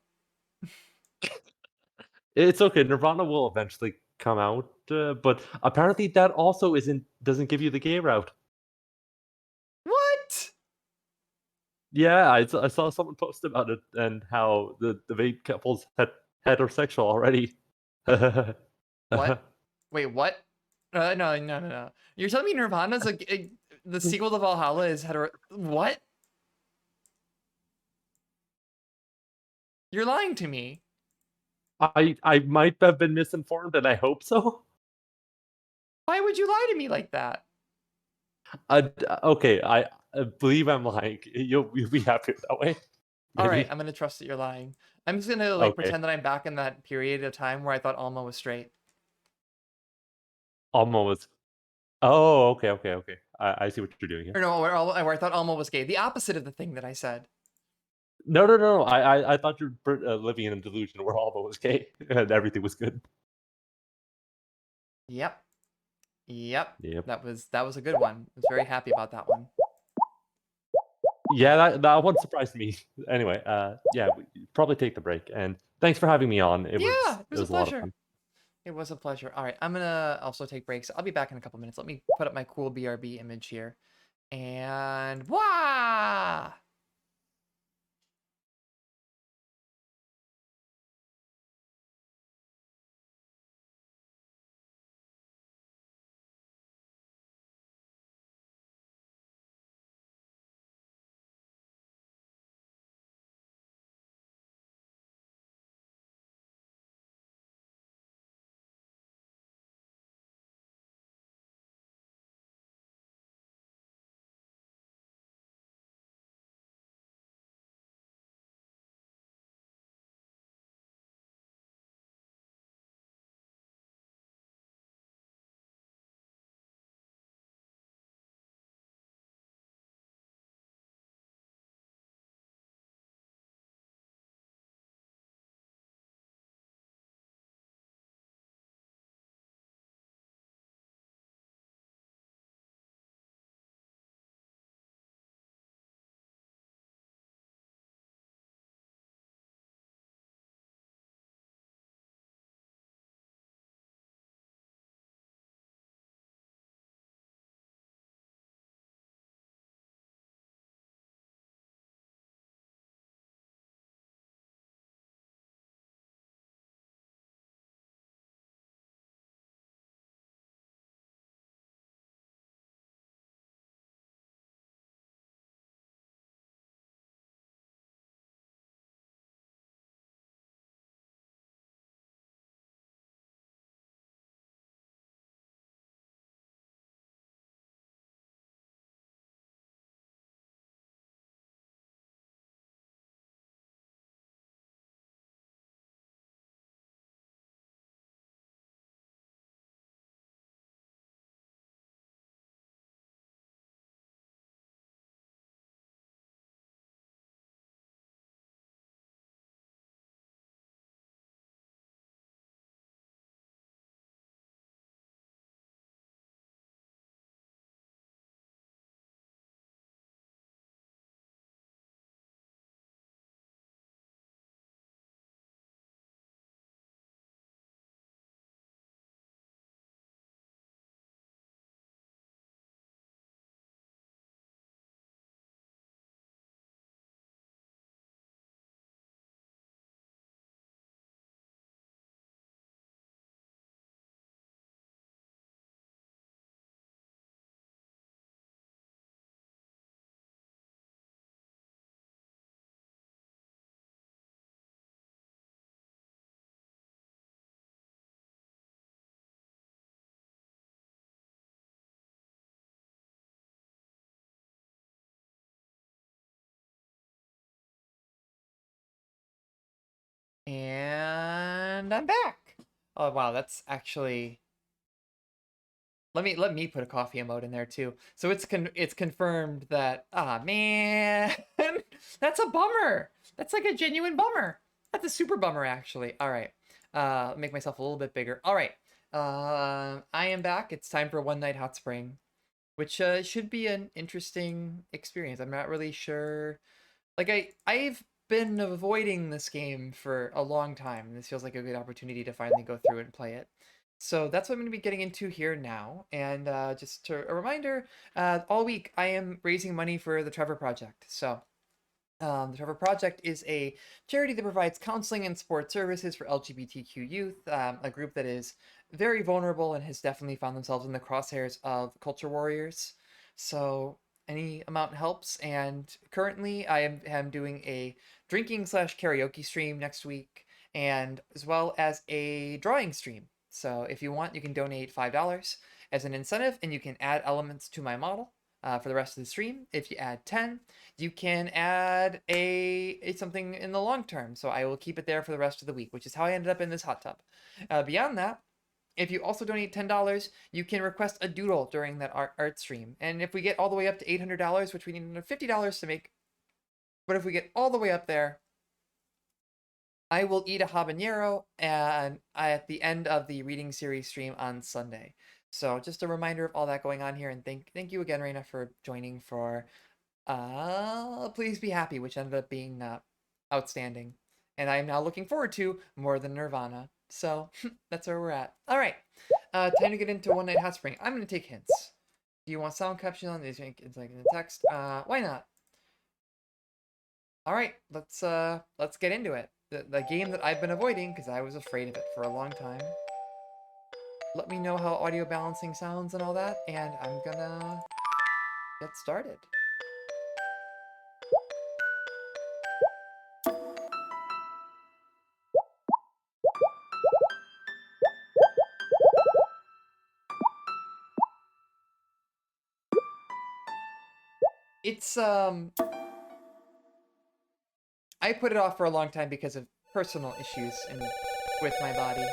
Speaker 2: It's okay. Nirvana will eventually come out, but apparently that also doesn't give you the gay route.
Speaker 1: What?
Speaker 2: Yeah, I saw someone post about it and how the main couple's heterosexual already.
Speaker 1: What? Wait, what? No. You're telling me Nirvana's the sequel to Valhalla is hetero? What? You're lying to me.
Speaker 2: I might have been misinformed, and I hope so.
Speaker 1: Why would you lie to me like that?
Speaker 2: Okay, I believe I'm lying. You'll be happy that way.
Speaker 1: All right,
Speaker 2: Maybe.
Speaker 1: I'm gonna trust that you're lying. I'm just gonna like
Speaker 2: Okay.
Speaker 1: pretend that I'm back in that period of time where I thought Alma was straight.
Speaker 2: Almost. Oh, okay. I see what you're doing here.
Speaker 1: Or no, where I thought Alma was gay. The opposite of the thing that I said.
Speaker 2: No. I thought you were living in a delusion where Alma was gay and everything was good.
Speaker 1: Yep.
Speaker 2: Yep.
Speaker 1: That was a good one. I was very happy about that one.
Speaker 2: Yeah, that one surprised me. Anyway, yeah, probably take the break. And thanks for having me on. It was a lot of
Speaker 1: pleasure.
Speaker 2: fun.
Speaker 1: It was a pleasure. All right, I'm gonna also take breaks. I'll be back in a couple minutes. Let me put up my cool BRB image here. And wah! And I'm back. Oh wow, that's actually. Let me put a coffee emote in there too. So it's confirmed that man, that's a bummer. That's like a genuine bummer. That's a super bummer actually. All right, make myself a little bit bigger. All right, I am back. It's time for One Night Hot Spring, which should be an interesting experience. I'm not really sure. Like I've been avoiding this game for a long time. This feels like a good opportunity to finally go through and play it. So that's what I'm going to be getting into here now. And just a reminder, all week I am raising money for the Trevor Project. So the Trevor Project is a charity that provides counseling and support services for LGBTQ youth, a group that is very vulnerable and has definitely found themselves in the crosshairs of culture warriors. So any amount helps. And currently I am doing a drinking/karaoke stream next week, and as well as a drawing stream. So if you want, you can donate $5 as an incentive, and you can add elements to my model for the rest of the stream. If you add 10, you can add a something in the long term. So I will keep it there for the rest of the week, which is how I ended up in this hot tub. Beyond that, if you also donate $10, you can request a doodle during that art stream. And if we get all the way up to $800, which we need another $50 to make, but if we get all the way up there, I will eat a habanero and at the end of the reading series stream on Sunday. So just a reminder of all that going on here, and thank you again, Reina, for joining for Please Be Happy, which ended up being outstanding. And I am now looking forward to More Than Nirvana. So that's where we're at. All right, time to get into One Night Hot Spring. I'm going to take hints. Do you want sound caption on these? It's like in the text. Why not? All right, let's get into it. The game that I've been avoiding because I was afraid of it for a long time. Let me know how audio balancing sounds and all that, and I'm gonna get started. It's I put it off for a long time because of personal issues with my body.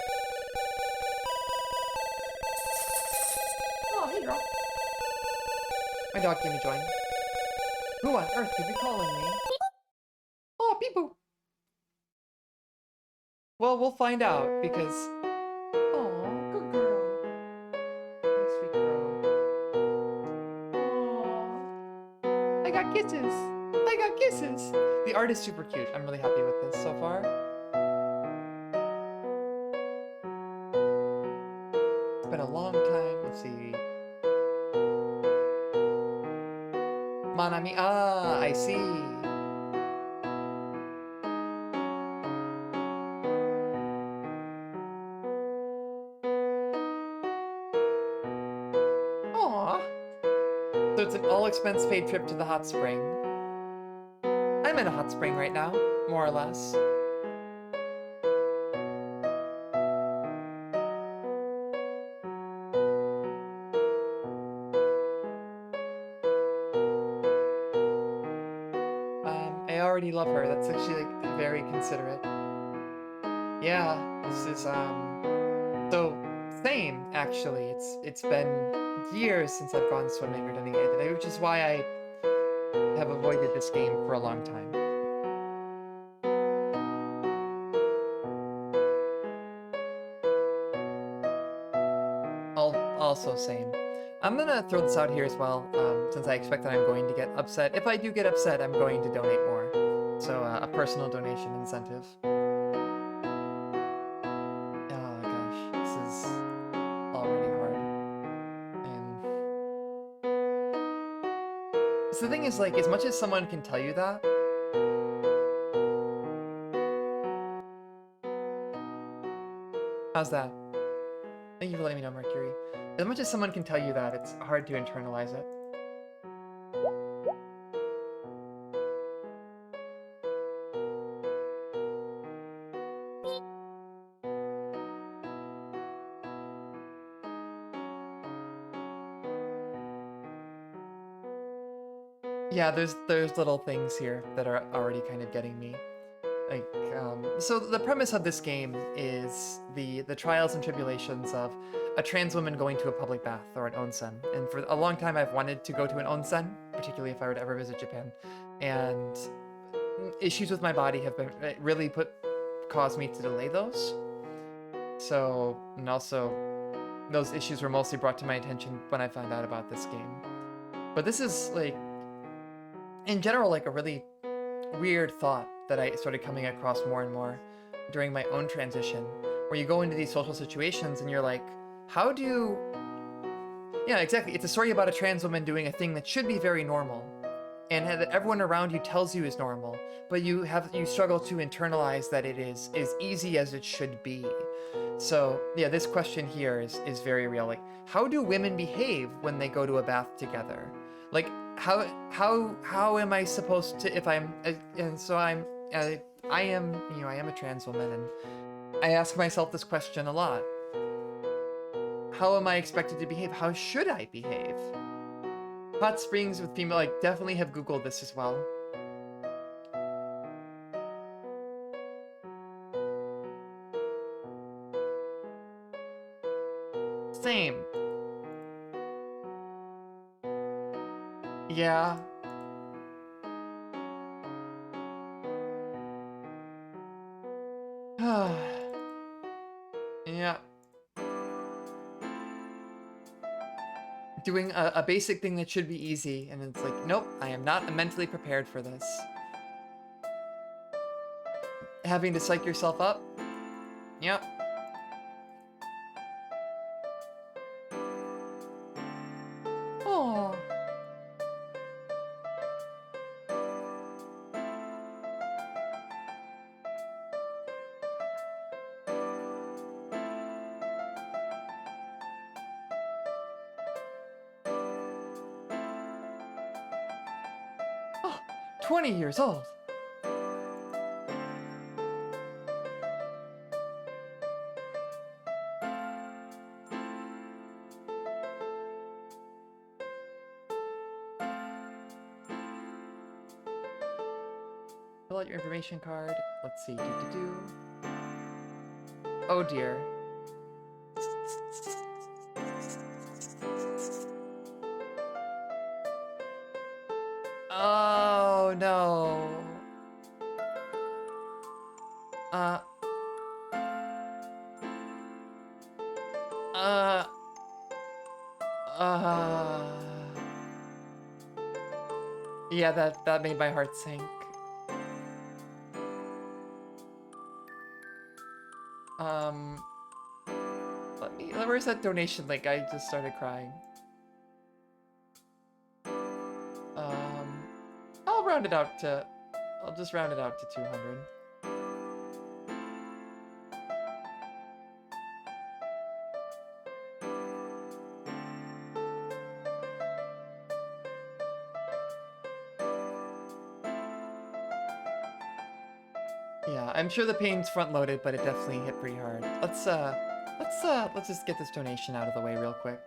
Speaker 1: Oh, hey girl. My dog gave me joy. Who on earth could be calling me? Oh, Peepoo. Well, we'll find out because... Oh, good girl. Sweet girl. Oh. I got kisses. I got kisses. The art is super cute. I'm really happy with this so far. It's been a long time. Let's see. Manami. Ah, I see. Aww. So it's an all-expense-paid trip to the hot spring. I'm in a hot spring right now, more or less. I already love her. That's actually like very considerate. Yeah, this is so same actually. It's been years since I've gone swimming or done anything, which is why I have avoided this game for a long time. Also same. I'm gonna throw this out here as well, since I expect that I'm going to get upset. If I do get upset, I'm going to donate more. So a personal donation incentive. Oh gosh, this is already hard. So the thing is, like, as much as someone can tell you that, how's that? Thank you for letting me know, Mercury. As much as someone can tell you that, it's hard to internalize it. Yeah, there's little things here that are already kind of getting me. Like, so the premise of this game is the trials and tribulations of a trans woman going to a public bath or an onsen. And for a long time, I've wanted to go to an onsen, particularly if I were to ever visit Japan. And issues with my body have been really caused me to delay those. So, and also, those issues were mostly brought to my attention when I found out about this game. But this is like, in general, like a really weird thought that I started coming across more and more during my own transition, where you go into these social situations and you're like, how do... Yeah, exactly. It's a story about a trans woman doing a thing that should be very normal, and that everyone around you tells you is normal, but you struggle to internalize that it is as easy as it should be. So yeah, this question here is very real. Like, how do women behave when they go to a bath together? Like, how am I supposed to, if I'm, and so I am, you know, I am a trans woman, and I ask myself this question a lot. How am I expected to behave? How should I behave? Hot springs with female, like, definitely have Googled this as well. Same. Yeah. Yeah. Doing a basic thing that should be easy, and it's like, nope, I am not mentally prepared for this. Having to psych yourself up? Yep. Oh. Oh, 20 years old. Fill out your information card. Let's see. Oh dear. Oh no. Yeah, that made my heart sink. Where's that donation link? I just started crying. I'll just round it out to 200. Yeah, I'm sure the pain's front-loaded, but it definitely hit pretty hard. Let's just get this donation out of the way real quick.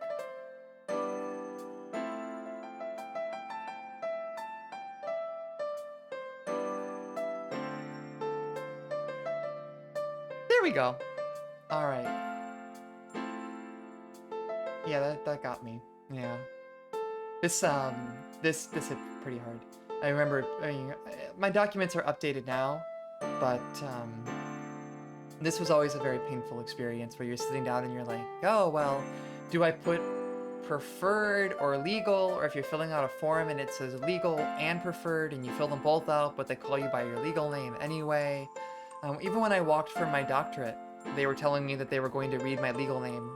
Speaker 1: There we go. All right. Yeah, that got me. Yeah. This hit pretty hard. I remember, my documents are updated now, but this was always a very painful experience where you're sitting down and you're like, oh, well, do I put preferred or legal? Or if you're filling out a form and it says legal and preferred and you fill them both out, but they call you by your legal name anyway. Even when I walked for my doctorate, they were telling me that they were going to read my legal name.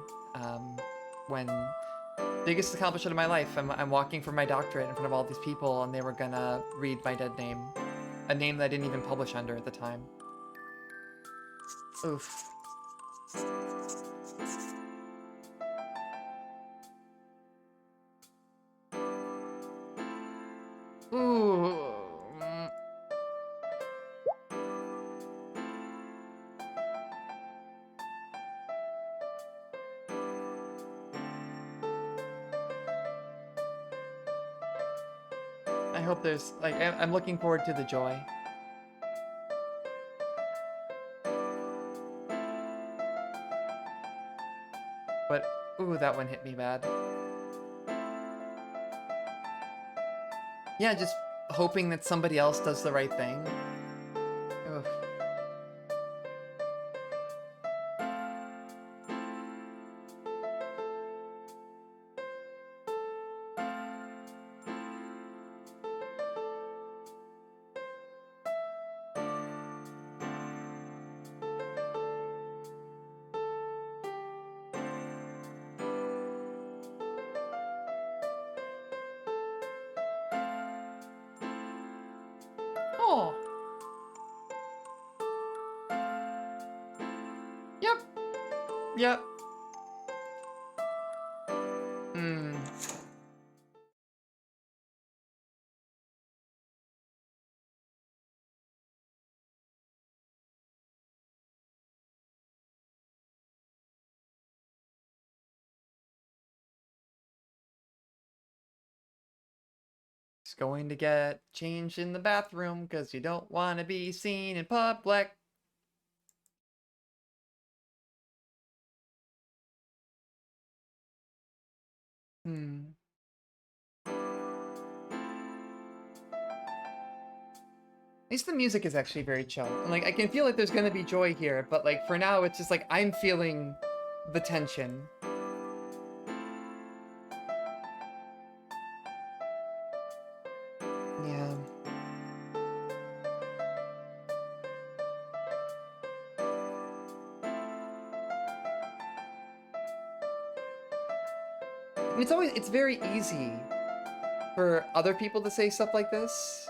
Speaker 1: When biggest accomplishment of my life, I'm walking for my doctorate in front of all these people and they were gonna read my dead name. A name that I didn't even publish under at the time. Oof. Ooh. I hope there's, like, I'm looking forward to the joy. Ooh, that one hit me bad. Yeah, just hoping that somebody else does the right thing. Oof. Oh. Yep. Yep. Hmm. Just going to get changed in the bathroom because you don't want to be seen in public. Hmm. At least the music is actually very chill. And like I can feel like there's gonna be joy here, but like for now it's just like I'm feeling the tension. Yeah. And it's very easy for other people to say stuff like this.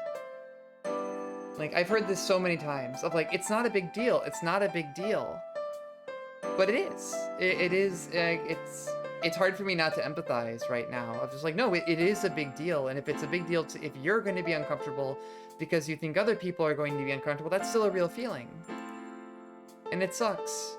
Speaker 1: Like, I've heard this so many times of like, it's not a big deal. It's not a big deal. But it is. It is, it's hard for me not to empathize right now. I'm just like, no, it is a big deal. And if it's a big deal, if you're going to be uncomfortable because you think other people are going to be uncomfortable, that's still a real feeling. And it sucks.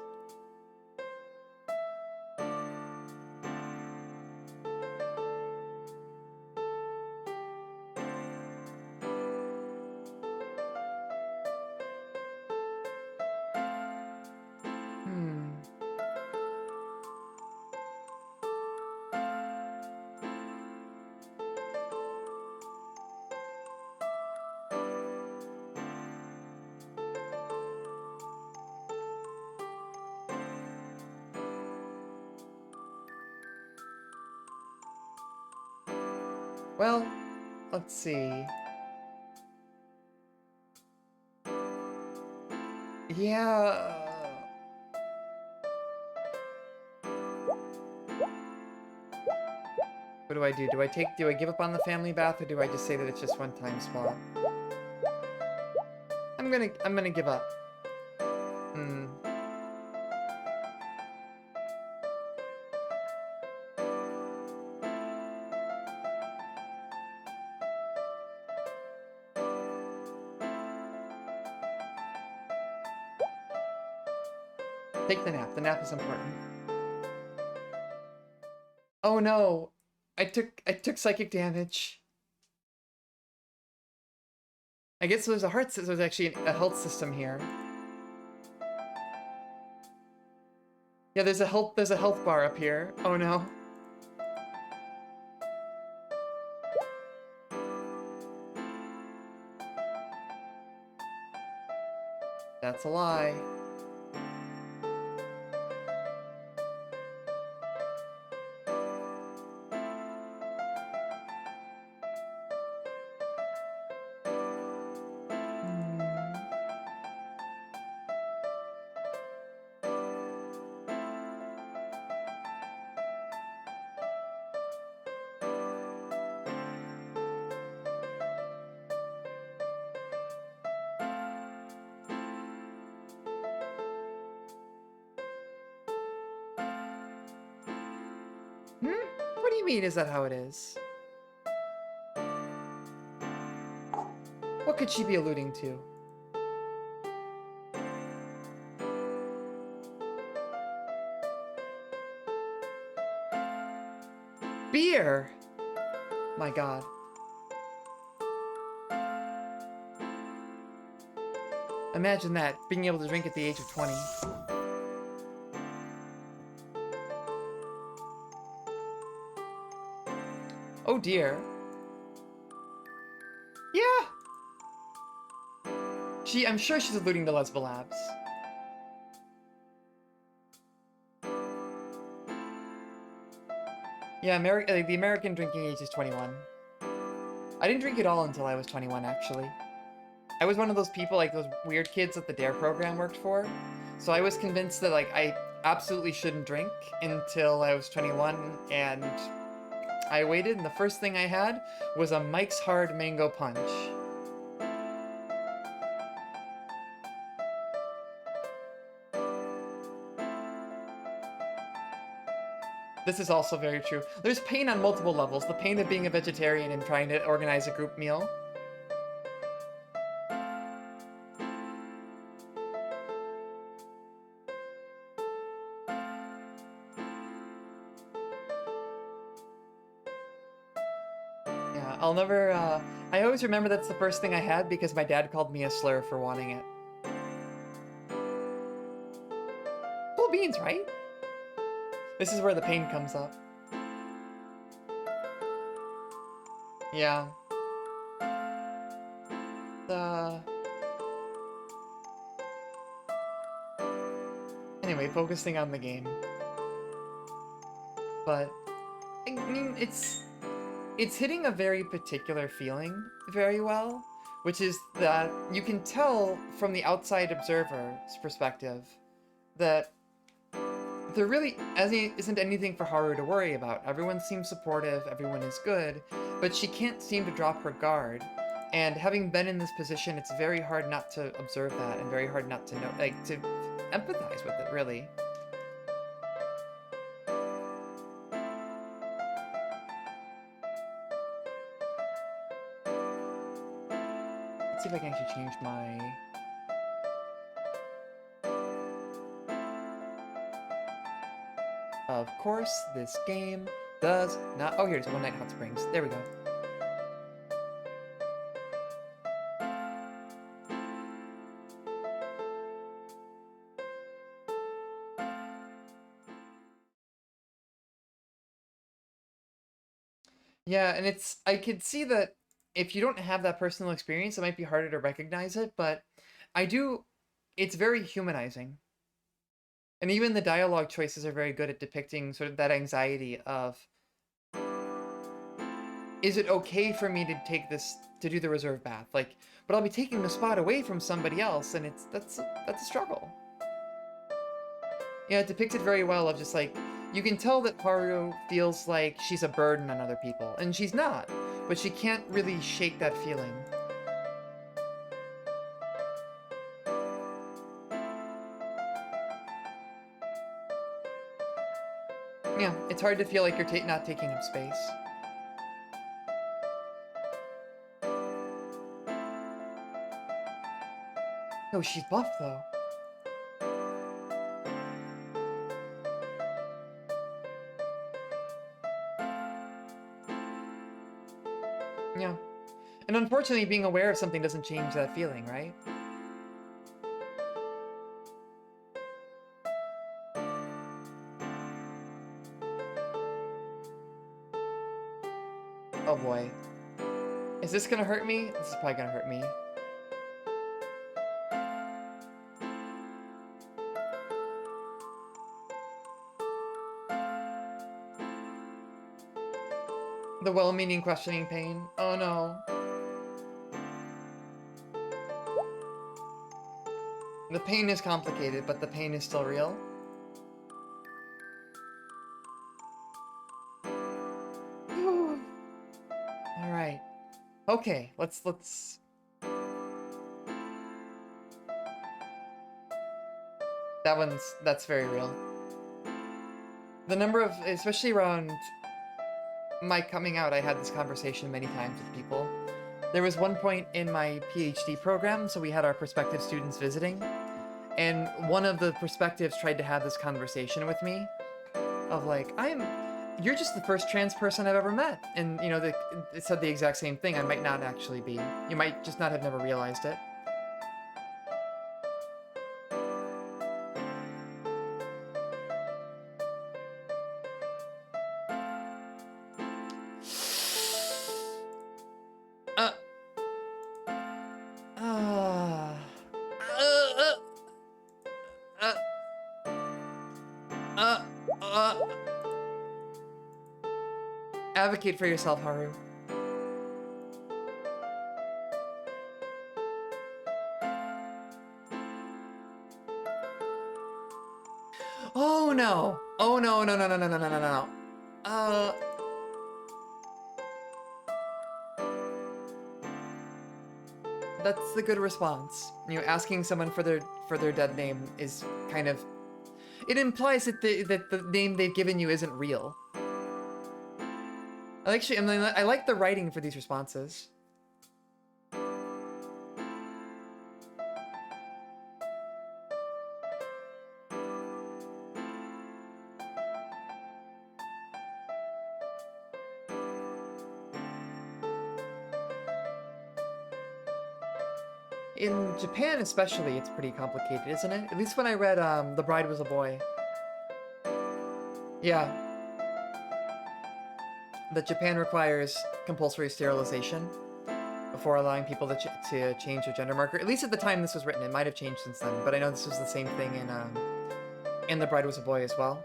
Speaker 1: Well, let's see. Yeah. What do I do? Do I give up on the family bath, or do I just say that it's just one time spot? I'm gonna give up. Hmm. Take the nap. The nap is important. Oh no. I took psychic damage. I guess there's there's actually a health system here. Yeah, there's a health bar up here. Oh no. That's a lie. What do you mean, is that how it is? What could she be alluding to? Beer! My god. Imagine that, being able to drink at the age of 20. Oh dear. Yeah. I'm sure she's alluding to Lesbo Labs. Yeah, the American drinking age is 21. I didn't drink it all until I was 21, actually. I was one of those people, like those weird kids that the DARE program worked for. So I was convinced that like I absolutely shouldn't drink until I was 21, and I waited, and the first thing I had was a Mike's Hard Mango Punch. This is also very true. There's pain on multiple levels. The pain of being a vegetarian and trying to organize a group meal. Yeah, I'll never, I always remember that's the first thing I had because my dad called me a slur for wanting it. Full beans, right? This is where the pain comes up. Yeah. Anyway, focusing on the game. But, I mean, it's hitting a very particular feeling very well, which is that you can tell from the outside observer's perspective that there really isn't anything for Haru to worry about. Everyone seems supportive, everyone is good, but she can't seem to drop her guard. And having been in this position, it's very hard not to observe that, and very hard not to know, like, to empathize with it, really. Let's see if I can actually change my... Of course, this game does not... Oh, here's One Night Hot Springs. There we go. Yeah, and I could see that if you don't have that personal experience, it might be harder to recognize it, but it's very humanizing. And even the dialogue choices are very good at depicting sort of that anxiety of, is it okay for me to do the reserve bath? Like, but I'll be taking the spot away from somebody else, and that's a struggle. Yeah, it depicts it very well of just like, you can tell that Haru feels like she's a burden on other people, and she's not, but she can't really shake that feeling. Yeah, it's hard to feel like you're not taking up space. No, she's buff though. Yeah. And unfortunately, being aware of something doesn't change that feeling, right? Oh boy. Is this gonna hurt me? This is probably gonna hurt me. The well-meaning questioning pain. Oh no. The pain is complicated, but the pain is still real. Alright. Okay, let's... That's very real. The number of, especially around my coming out, I had this conversation many times with people. There was one point in my PhD program, so we had our prospective students visiting, and one of the prospectives tried to have this conversation with me of like, you're just the first trans person I've ever met. And, you know, it said the exact same thing. I might not actually be. You might just not have never realized it. Advocate for yourself, Haru. Oh no! Oh no, no, no, no, no, no, no, no, no. That's the good response. You know, asking someone for their dead name is kind of, it implies that the name they've given you isn't real. I like the writing for these responses. In Japan especially, it's pretty complicated, isn't it? At least when I read The Bride Was a Boy. Yeah. That Japan requires compulsory sterilization before allowing people to change their gender marker. At least at the time this was written. It might have changed since then, but I know this was the same thing in The Bride Was a Boy as well.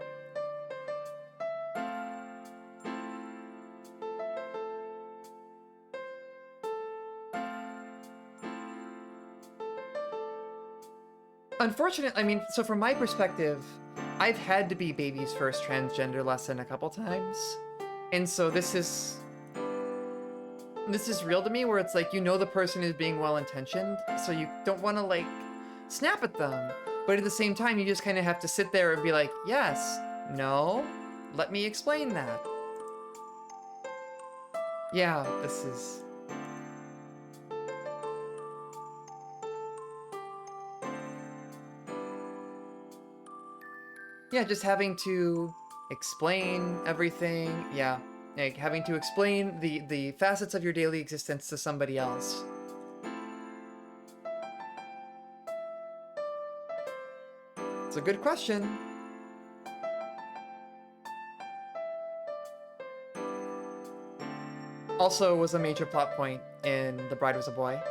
Speaker 1: Unfortunately, I mean, so from my perspective, I've had to be baby's first transgender lesson a couple times. And so this is real to me, where it's like, you know the person is being well-intentioned, so you don't want to, like, snap at them. But at the same time, you just kind of have to sit there and be like, yes, no, let me explain that. Yeah, this is... Yeah, just having to explain everything. Yeah, like having to explain the facets of your daily existence to somebody else. It's a good question. Also was a major plot point in The Bride Was a Boy.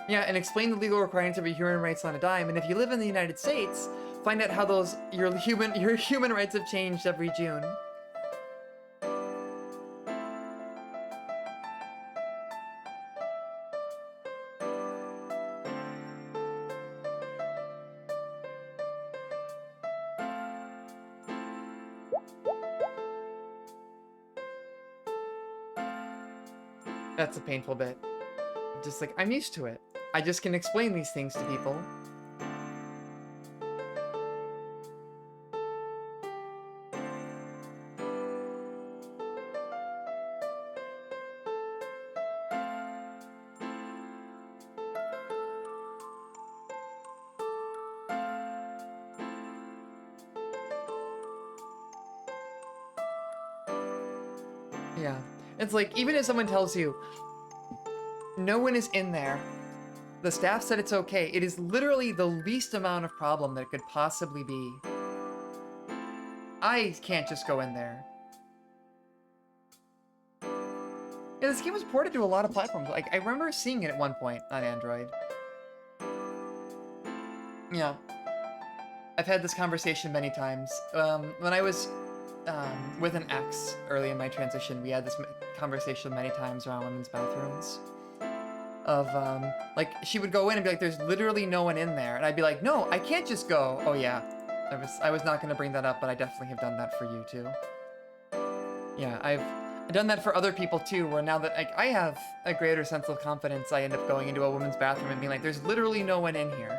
Speaker 1: Yeah, and explain the legal requirements of your human rights on a dime. And if you live in the United States, find out how your human rights have changed every June. That's a painful bit. Just like, I'm used to it. I just can explain these things to people. Yeah. It's like, even if someone tells you, no one is in there, the staff said it's okay, it is literally the least amount of problem that it could possibly be. I can't just go in there. Yeah, this game was ported to a lot of platforms. Like, I remember seeing it at one point on Android. Yeah. I've had this conversation many times. When I was with an ex early in my transition, we had this conversation many times around women's bathrooms. Of, like, she would go in and be like, there's literally no one in there. And I'd be like, no, I can't just go. Oh yeah, I was not gonna bring that up, but I definitely have done that for you too. Yeah, I've done that for other people too, where now that, like, I have a greater sense of confidence, I end up going into a women's bathroom and being like, there's literally no one in here.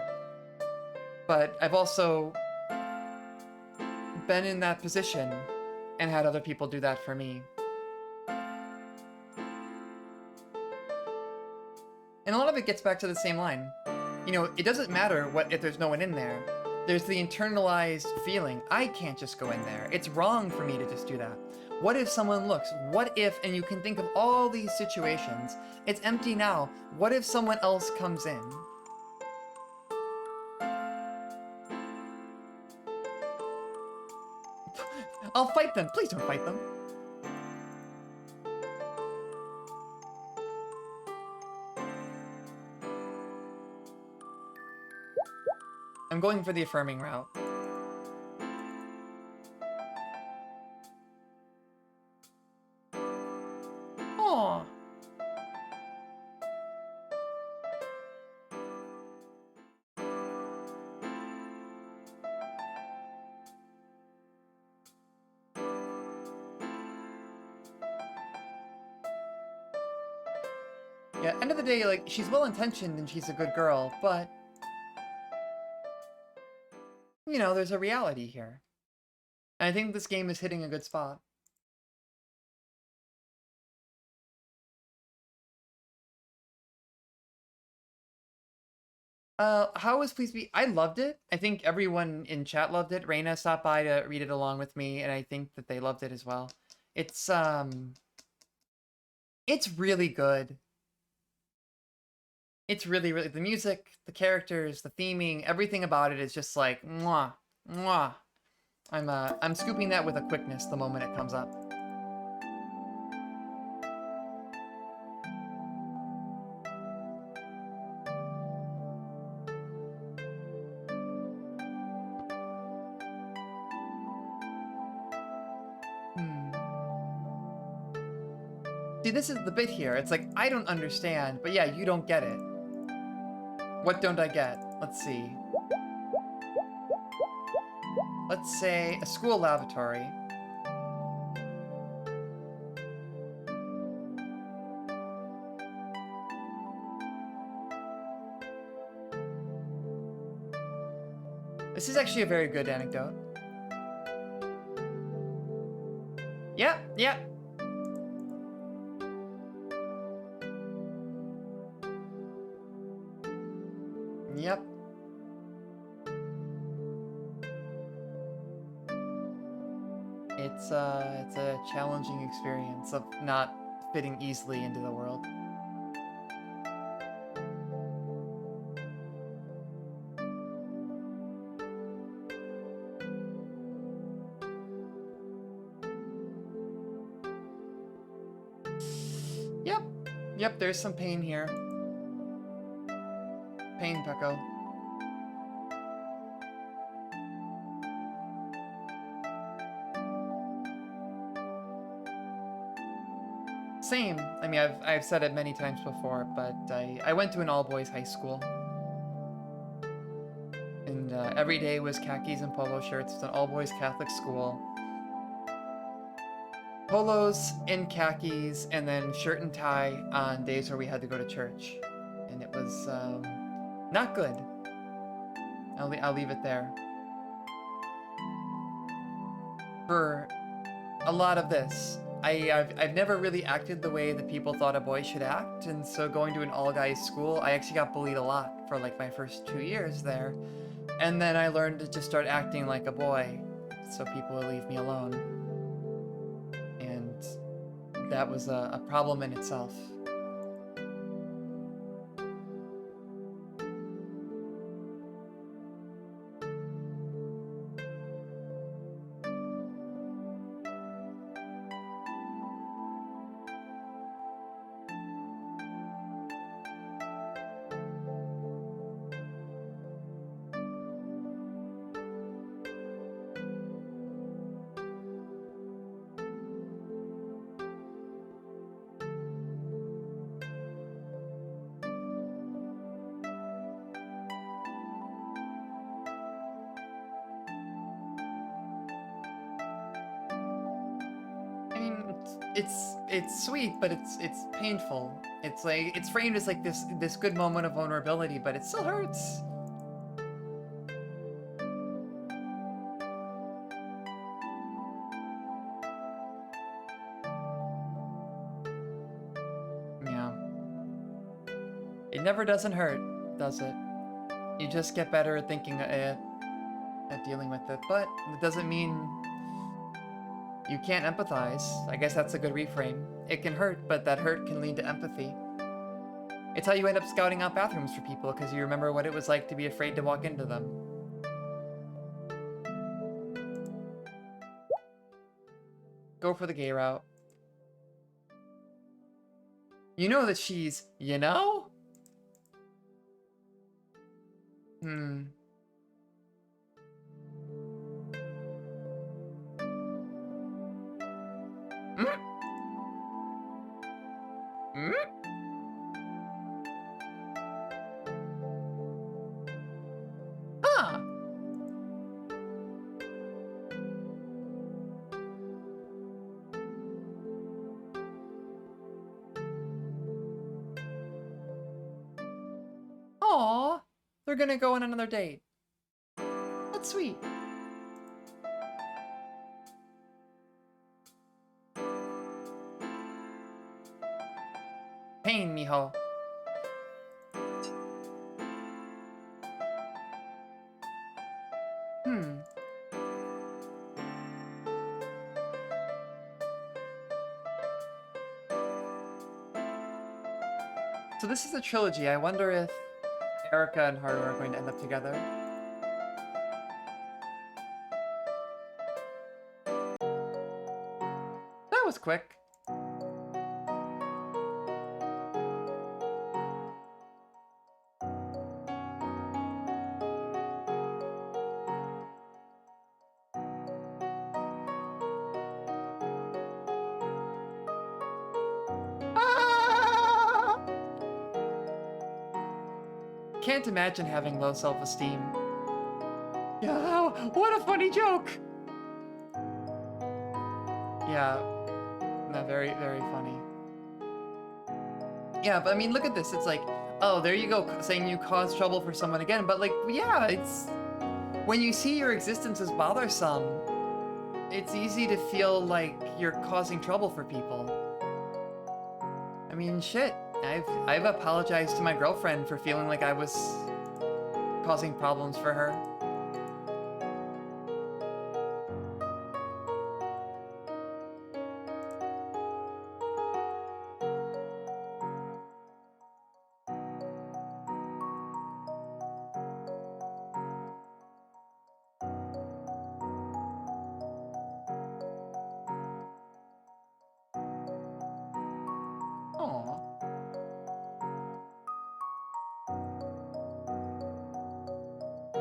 Speaker 1: But I've also been in that position and had other people do that for me. And a lot of it gets back to the same line. You know, it doesn't matter if there's no one in there. There's the internalized feeling, I can't just go in there. It's wrong for me to just do that. What if someone looks? What if, and you can think of all these situations, it's empty now. What if someone else comes in? I'll fight them. Please don't fight them. I'm going for the affirming route. Yeah, end of the day, like, she's well-intentioned and she's a good girl, but... You know, there's a reality here. And I think this game is hitting a good spot. How was Please Be? I loved it. I think everyone in chat loved it. Reina stopped by to read it along with me, and I think that they loved it as well. It's really good. It's really, really, the music, the characters, the theming, everything about it is just like, mwah, mwah. I'm scooping that with a quickness the moment it comes up. See, this is the bit here. It's like, I don't understand, but yeah, you don't get it. What don't I get? Let's see. Let's say a school lavatory. This is actually a very good anecdote. Yep, yep. Yep. It's a challenging experience of not fitting easily into the world. Yep. Yep, there's some pain here. Pain, Peko. Same. I mean, I've said it many times before, but I went to an all-boys high school. And every day was khakis and polo shirts. It's an all-boys Catholic school. Polos and khakis, and then shirt and tie on days where we had to go to church. And it was not good. I'll leave it there. For a lot of this, I've never really acted the way that people thought a boy should act, and so going to an all-guys school, I actually got bullied a lot for like my first 2 years there. And then I learned to just start acting like a boy, so people would leave me alone. And that was a problem in itself. It's sweet, but it's painful. It's like it's framed as like this good moment of vulnerability, but it still hurts. Yeah. It never doesn't hurt, does it? You just get better at thinking at dealing with it, but it doesn't mean you can't empathize. I guess that's a good reframe. It can hurt, but that hurt can lead to empathy. It's how you end up scouting out bathrooms for people, because you remember what it was like to be afraid to walk into them. Go for the gay route. You know that she's, you know? Hmm. Huh. We're gonna go on another date. That's sweet. Pain, mijo. Hmm. So this is a trilogy. I wonder if Erica and Haru are going to end up together. That was quick. Can't imagine having low self-esteem. Yeah, what a funny joke! Yeah, no, very, very funny. Yeah, but I mean, look at this. It's like, oh, there you go, saying you caused trouble for someone again. But like, yeah, it's... when you see your existence as bothersome, it's easy to feel like you're causing trouble for people. I mean, shit. I've apologized to my girlfriend for feeling like I was causing problems for her. Aww.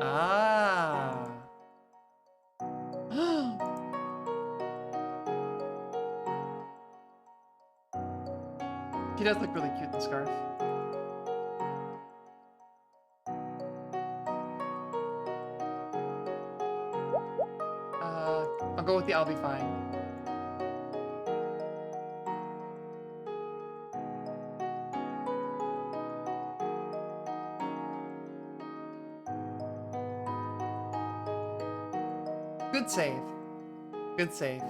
Speaker 1: Ah. He does look really cute in the scarf. I'll go with the I'll be fine. Good save. Good save.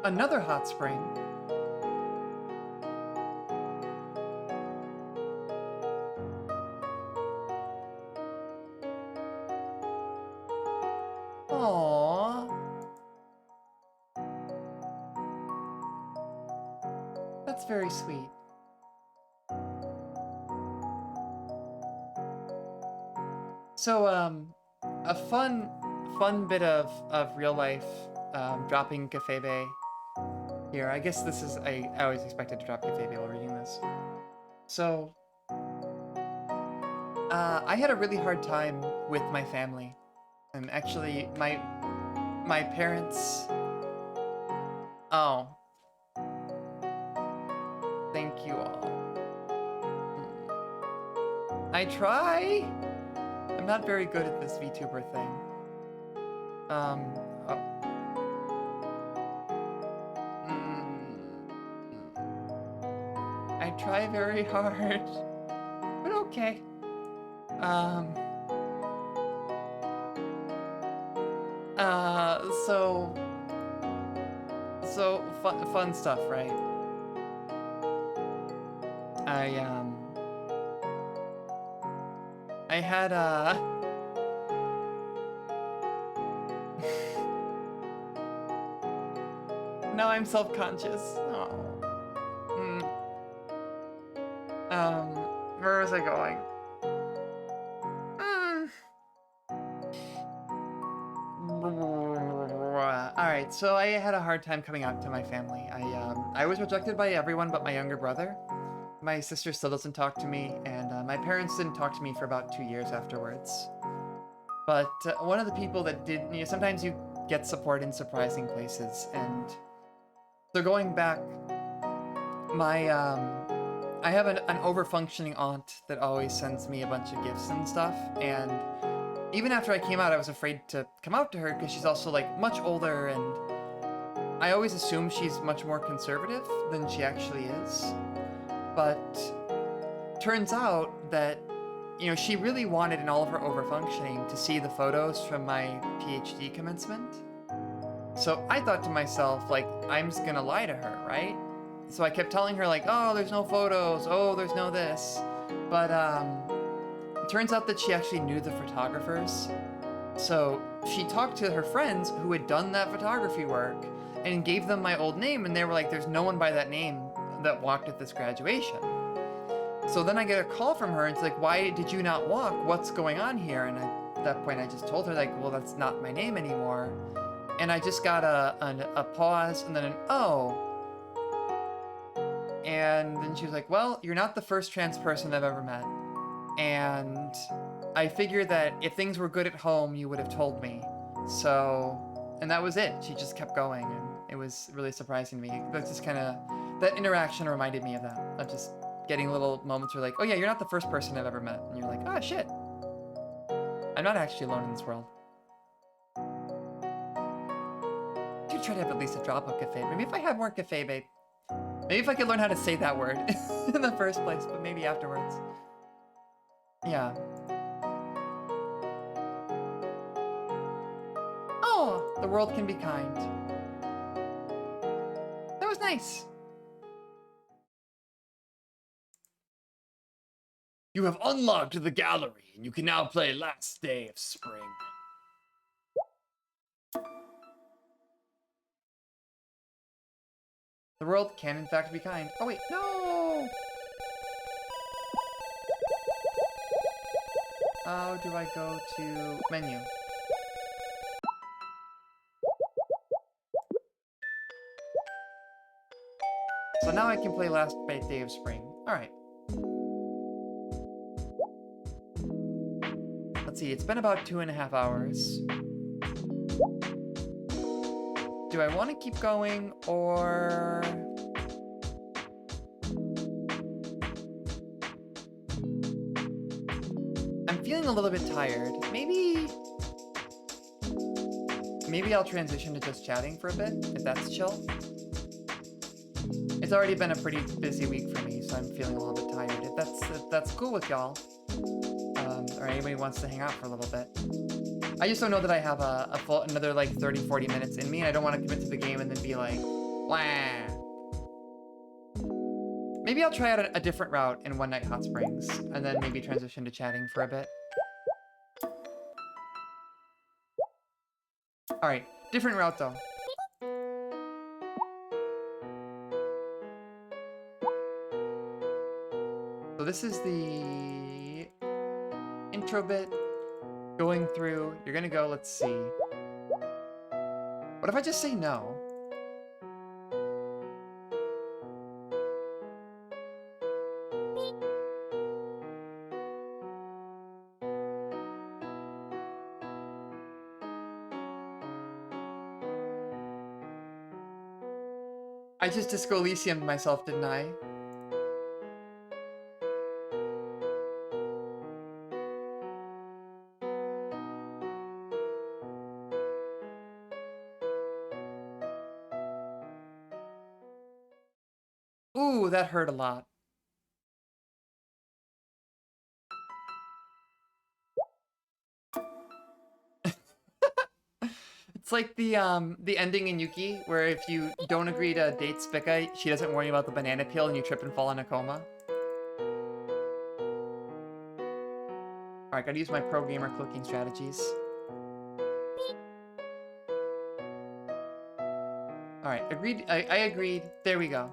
Speaker 1: Another hot spring. Aww. That's very sweet. So, a fun bit of real life, dropping Kafebe here. I guess this is, I always expected to drop Kafebe while reading this. So, I had a really hard time with my family. And actually, my parents... Oh. Thank you all. I try! I'm not very good at this VTuber thing. I try very hard. But okay. So fun stuff, right? I had now I'm self-conscious. Oh. Where was I going? Alright, so I had a hard time coming out to my family. I was rejected by everyone but my younger brother. My sister still doesn't talk to me, and my parents didn't talk to me for about 2 years afterwards. But one of the people that did, you know, sometimes you get support in surprising places, and so going back, my I have an over-functioning aunt that always sends me a bunch of gifts and stuff, and even after I came out, I was afraid to come out to her because she's also like much older, and I always assume she's much more conservative than she actually is. But turns out that, you know, she really wanted in all of her over-functioning to see the photos from my PhD commencement. So I thought to myself, like, I'm just gonna lie to her, right? So I kept telling her, like, oh, there's no photos, oh, there's no this. But it turns out that she actually knew the photographers. So she talked to her friends who had done that photography work and gave them my old name, and they were like, there's no one by that name that walked at this graduation. So then I get a call from her, and it's like, why did you not walk? What's going on here? And at that point, I just told her, like, well, that's not my name anymore. And I just got a pause, and then an oh. And then she was like, well, you're not the first trans person I've ever met. And I figured that if things were good at home, you would have told me. So, and that was it. She just kept going, and it was really surprising to me. That's just kind of, that interaction reminded me of that. Of just getting little moments where like, oh yeah, you're not the first person I've ever met. And you're like, oh shit. I'm not actually alone in this world. I should try to have at least a drop of cafe. Maybe if I had more cafe, babe. Maybe if I could learn how to say that word in the first place, but maybe afterwards. Yeah. Oh, the world can be kind. That was nice. You have unlocked the gallery, and you can now play Last Day of Spring. The world can, in fact, be kind. Oh, wait, no! How do I go to menu? So now I can play Last Day of Spring. Alright. Let's see, it's been about 2.5 hours. Do I want to keep going, or... I'm feeling a little bit tired. Maybe I'll transition to just chatting for a bit, if that's chill. It's already been a pretty busy week for me, so I'm feeling a little bit tired. If that's cool with y'all, or anybody wants to hang out for a little bit. I just don't know that I have a full another like 30-40 minutes in me, and I don't want to commit to the game and then be like, wah. Maybe I'll try out a different route in One Night Hot Springs, and then maybe transition to chatting for a bit. Alright, different route though. So this is the intro bit. Going through, you're gonna go, let's see. What if I just say no? I just Disco Elysium'd myself, didn't I? Ooh, that hurt a lot. It's like the ending in Yuki, where if you don't agree to date Spica, she doesn't warn you about the banana peel and you trip and fall in a coma. Alright, gotta use my pro gamer clicking strategies. Alright, agreed. I agreed. There we go.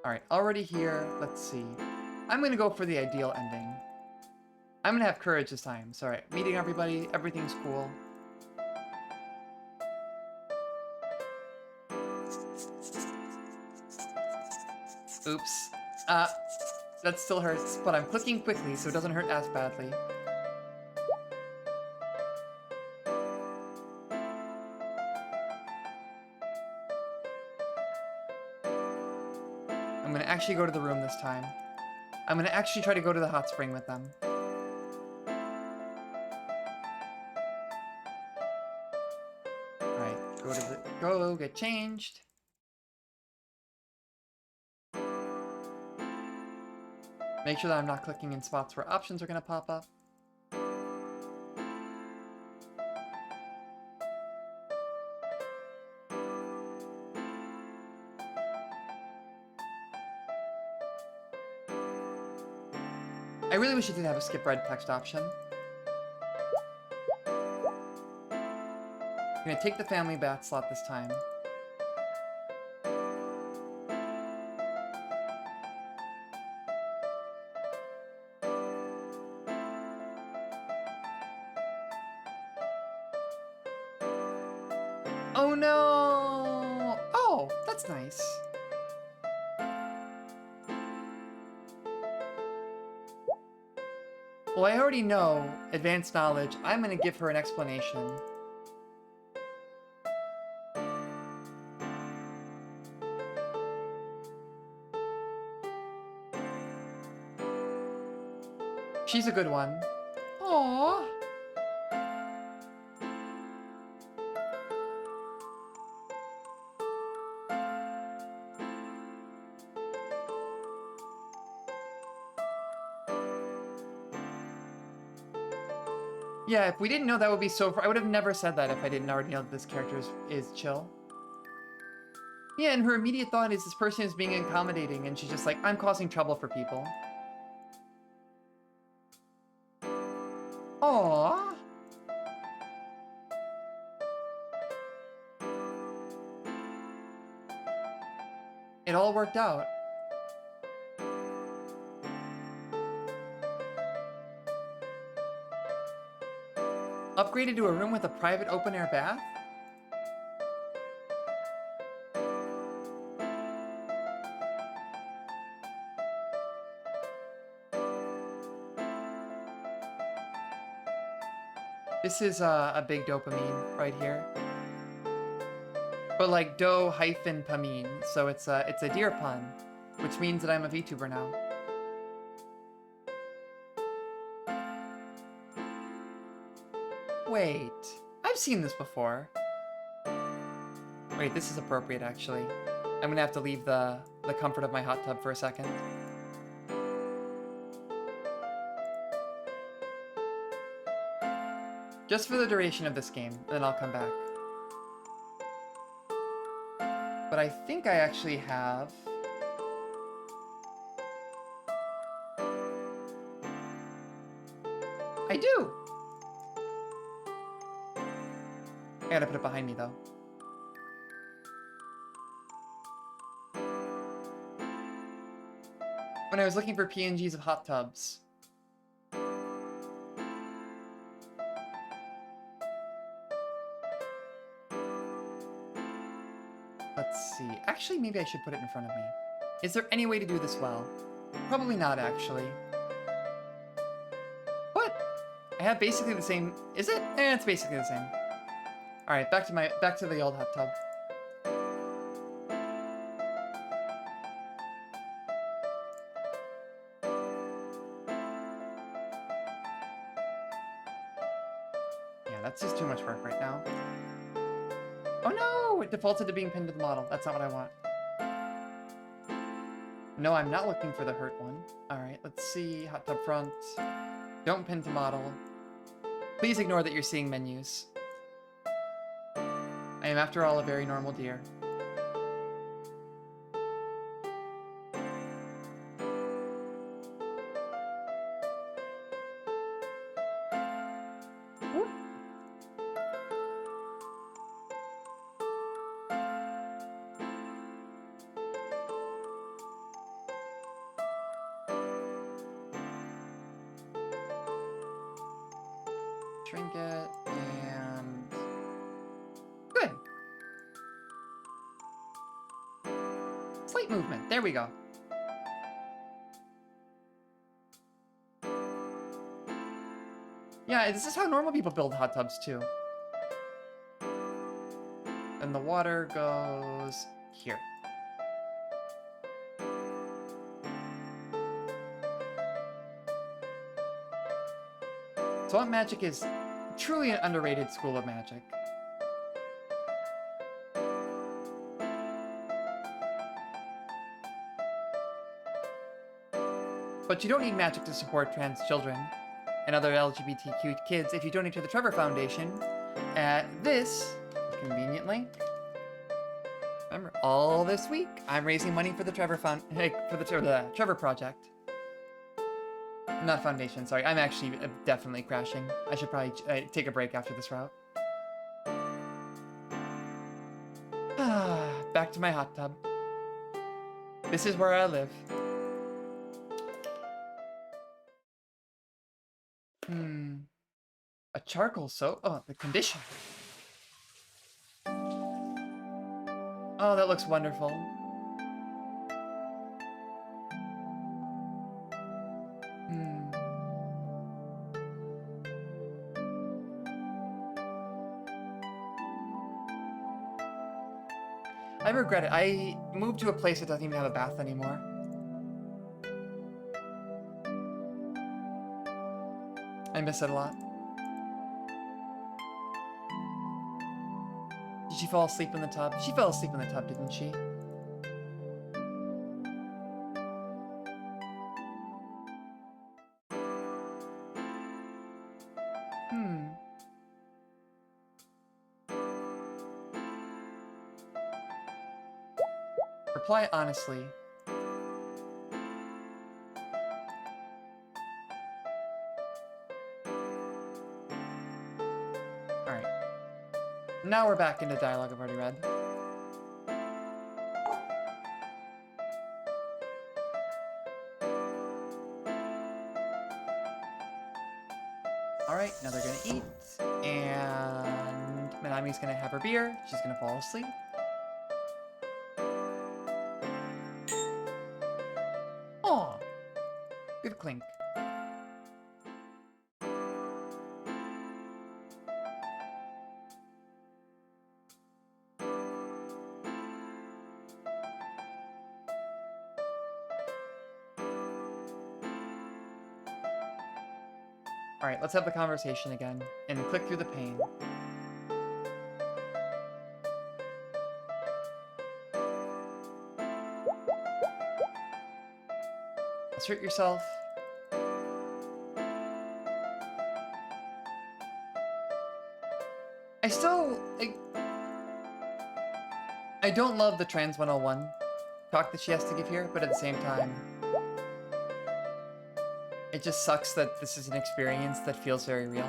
Speaker 1: Alright, already here. Let's see. I'm gonna go for the ideal ending. I'm gonna have courage this time. So, alright, meeting everybody. Everything's cool. Oops. That still hurts, but I'm clicking quickly so it doesn't hurt as badly. I'm gonna actually go to the room this time. I'm gonna actually try to go to the hot spring with them. Alright, go get changed. Make sure that I'm not clicking in spots where options are gonna pop up. I really wish it did have a skip red text option. I'm gonna take the family bath slot this time. Oh no! Oh, that's nice. Well, I already know advanced knowledge. I'm gonna give her an explanation. She's a good one. Aww. Yeah, if we didn't know that would be so... I would have never said that if I didn't already know that this character is chill. Yeah, and her immediate thought is this person is being accommodating, and she's just like, I'm causing trouble for people. Aww. It all worked out. Upgraded to a room with a private open-air bath? This is a big dopamine right here. But like do-pamine, so it's a deer pun, which means that I'm a VTuber now. Wait, I've seen this before. Wait, this is appropriate actually. I'm gonna have to leave the comfort of my hot tub for a second. Just for the duration of this game, then I'll come back. But I think I actually have... I do! I gotta put it behind me, though. When I was looking for PNGs of hot tubs. Let's see. Actually, maybe I should put it in front of me. Is there any way to do this well? Probably not, actually. What? I have basically the same... Is it? Eh, it's basically the same. Alright, back to the old hot tub. Yeah, that's just too much work right now. Oh no! It defaulted to being pinned to the model. That's not what I want. No, I'm not looking for the hurt one. Alright, let's see. Hot tub front. Don't pin to model. Please ignore that you're seeing menus. I am, after all, a very normal deer. Trinket, and... Good! Slight movement, there we go. Yeah, this is how normal people build hot tubs, too. And the water goes here. Swamp magic is truly an underrated school of magic. But you don't need magic to support trans children and other LGBTQ kids if you donate to the Trevor Foundation at this convenient link. Remember, all this week I'm raising money for the Trevor Trevor Project. Not Foundation, sorry. I'm actually definitely crashing. I should probably take a break after this route. Back to my hot tub. This is where I live. A charcoal soap? Oh, the conditioner. Oh, that looks wonderful. I regret it. I moved to a place that doesn't even have a bath anymore. I miss it a lot. Did she fall asleep in the tub? She fell asleep in the tub, didn't she? Reply honestly. Alright. Now we're back into dialogue I've already read. Alright, now they're gonna eat. And Minami's gonna have her beer. She's gonna fall asleep. Aw! Good clink. Alright, let's have the conversation again, and click through the pane. Assert yourself. I don't love the Trans 101 talk that she has to give here, but at the same time, it just sucks that this is an experience that feels very real.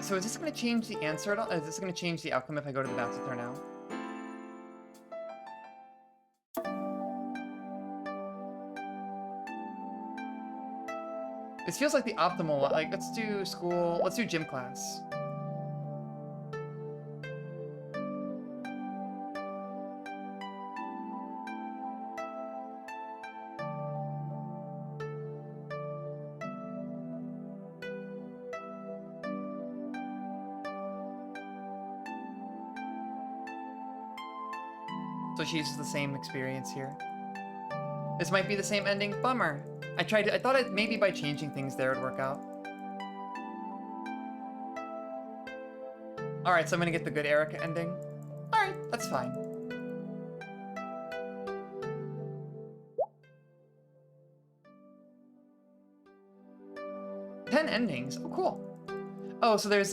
Speaker 1: So is this going to change the answer at all? Is this going to change the outcome if I go to the bath with her now? This feels like the optimal, like, let's do school, let's do gym class. So she uses the same experience here. This might be the same ending. Bummer. I thought maybe by changing things there it would work out. Alright, so I'm gonna get the good Erica ending. Alright, that's fine. Ten endings. Oh, cool. Oh, so there's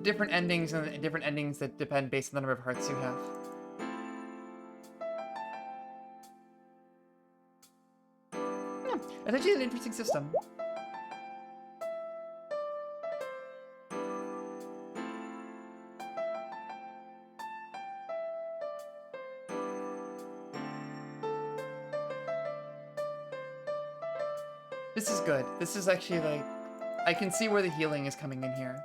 Speaker 1: different endings and different endings that depend based on the number of hearts you have. It's actually an interesting system. This is good. This is actually like, I can see where the healing is coming in here.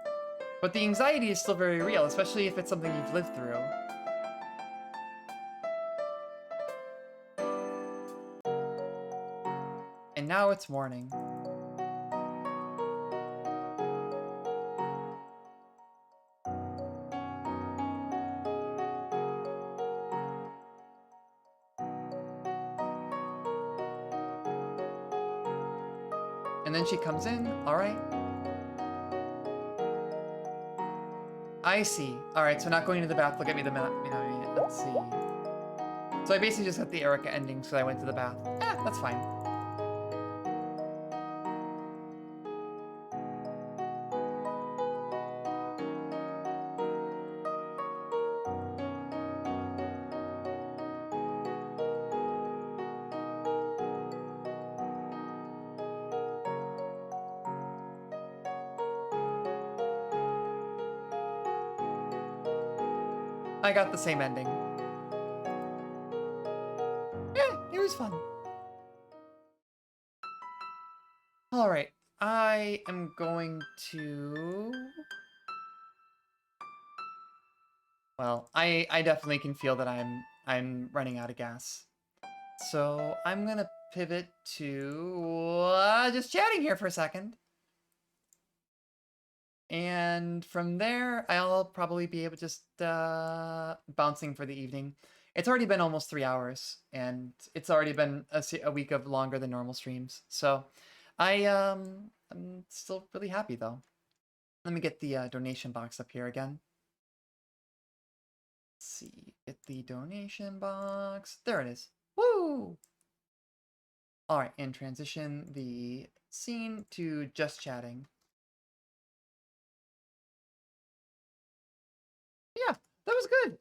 Speaker 1: But the anxiety is still very real, especially if it's something you've lived through. And now it's morning. And then she comes in. All right. I see. All right, so not going to the bath will get me the map. You know what I mean? Let's see. So I basically just got the Erica ending, so I went to the bath. That's fine. I got the same ending. Yeah, it was fun. All right, I am going to... Well, I definitely can feel that I'm running out of gas. So I'm gonna pivot to just chatting here for a second. And from there, I'll probably be able just bouncing for the evening. It's already been almost 3 hours, and it's already been a week of longer than normal streams. So I'm still really happy though. Let me get the donation box up here again. Let's see, get the donation box. There it is. Woo! All right, and transition the scene to just chatting. Yeah, that was good.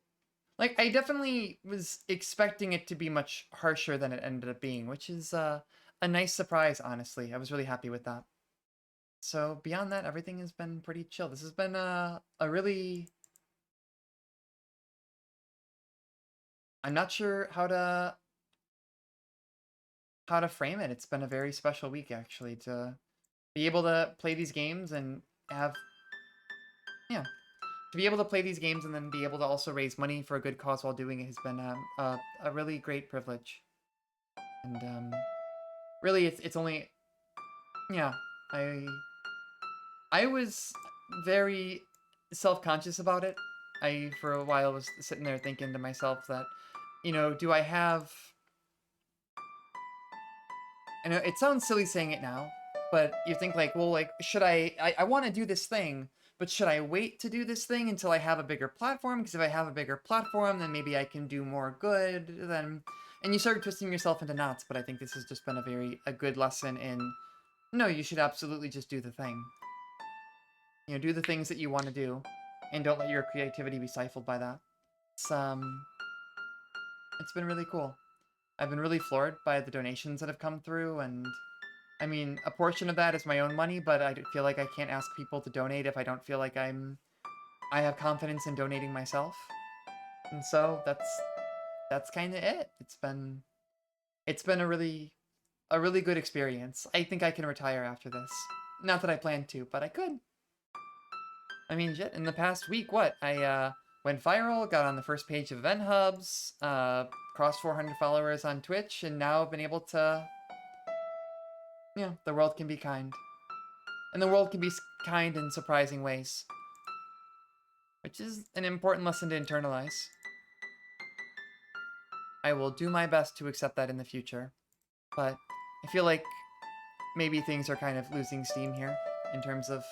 Speaker 1: Like, I definitely was expecting it to be much harsher than it ended up being, which is a nice surprise, honestly. I was really happy with that. So beyond that, everything has been pretty chill. This has been a really... I'm not sure how to frame it. It's been a very special week, actually, to be able to play these games and have... Yeah. To be able to play these games and then be able to also raise money for a good cause while doing it has been a really great privilege. And really, it's only... Yeah, I was very self-conscious about it. I, for a while, was sitting there thinking to myself that, you know, do I have... I know it sounds silly saying it now, but you think like, well, like, should I want to do this thing, but should I wait to do this thing until I have a bigger platform? Because if I have a bigger platform, then maybe I can do more good. Then, and you start twisting yourself into knots. But I think this has just been a good lesson in, no, you should absolutely just do the thing. You know, do the things that you want to do, and don't let your creativity be stifled by that. It's been really cool. I've been really floored by the donations that have come through, and I mean, a portion of that is my own money, but I feel like I can't ask people to donate if I don't feel like I have confidence in donating myself. And so that's kind of it. It's been a really good experience. I think I can retire after this. Not that I plan to, but I could. I mean, shit, in the past week, what? I went viral, got on the first page of Event Hubs, crossed 400 followers on Twitch, and now I've been able to... Yeah, the world can be kind. And the world can be kind in surprising ways. Which is an important lesson to internalize. I will do my best to accept that in the future. But I feel like maybe things are kind of losing steam here in terms of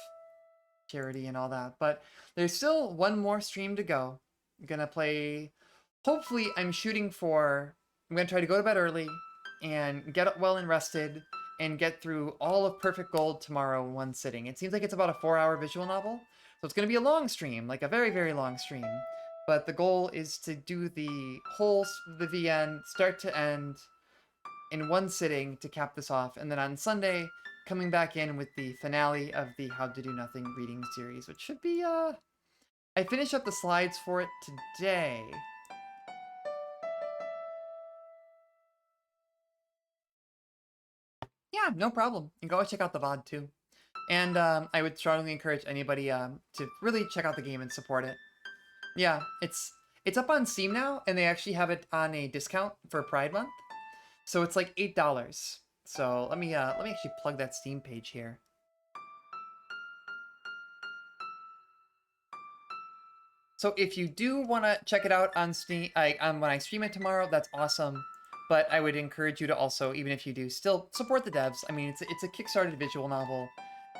Speaker 1: charity and all that. But there's still one more stream to go. I'm gonna play... Hopefully, I'm going to try to go to bed early and get up well and rested and get through all of Perfect Gold tomorrow in one sitting. It seems like it's about a 4-hour visual novel, so it's going to be a long stream, like a very, very long stream. But the goal is to do the VN, start to end, in one sitting to cap this off, and then on Sunday, coming back in with the finale of the How to Do Nothing reading series, which should be, I finished up the slides for it today. Yeah, no problem. You can go check out the VOD too. And I would strongly encourage anybody to really check out the game and support it. Yeah, it's up on Steam now, and they actually have it on a discount for Pride Month. So it's like $8. So let me actually plug that Steam page here. So if you do want to check it out on Steam, when I stream it tomorrow, that's awesome. but I would encourage you to also, even if you do, still support the devs. I mean, it's a Kickstarted visual novel.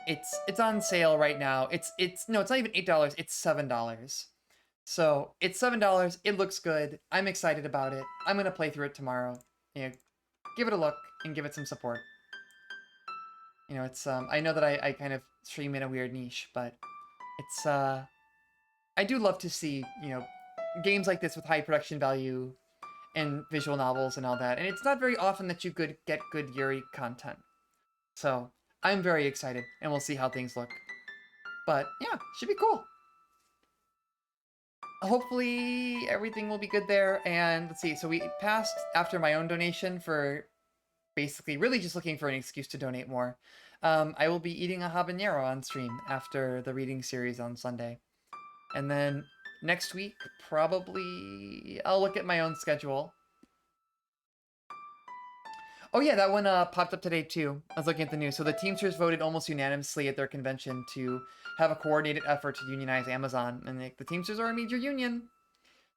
Speaker 1: It's on sale right now. It's no, it's not even $8. It's $7. So it's $7. It looks good. I'm excited about it. I'm gonna play through it tomorrow. You know, give it a look and give it some support. You know, it's I know that I kind of stream in a weird niche, but it's I do love to see, you know, games like this with high production value and visual novels and all that. And it's not very often that you could get good Yuri content. So I'm very excited, and we'll see how things look. But yeah, should be cool. Hopefully everything will be good there. And let's see, so we passed after my own donation for basically really just looking for an excuse to donate more. I will be eating a habanero on stream after the reading series on Sunday. And then next week, probably I'll look at my own schedule. Oh yeah, that one popped up today too. I was looking at the news. So the Teamsters voted almost unanimously at their convention to have a coordinated effort to unionize Amazon. And the Teamsters are a major union.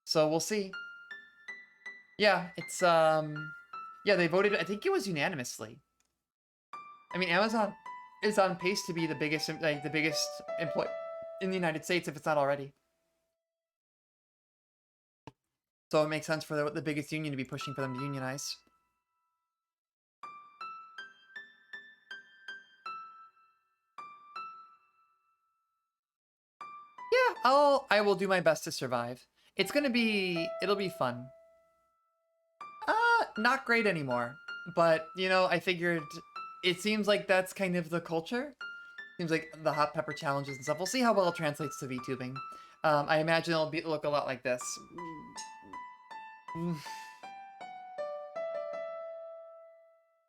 Speaker 1: So we'll see. Yeah, it's, yeah, they voted, I think it was unanimously. I mean, Amazon is on pace to be the biggest employer in the United States, if it's not already. So it makes sense for the biggest union to be pushing for them to unionize. Yeah, I will do my best to survive. It'll be fun. Not great anymore. But, you know, I figured it seems like that's kind of the culture. Seems like the hot pepper challenges and stuff. We'll see how well it translates to VTubing. I imagine it'll look a lot like this.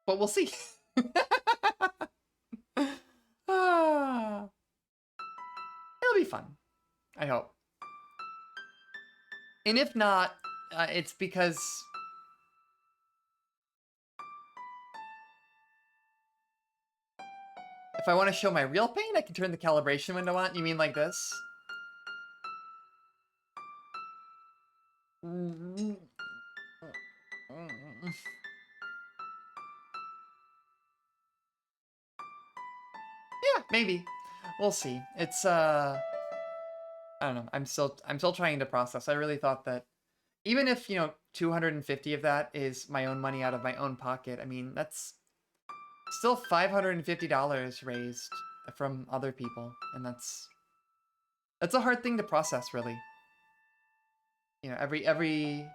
Speaker 1: But we'll see. It'll be fun. I hope. And if not, it's because... if I want to show my real pain, I can turn the calibration window on. You mean like this? Yeah, maybe. We'll see. It's I don't know. I'm still trying to process. I really thought that even if, you know, 250 of that is my own money out of my own pocket, I mean, that's still $550 raised from other people, and that's a hard thing to process, really. You know, every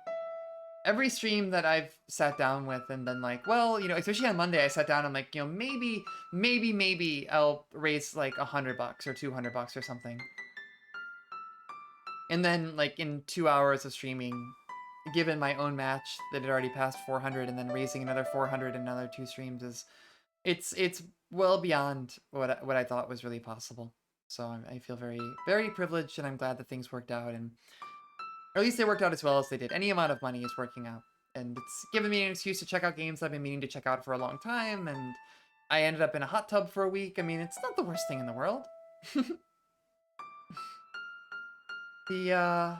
Speaker 1: stream that I've sat down with and been like, well, you know, especially on Monday, I sat down, I'm like, you know, maybe I'll raise like $100 or $200 or something. And then, like, in 2 hours of streaming, given my own match that had already passed 400, and then raising another 400 in another 2 streams is, it's well beyond what I thought was really possible. So I feel very, very privileged, and I'm glad that things worked out, and or at least they worked out as well as they did. Any amount of money is working out, and it's given me an excuse to check out games I've been meaning to check out for a long time, and I ended up in a hot tub for a week. I mean, it's not the worst thing in the world. Yeah,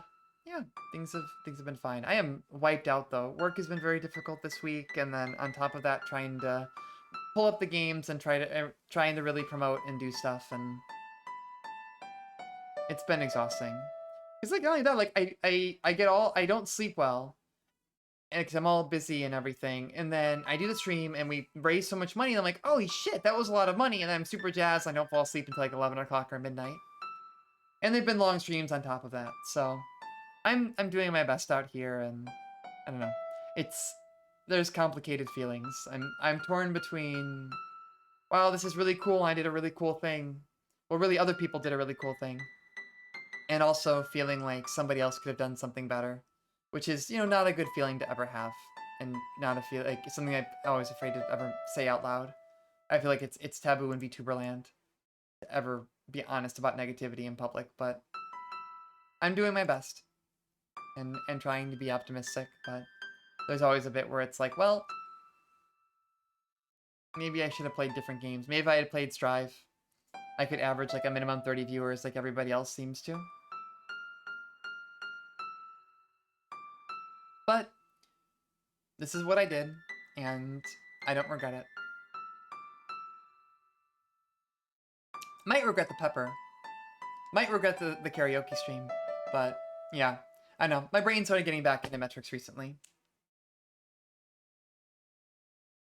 Speaker 1: things have been fine. I am wiped out though. Work has been very difficult this week, and then on top of that, trying to pull up the games and trying to really promote and do stuff, and it's been exhausting. It's like not only that, like I don't sleep well, because I'm all busy and everything, and then I do the stream and we raise so much money, and I'm like, holy shit, that was a lot of money, and I'm super jazzed. I don't fall asleep until like 11 o'clock or midnight. And they've been long streams on top of that, so I'm doing my best out here, and I don't know. There's complicated feelings. I'm torn between, wow, this is really cool, I did a really cool thing. Well, really, other people did a really cool thing. And also feeling like somebody else could have done something better, which is, you know, not a good feeling to ever have, and not a feel like something I'm always afraid to ever say out loud. I feel like it's taboo in VTuber land to ever be honest about negativity in public, but I'm doing my best and trying to be optimistic, but there's always a bit where it's like, well, maybe I should have played different games. Maybe if I had played Strive, I could average like a minimum 30 viewers like everybody else seems to. But This is what I did, and I don't regret it. Might regret the pepper. Might regret the karaoke stream. But, yeah. I know. My brain started getting back into metrics recently.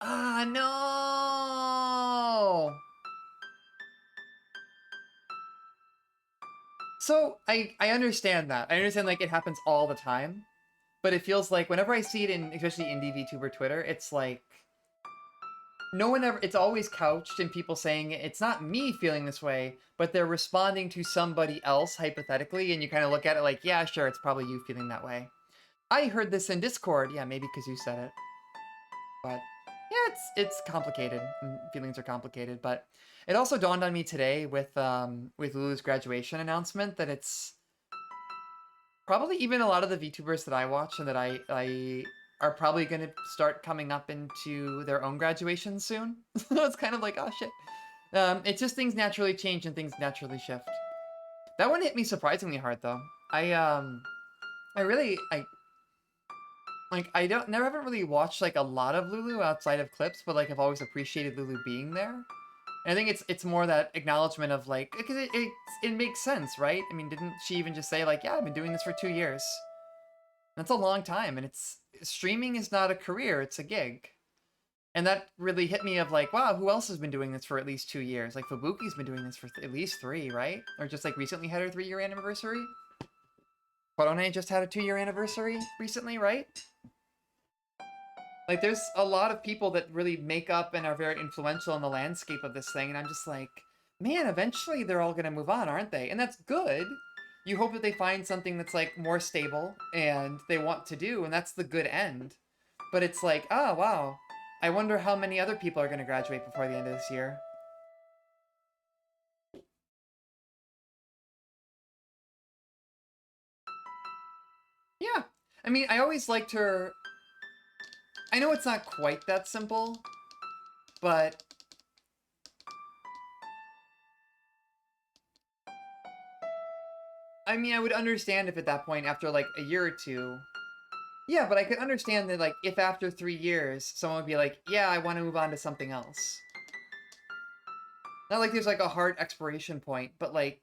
Speaker 1: Ah, no! So, I understand that. I understand, like, it happens all the time. But it feels like whenever I see it in, especially indie VTuber Twitter, it's like... No one ever... It's always couched in people saying, it's not me feeling this way, but they're responding to somebody else, hypothetically, and you kind of look at it like, yeah, sure, it's probably you feeling that way. I heard this in Discord. Yeah, maybe because you said it. But, yeah, it's complicated. And feelings are complicated, but... It also dawned on me today with Lulu's graduation announcement that it's... Probably even a lot of the VTubers that I watch and that I are probably going to start coming up into their own graduation soon. So it's kind of like, oh shit. It's just things naturally change and things naturally shift. That one hit me surprisingly hard though. I haven't really watched like a lot of Lulu outside of clips, but like I've always appreciated Lulu being there. And I think it's more that acknowledgement of like, because it makes sense, right? I mean, didn't she even just say like, yeah, I've been doing this for 2 years. That's a long time, and streaming is not a career, it's a gig. And that really hit me of like, wow, who else has been doing this for at least 2 years? Like Fubuki's been doing this for at least 3, right? Or just like recently had her 3-year anniversary. Korone just had a 2-year anniversary recently, right? Like, there's a lot of people that really make up and are very influential in the landscape of this thing, and I'm just like, man, eventually they're all gonna move on, aren't they? And that's good. You hope that they find something that's, like, more stable and they want to do, and that's the good end. But it's like, oh, wow. I wonder how many other people are gonna graduate before the end of this year. Yeah. I mean, I always liked her... I know it's not quite that simple, but... I mean, I would understand if at that point, after like a year or two... Yeah, but I could understand that like, if after 3 years, someone would be like, yeah, I want to move on to something else. Not like there's like a hard expiration point, but like,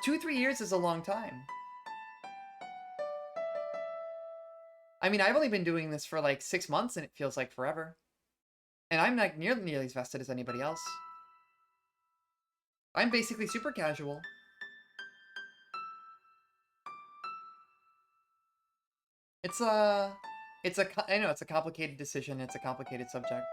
Speaker 1: 2-3 years is a long time. I mean, I've only been doing this for like 6 months and it feels like forever. And I'm not nearly as vested as anybody else. I'm basically super casual. I know it's a complicated decision, it's a complicated subject.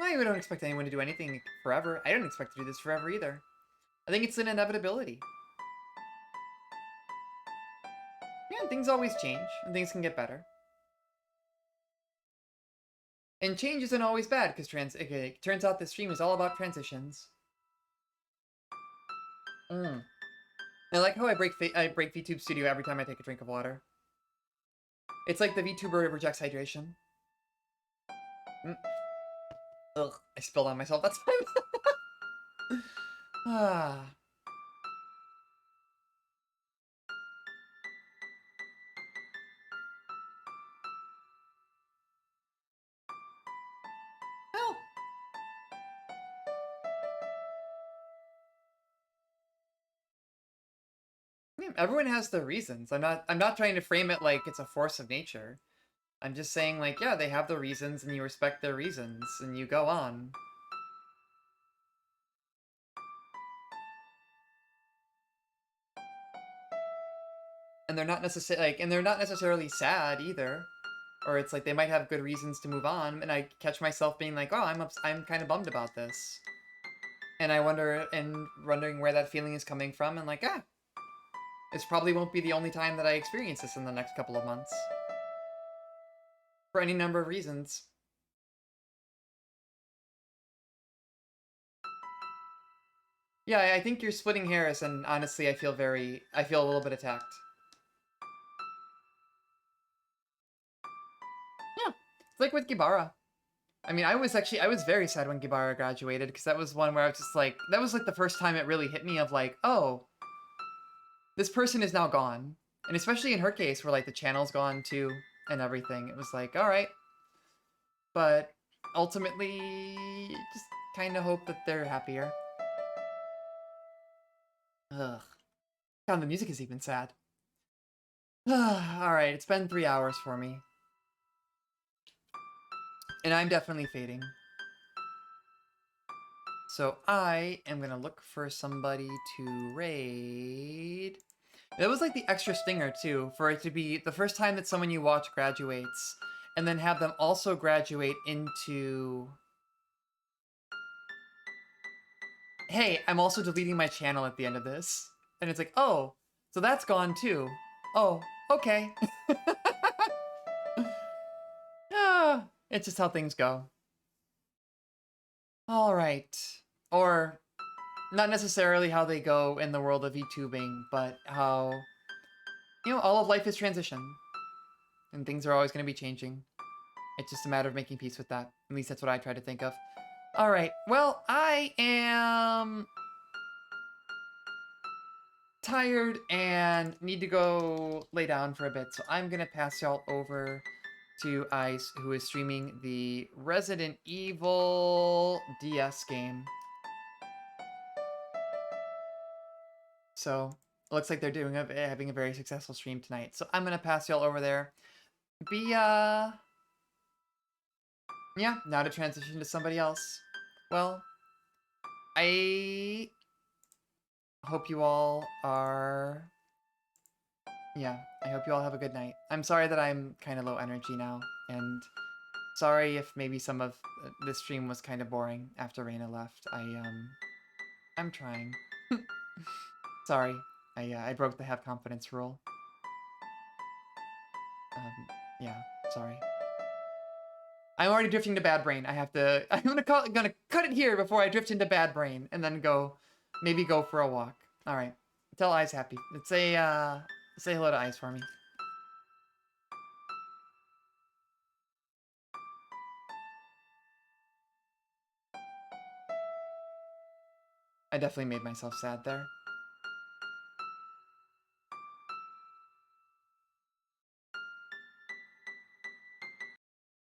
Speaker 1: I don't expect anyone to do anything forever. I don't expect to do this forever either. I think it's an inevitability. Yeah, things always change, and things can get better. And change isn't always bad, because it turns out this stream is all about transitions. I like how I break VTube Studio every time I take a drink of water. It's like the VTuber rejects hydration. Ugh, I spilled on myself, that's fine. Ah. Well. Yeah, everyone has their reasons. I'm not trying to frame it like it's a force of nature. I'm just saying, like, yeah, they have their reasons, and you respect their reasons, and you go on. And they're not necessarily sad either, or it's like they might have good reasons to move on. And I catch myself being like, oh, I'm kind of bummed about this, and wondering where that feeling is coming from, and like, this probably won't be the only time that I experience this in the next couple of months. For any number of reasons. Yeah, I think you're splitting hairs, and honestly, I feel a little bit attacked. Yeah, it's like with Gibara. I mean, I was very sad when Gibara graduated, because that was one where I was just like, that was like the first time it really hit me of like, oh, this person is now gone. And especially in her case, where like the channel's gone too and everything, it was like, all right. But ultimately, just kind of hope that they're happier. Ugh. God, the music is even sad. All right, it's been 3 hours for me. And I'm definitely fading. So I am gonna look for somebody to raid. That was like the extra stinger too, for it to be the first time that someone you watch graduates, and then have them also graduate into... Hey, I'm also deleting my channel at the end of this. And it's like, oh, so that's gone too. Oh, okay. Ah, it's just how things go. All right. Or not necessarily how they go in the world of VTubing, but how, you know, all of life is transition. And things are always going to be changing. It's just a matter of making peace with that. At least that's what I try to think of. All right. Well, I am tired and need to go lay down for a bit. So I'm going to pass y'all over to Ice, who is streaming the Resident Evil DS game. So it looks like they're having a very successful stream tonight. So I'm going to pass y'all over there. Yeah, now to transition to somebody else. Well, I hope you all are... Yeah, I hope you all have a good night. I'm sorry that I'm kind of low energy now, and sorry if maybe some of this stream was kind of boring after Reina left. I'm trying. Sorry, I broke the have confidence rule. Yeah, sorry. I'm already drifting to bad brain. I'm gonna cut it here before I drift into bad brain, and then maybe go for a walk. All right, tell Ice happy. Say hello to Ice for me. I definitely made myself sad there.